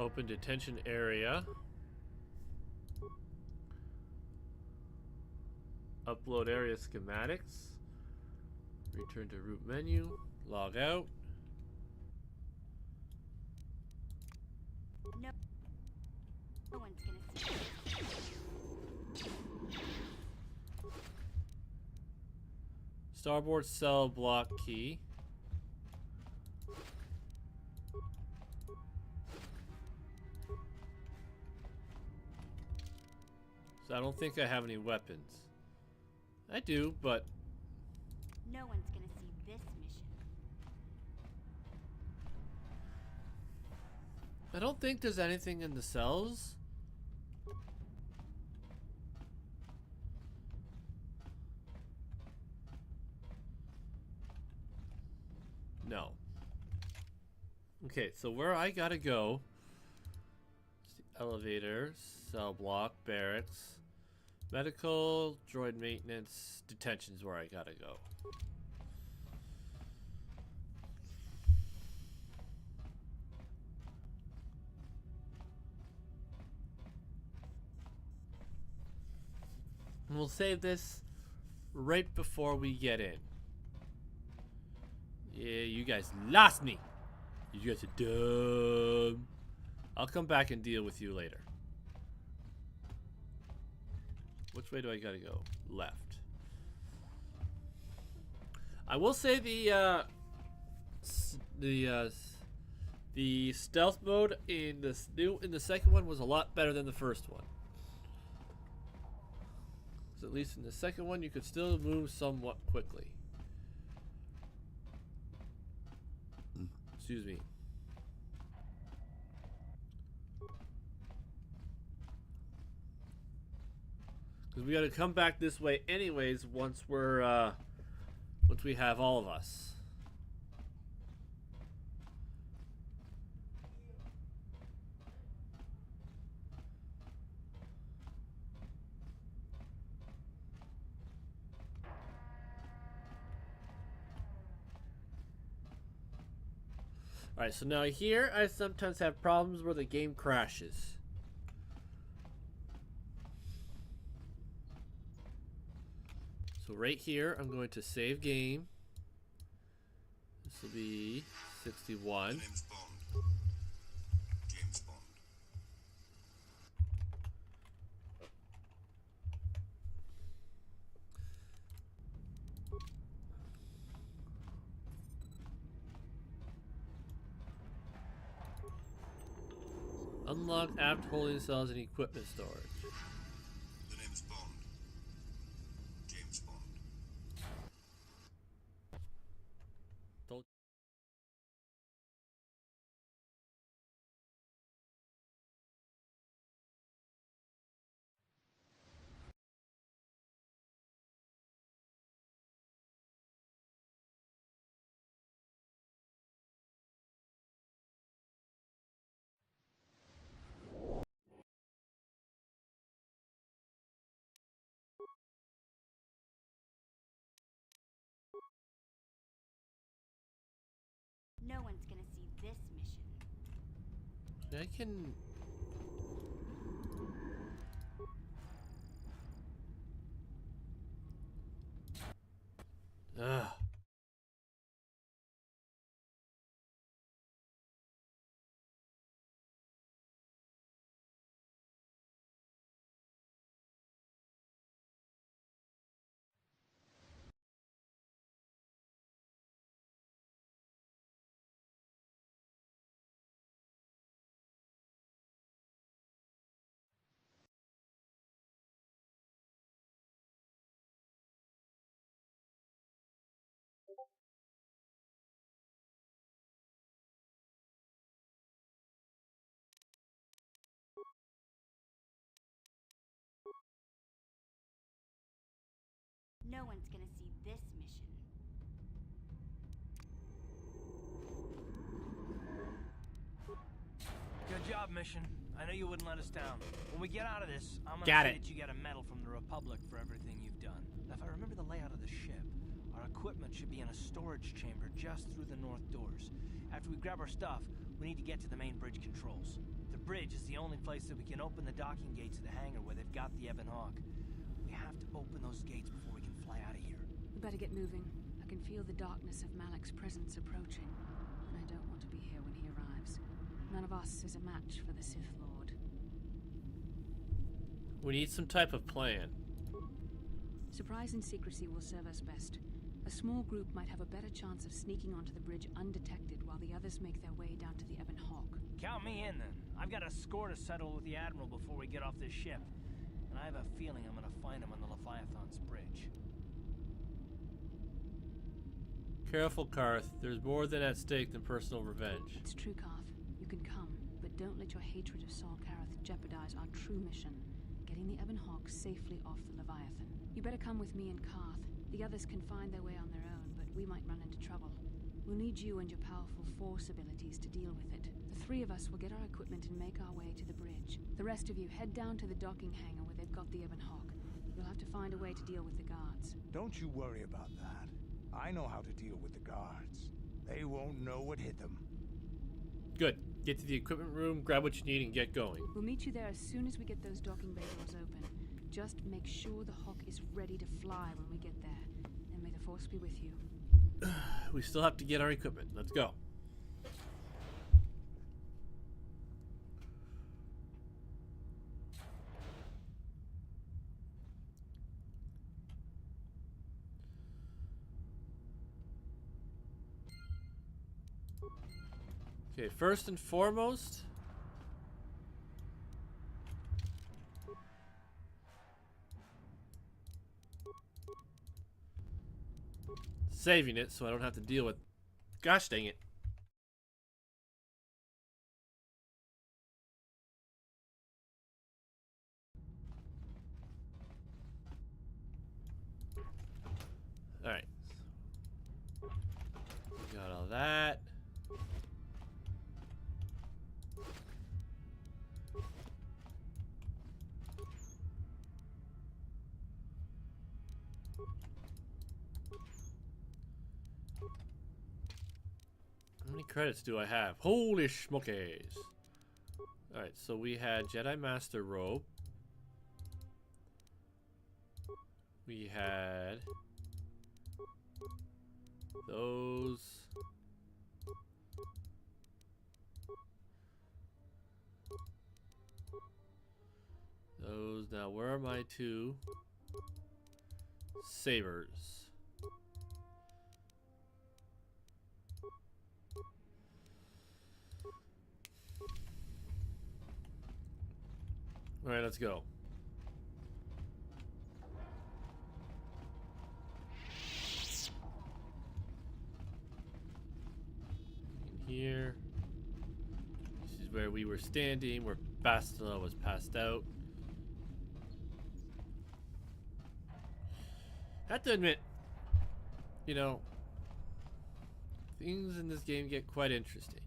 Open detention area. Upload area schematics. Return to root menu. Log out. No one's gonna see. Starboard cell block key. So I don't think I have any weapons. I do, but No one's gonna see this mission. I don't think there's anything in the cells. Okay, so where I gotta go is the elevator, cell block, barracks, medical, droid maintenance, detention's where I gotta go. And we'll save this right before we get in. Yeah, you guys lost me. You guys are dumb. I'll come back and deal with you later. Which way do I gotta go? Left. I will say the stealth mode in the second one was a lot better than the first one. So at least in the second one, you could still move somewhat quickly. Excuse me. Because we got to come back this way anyways once we have all of us. Alright, so now here I sometimes have problems where the game crashes. So right here, I'm going to save game. This will be 61. Name's Bond. James Bond. Unlock aft holding cells and equipment storage. The name's Bond. James Bond. Don't. No one's gonna see this mission. I can. Ugh. No one's gonna see this mission. Good job, Mission. I know you wouldn't let us down. When we get out of this, I'm gonna Got say it. that you get a medal from the Republic for everything you've done. If I remember the layout of the ship, our equipment should be in a storage chamber just through the north doors. After we grab our stuff, we need to get to the main bridge controls. The bridge is the only place that we can open the docking gates of the hangar where they've got the Ebon Hawk. We have to open those gates before we can fly out of here. We better get moving. I can feel the darkness of Malak's presence approaching, and I don't want to be here when he arrives. None of us is a match for the Sith Lord. We need some type of plan. Surprise and secrecy will serve us best. A small group might have a better chance of sneaking onto the bridge undetected while the others make their way down to the Ebon Hawk. Count me in, then. I've got a score to settle with the Admiral before we get off this ship. And I have a feeling I'm gonna find him on the Leviathan's bridge. Careful, Karth. There's more than at stake than personal revenge. It's true, Karth. You can come, but don't let your hatred of Saul Karath jeopardize our true mission, getting the Ebon Hawk safely off the Leviathan. You better come with me and Karth. The others can find their way on their own, but we might run into trouble. We'll need you and your powerful force abilities to deal with it. The three of us will get our equipment and make our way to the bridge. The rest of you head down to the docking hangar where they've got the Ebon Hawk. You'll have to find a way to deal with the guards. Don't you worry about that. I know how to deal with the guards. They won't know what hit them. Good. Get to the equipment room, grab what you need, and get going. We'll meet you there as soon as we get those docking bay doors open. Just make sure the Hawk is ready to fly when we get there. And may the Force be with you. We still have to get our equipment. Let's go. Okay, first and foremost, saving it so I don't have to deal with, gosh dang it. Alright. Got all that. How many credits do I have? Holy smokies. Alright, so we had Jedi Master Robe. We had those. Those. Now, where are my two sabers? Alright, let's go. In here. This is where we were standing, where Bastila was passed out. Have to admit, you know, things in this game get quite interesting.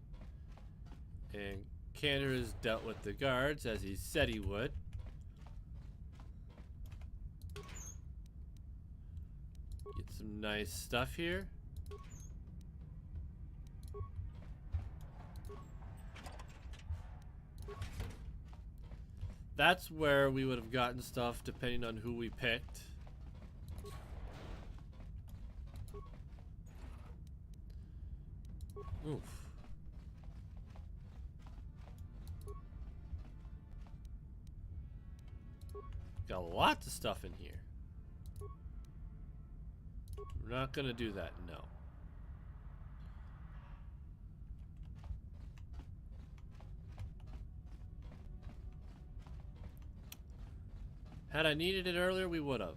And Cantor has dealt with the guards as he said he would. Get some nice stuff here. That's where we would have gotten stuff depending on who we picked. Oof. Got lots of stuff in here. We're not gonna do that, no. Had I needed it earlier, we would have.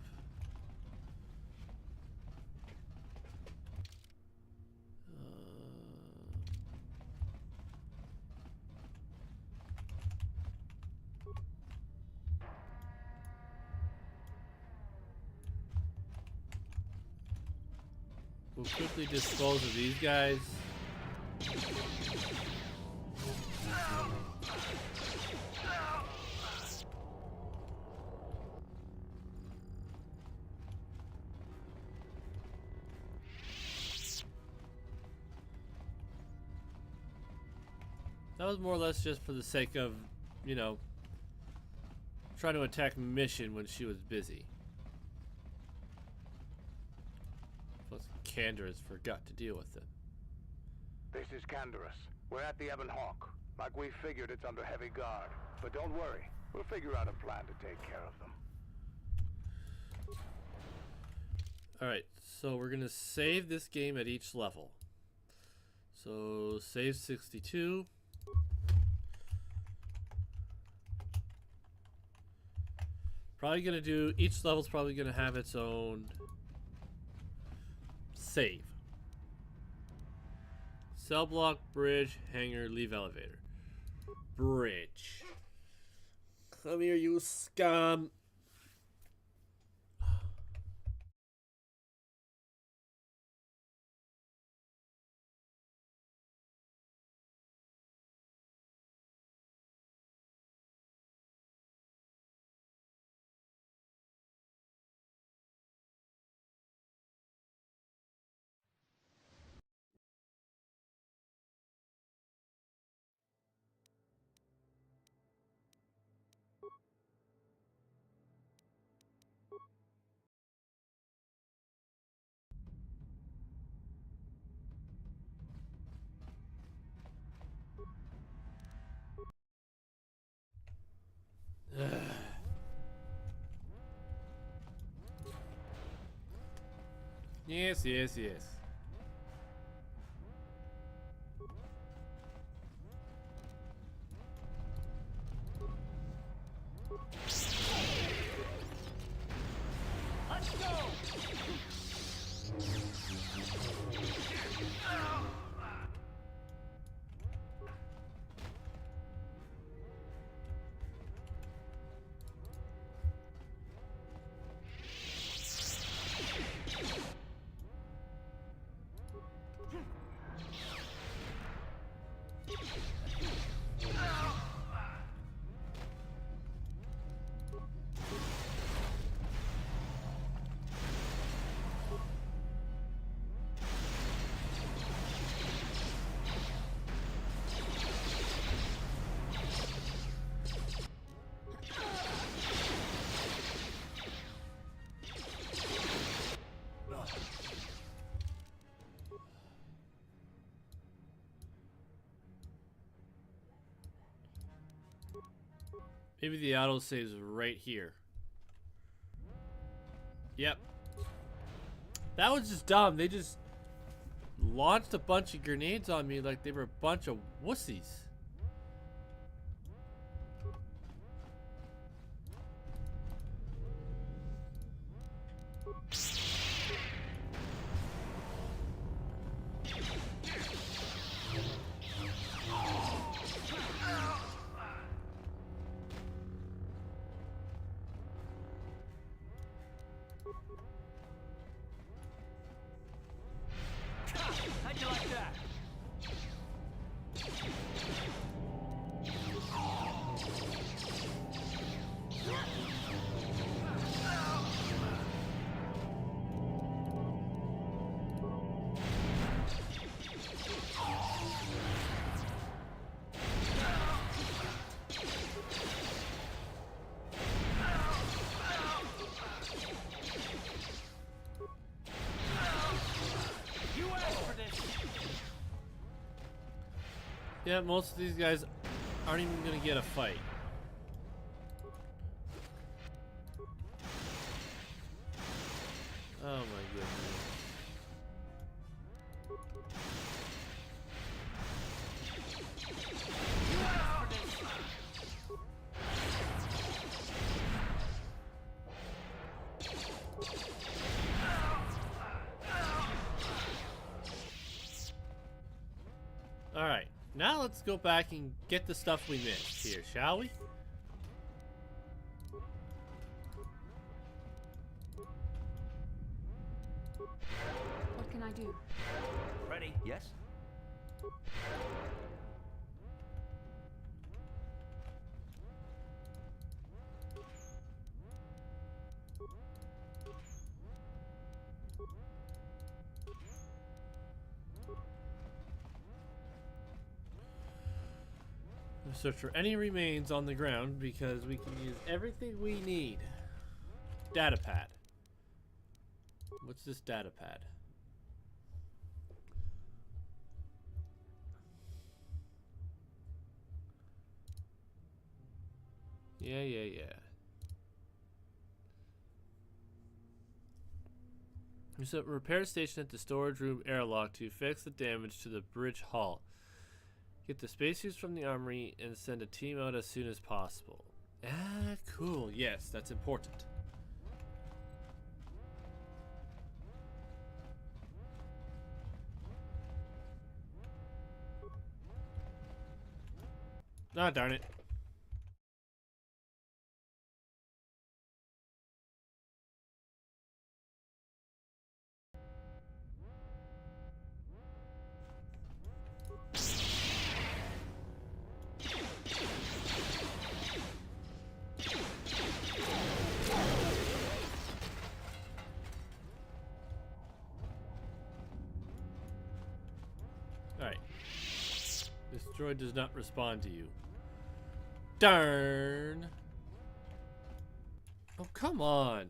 We'll quickly dispose of these guys. That was more or less just for the sake of, you know, trying to attack Mission when she was busy. Plus, Canderous forgot to deal with it. This is Canderous. We're at the Ebon Hawk. Like we figured, it's under heavy guard. But don't worry, we'll figure out a plan to take care of them. Alright, so we're going to save this game at each level. So, save 62. Probably going to do, each level's probably going to have its own save. Cell block, bridge, hangar, leave elevator. Bridge. Come here, you scum. Yes, yes, yes. Let's go! Maybe the auto saves right here. Yep. That was just dumb. They just launched a bunch of grenades on me like they were a bunch of wussies. How'd you like that? You asked for this. Yeah, most of these guys aren't even gonna get a fight. Oh my goodness. Alright, now let's go back and get the stuff we missed here, shall we? What can I do? Ready? Yes? Search for any remains on the ground because we can use everything we need. Data pad. What's this data pad? Yeah. There's a repair station at the storage room airlock to fix the damage to the bridge hull. Get the spacesuits from the armory and send a team out as soon as possible. Ah, cool. Yes, that's important. Ah, darn it. Alright. This droid does not respond to you. Darn! Oh, come on!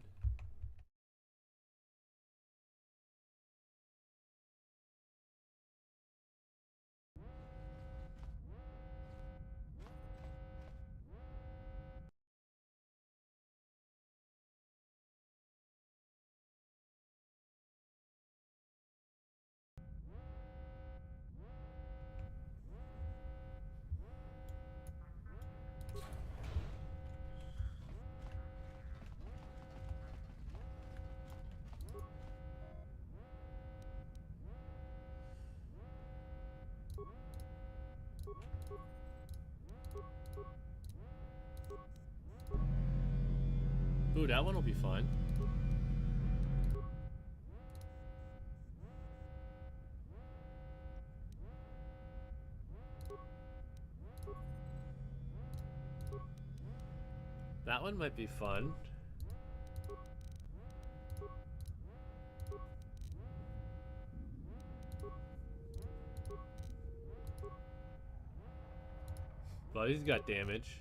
that one will be fun. That one might be fun. But he's got damage.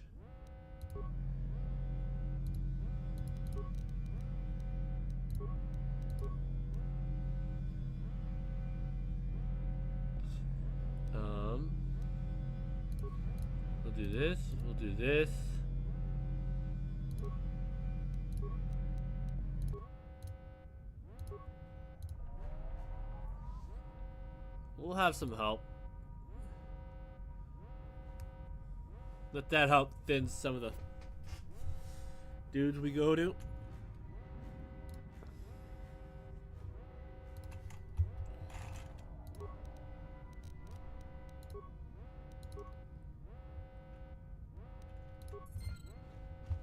We'll do this. We'll do this. We'll have some help. Let that help thin some of the dudes we go to.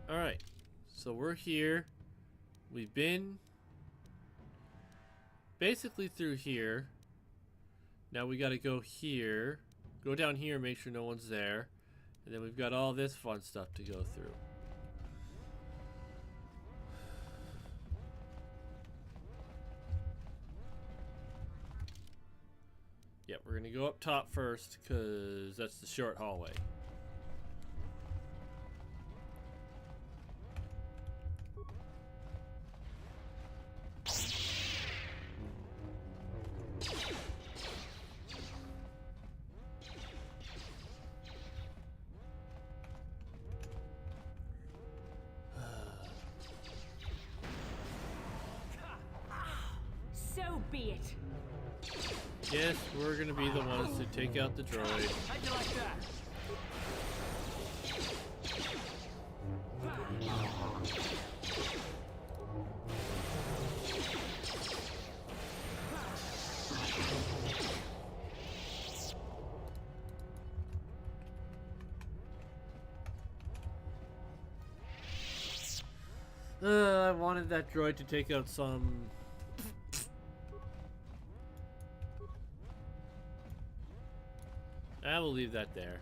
Alright, so we're here. We've been basically through here. Now we gotta go here. Go down here, make sure no one's there. And then we've got all this fun stuff to go through. Yep, we're gonna go up top first, because that's the short hallway. So be it. Yes, we're gonna be the ones to take out the droid. How'd you like that? I wanted that droid to take out some... I will leave that there.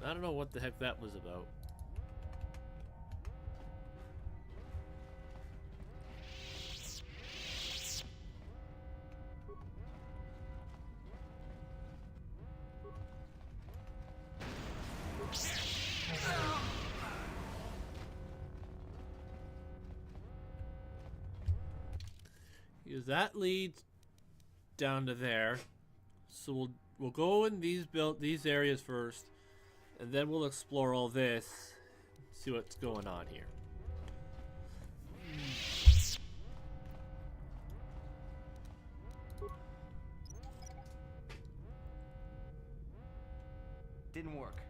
I don't know what the heck that was about. Because that leads down to there. So we'll go in these areas first, and then we'll explore all this, see what's going on here. Didn't work.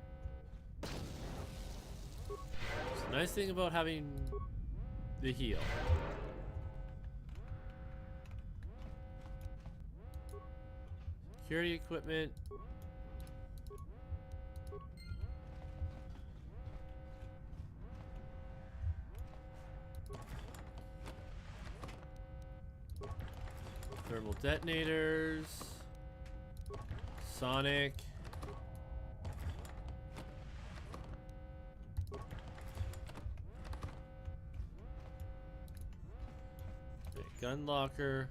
It's a nice thing about having the heal. Security equipment. Thermal detonators. Sonic. Gun locker.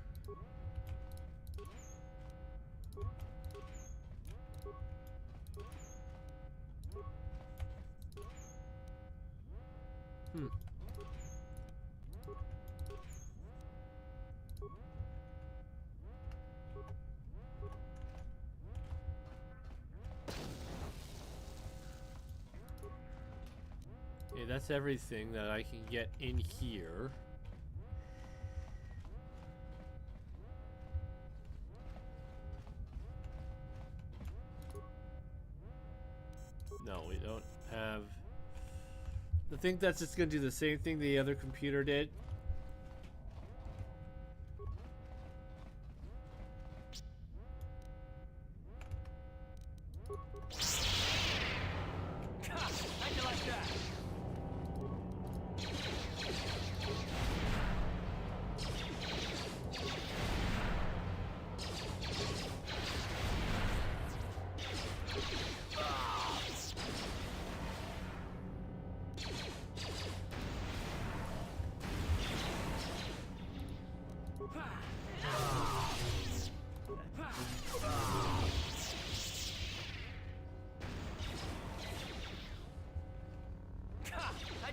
Okay, that's everything that I can get in here. No, we don't have... I think that's just going to do the same thing the other computer did.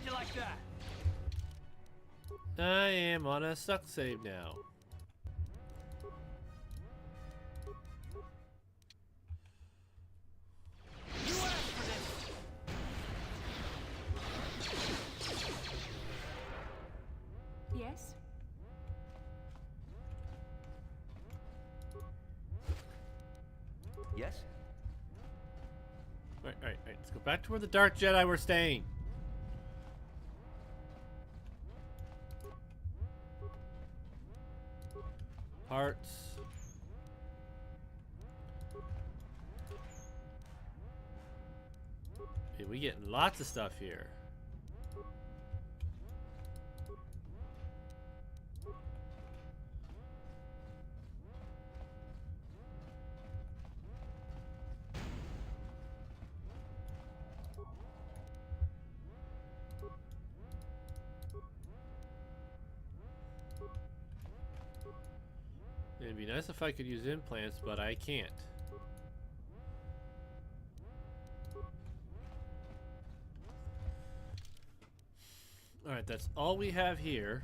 you like that? I am on a suck save now. You asked for this. Yes? Yes? Alright. Let's go back to where the Dark Jedi were staying. Parts. Hey, we getting lots of stuff here. It'd be nice if I could use implants, but I can't. Alright, that's all we have here.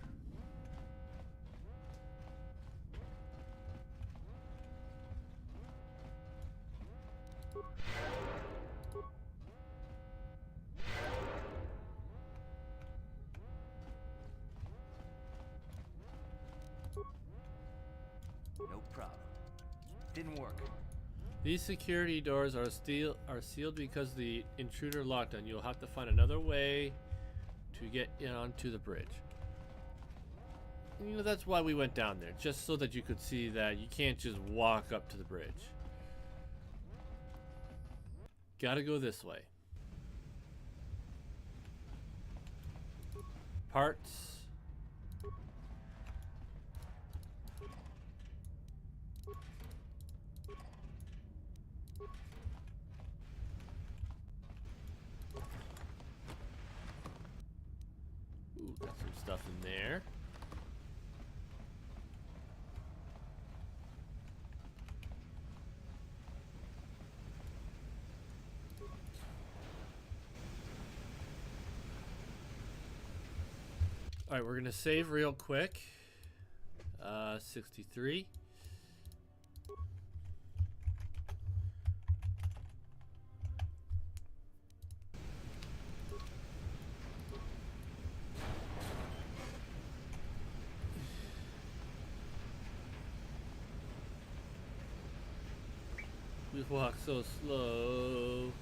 No problem. Didn't work. These security doors are sealed because the intruder locked on. You'll have to find another way to get in onto the bridge. You know, that's why we went down there, just so that you could see that you can't just walk up to the bridge. Gotta go this way. Parts. Ooh, got some stuff in there. Alright, we're gonna save real quick. 63. We walk so slow.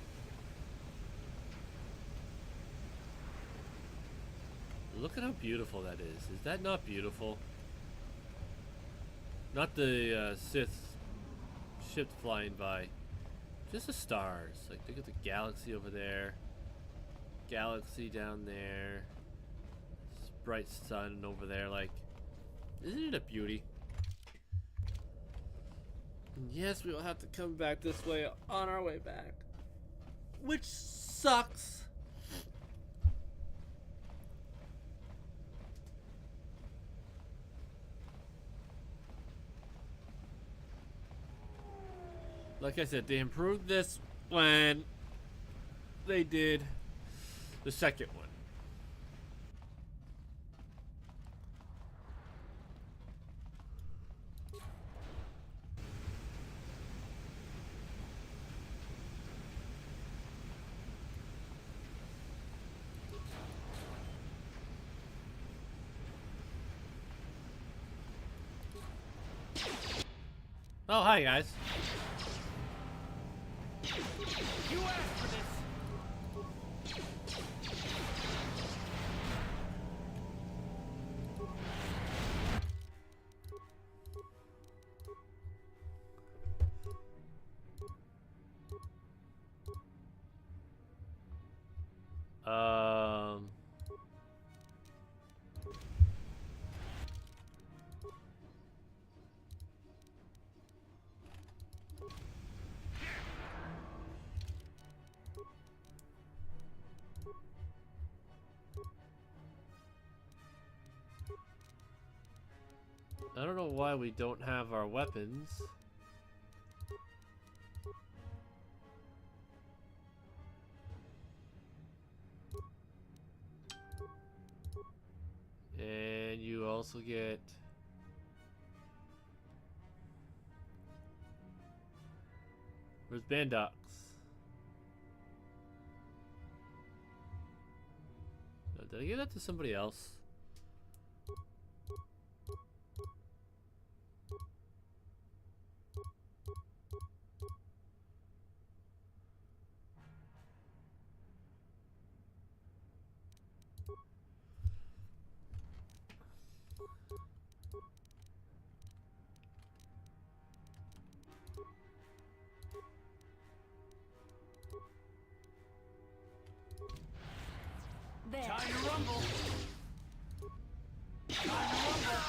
Look at how beautiful that is. Is that not beautiful? Not the Sith ship flying by. Just the stars. Like, look at the galaxy over there. Galaxy down there. This bright sun over there. Like, isn't it a beauty? And yes, we will have to come back this way on our way back. Which sucks. Like I said, they improved this when they did the second one. Oh, hi guys. You asked for this. I don't know why we don't have our weapons. also get... Where's Bandox? No, did I give that to somebody else? There. Time to rumble. Time to rumble.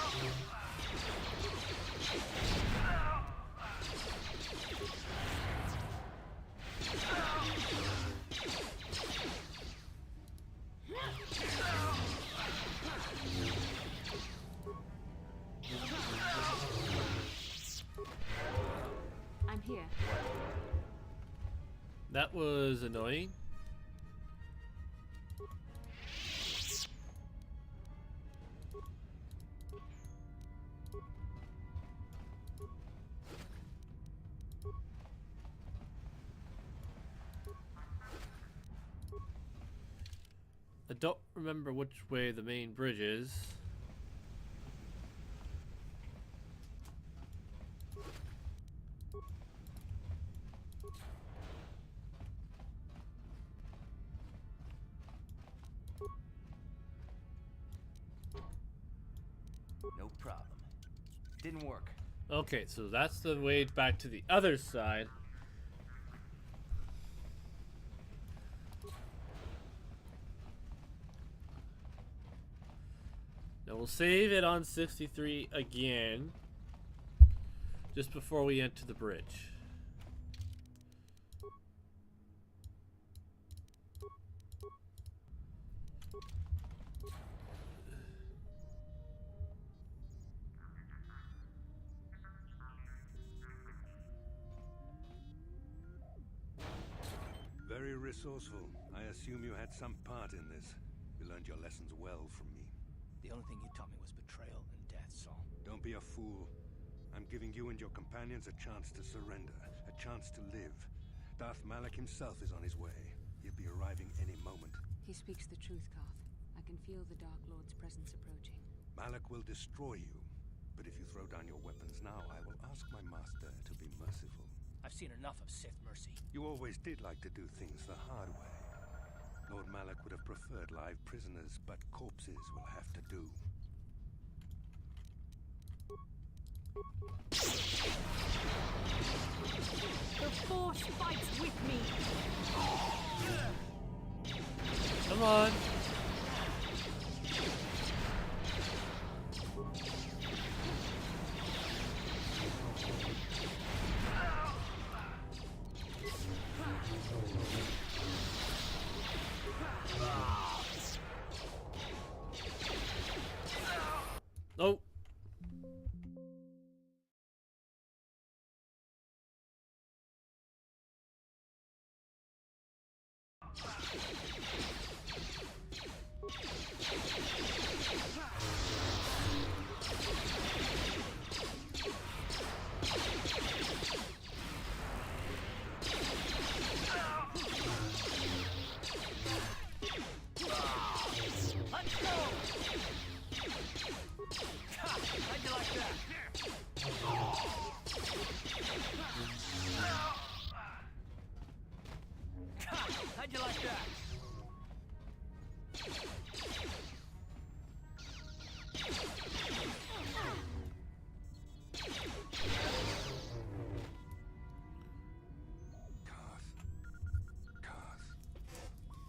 I'm here. That was annoying. I don't remember which way the main bridge is. No problem. Didn't work. Okay, so that's the way back to the other side. Now we'll save it on 63 again, just before we enter the bridge. Very resourceful. I assume you had some part in this. You learned your lessons well from me. The only thing you taught me was betrayal and death, Saul. Don't be a fool. I'm giving you and your companions a chance to surrender, a chance to live. Darth Malak himself is on his way. He'll be arriving any moment. He speaks the truth, Karth. I can feel the Dark Lord's presence approaching. Malak will destroy you. But if you throw down your weapons now, I will ask my master to be merciful. I've seen enough of Sith mercy. You always did like to do things the hard way. Lord Malak would have preferred live prisoners, but corpses will have to do. The Force fights with me. Come on. Oh. Let's go! How'd you like that? How'd you like that?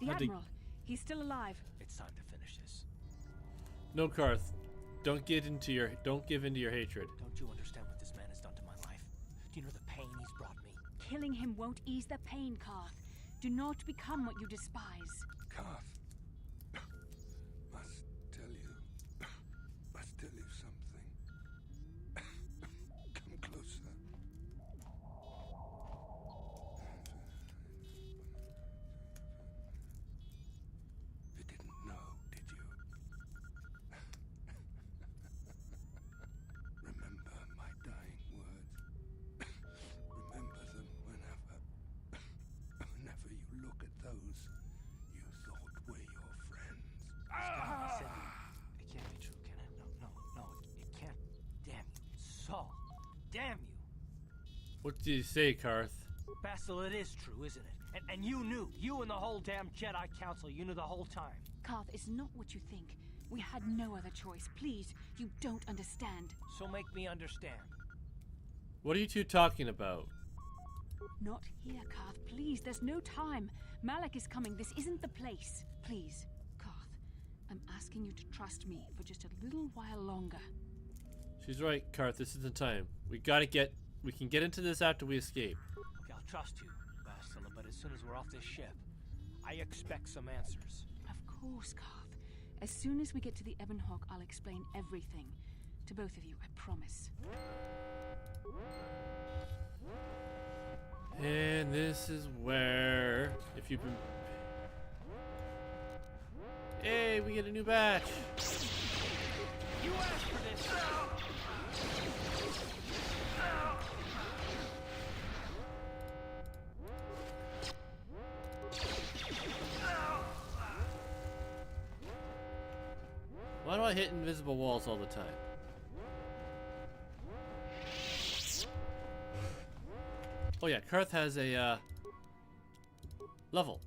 The Admiral. He's still alive. It's time to finish this. No, Karth. Don't give into your hatred. Don't you understand what this man has done to my life? Do you know the pain he's brought me? Killing him won't ease the pain, Karth. Do not become what you despise. Karth, must tell you something. Come closer. You didn't know, did you? What did you say, Karth? Basil, it is true, isn't it? And you knew. You and the whole damn Jedi Council, you knew the whole time. Karth, it's not what you think. We had no other choice. Please, you don't understand. So make me understand. What are you two talking about? Not here, Karth. Please, there's no time. Malak is coming. This isn't the place. Please, Karth, I'm asking you to trust me for just a little while longer. She's right, Karth. This isn't time. We can get into this after we escape. Okay, I'll trust you, Bastila, but as soon as we're off this ship, I expect some answers. Of course, Karth. As soon as we get to the Ebon Hawk, I'll explain everything. To both of you, I promise. And this is where, if you've been... Hey, we get a new batch! You asked for this! Why do I hit invisible walls all the time? Oh yeah, Karth has a level.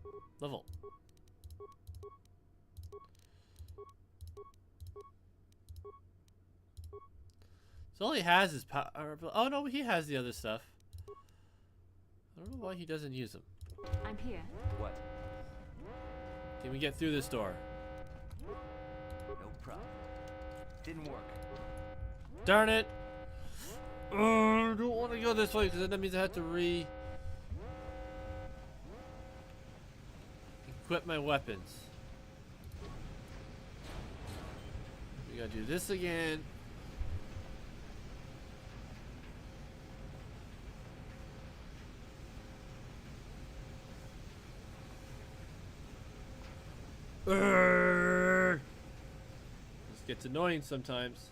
So all he has is power. Oh no, he has the other stuff. I don't know why he doesn't use them. I'm here. What? Can we get through this door? No problem. Didn't work. Darn it! I don't want to go this way because that means I have to equip my weapons. We gotta do this again. This gets annoying sometimes.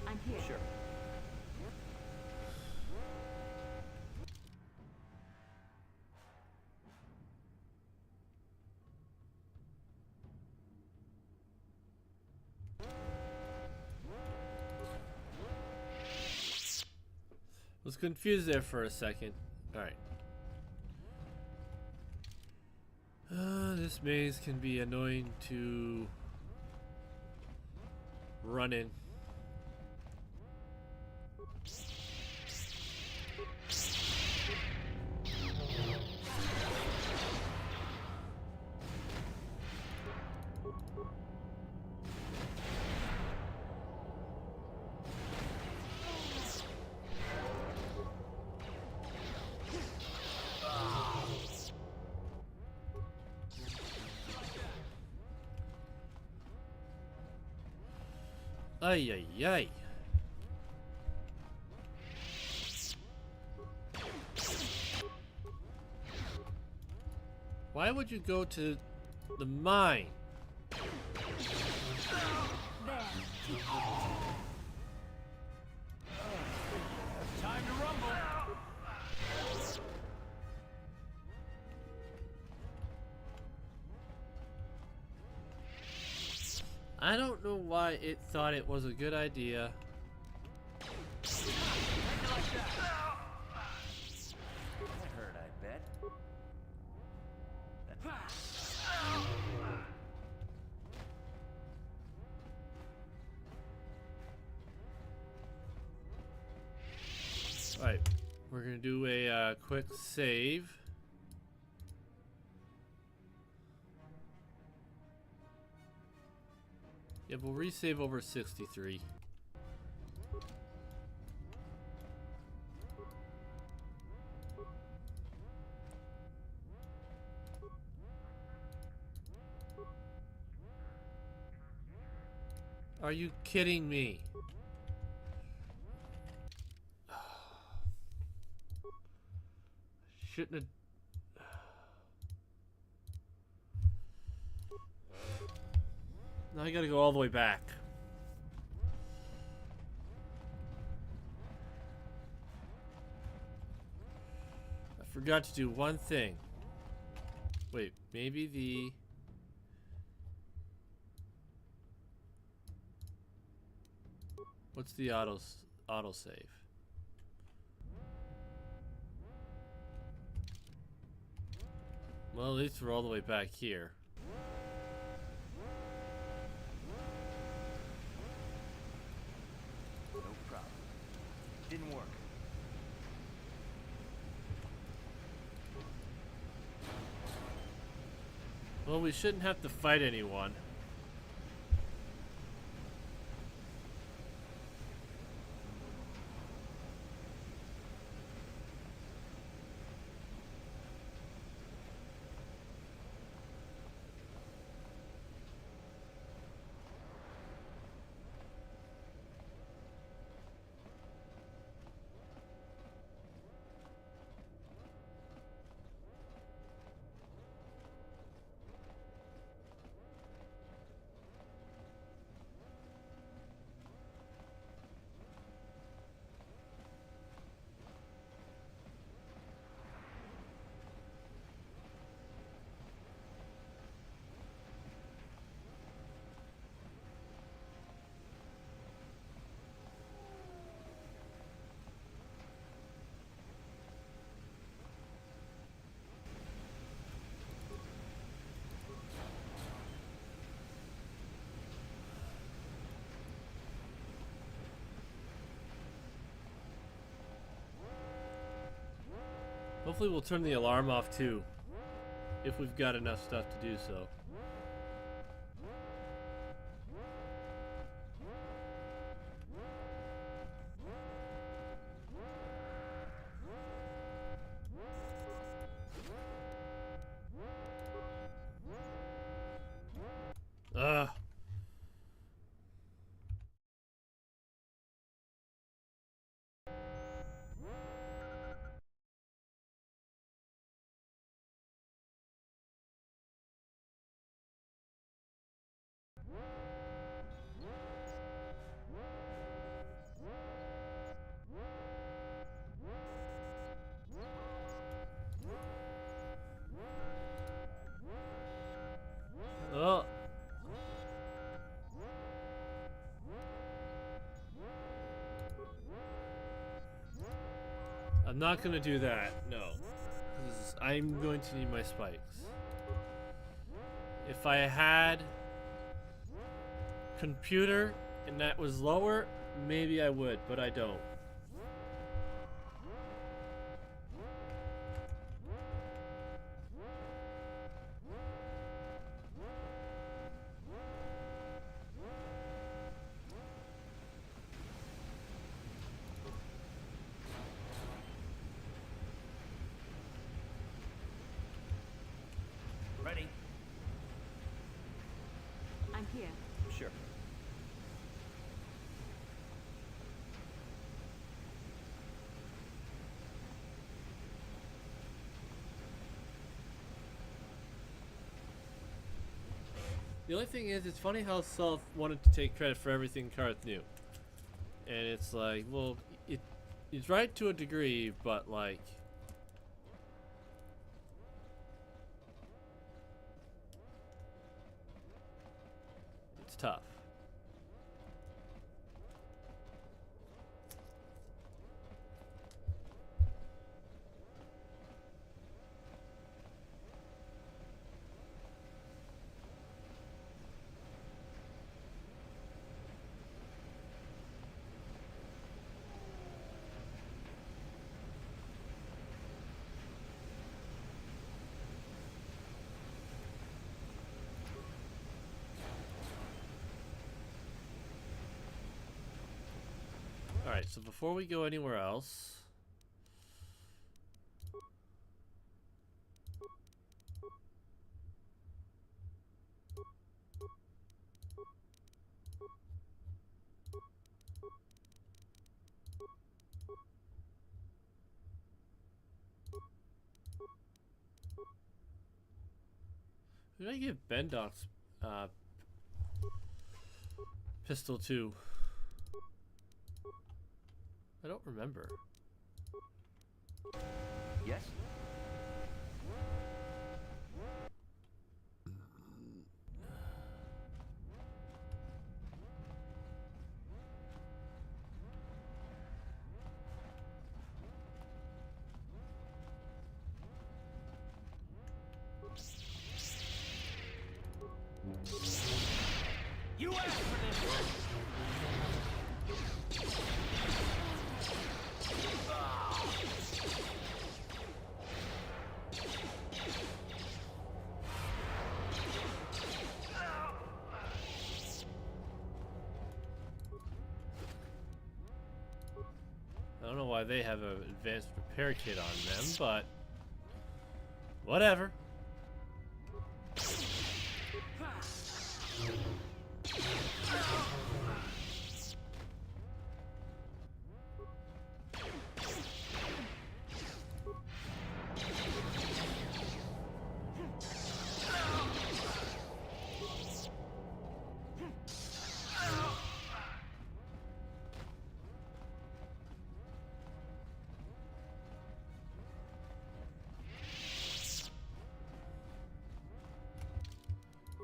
I'm here. Sure. Was confused there for a second. Alright. This maze can be annoying to run in. Ay, ay, ay. Why would you go to the mine? Time to rumble. I don't know why it thought it was a good idea. That hurt, I bet. That's Alright, we're gonna do a quick save. Yeah, we'll resave over 63. Are you kidding me? Shouldn't have. Now I gotta go all the way back. I forgot to do one thing. Wait, maybe the... What's the auto save? Well, at least we're all the way back here. No problem. Didn't work. Well, we shouldn't have to fight anyone. Hopefully we'll turn the alarm off too, if we've got enough stuff to do so. Ugh. Oh. I'm not gonna do that, no. I'm going to need my spikes. If I had computer and that was lower, maybe I would, but I don't. Ready? I'm here. Sure. The only thing is, it's funny how Self wanted to take credit for everything Karth knew. And it's like, well, he's right to a degree, but like... It's tough. Alright, so before we go anywhere else... Who did I give Bendoc's pistol to? I don't remember. Yes? You asked for this! I don't know why they have an advanced repair kit on them, but whatever.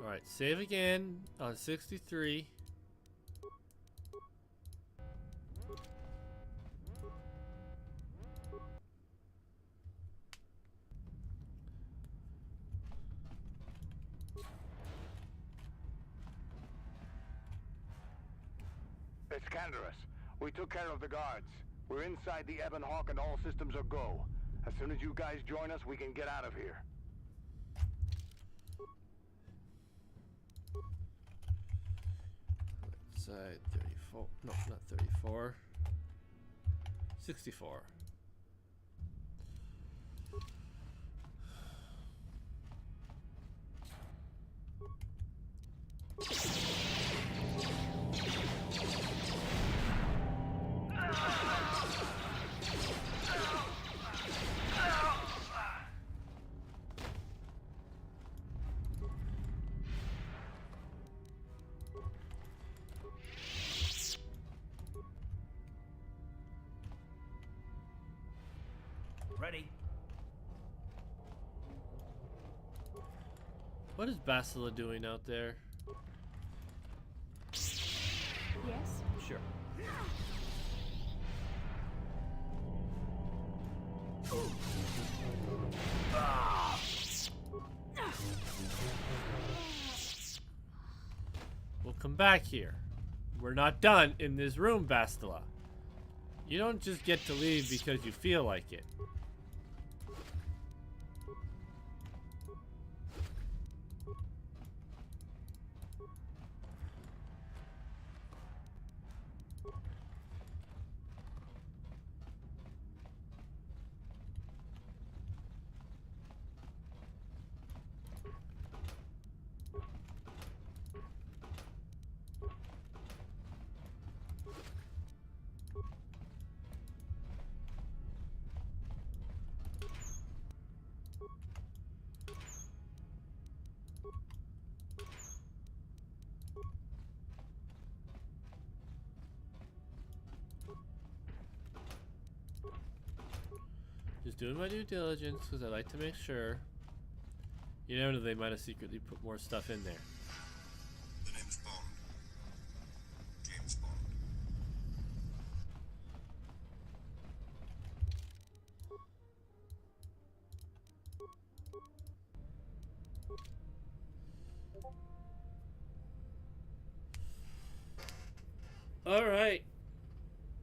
Alright, save again on 63. It's Canderous. We took care of the guards. We're inside the Ebon Hawk and all systems are go. As soon as you guys join us, we can get out of here. Side 34. No, not 34. 64. Ready? What is Basila doing out there? Yes? Sure. We'll come back here. We're not done in this room, Bastila. You don't just get to leave because you feel like it. Just doing my due diligence because I like to make sure. You never know, they might have secretly put more stuff in there. The name's Bond. James Bond. Alright.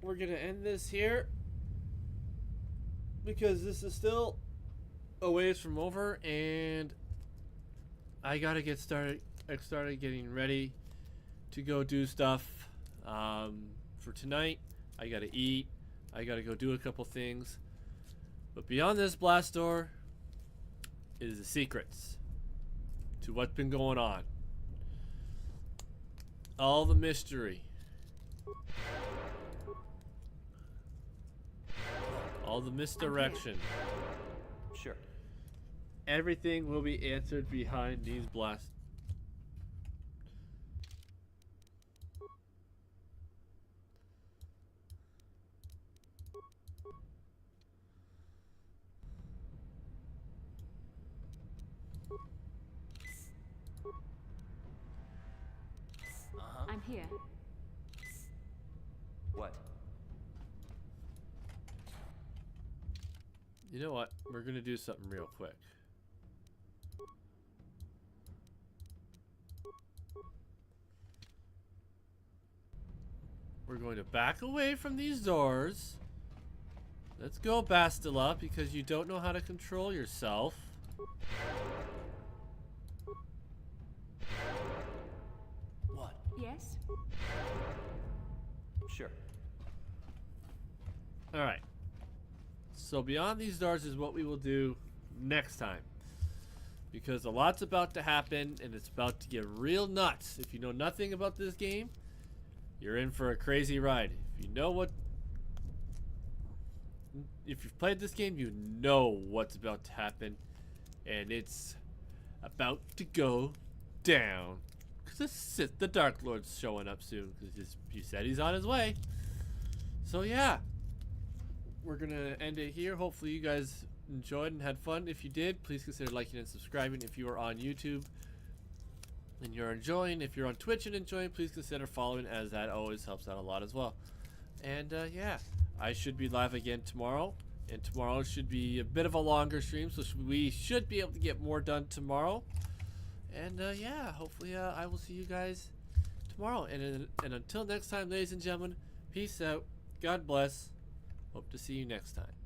We're gonna end this here. Because this is still a ways from over, and I gotta get started. I started getting ready to go do stuff for tonight. I gotta eat. I gotta go do a couple things. But beyond this blast door is the secrets to what's been going on. All the mystery. All the misdirection. Sure. Everything will be answered behind these blasts. I'm here. What? You know what? We're gonna do something real quick. We're going to back away from these doors. Let's go, Bastila, because you don't know how to control yourself. What? Yes? Sure. Alright. So beyond these doors is what we will do next time. Because a lot's about to happen and it's about to get real nuts. If you know nothing about this game, you're in for a crazy ride. If you know what... If you've played this game, you know what's about to happen. And it's about to go down. Because the Dark Lord's showing up soon. Because he said he's on his way. So yeah. We're going to end it here. Hopefully you guys enjoyed and had fun. If you did, please consider liking and subscribing. If you are on YouTube and you're enjoying, if you're on Twitch and enjoying, please consider following, as that always helps out a lot as well. And yeah, I should be live again tomorrow, and tomorrow should be a bit of a longer stream, so we should be able to get more done tomorrow. And yeah, hopefully I will see you guys tomorrow. And until next time, ladies and gentlemen, peace out, God bless, hope to see you next time.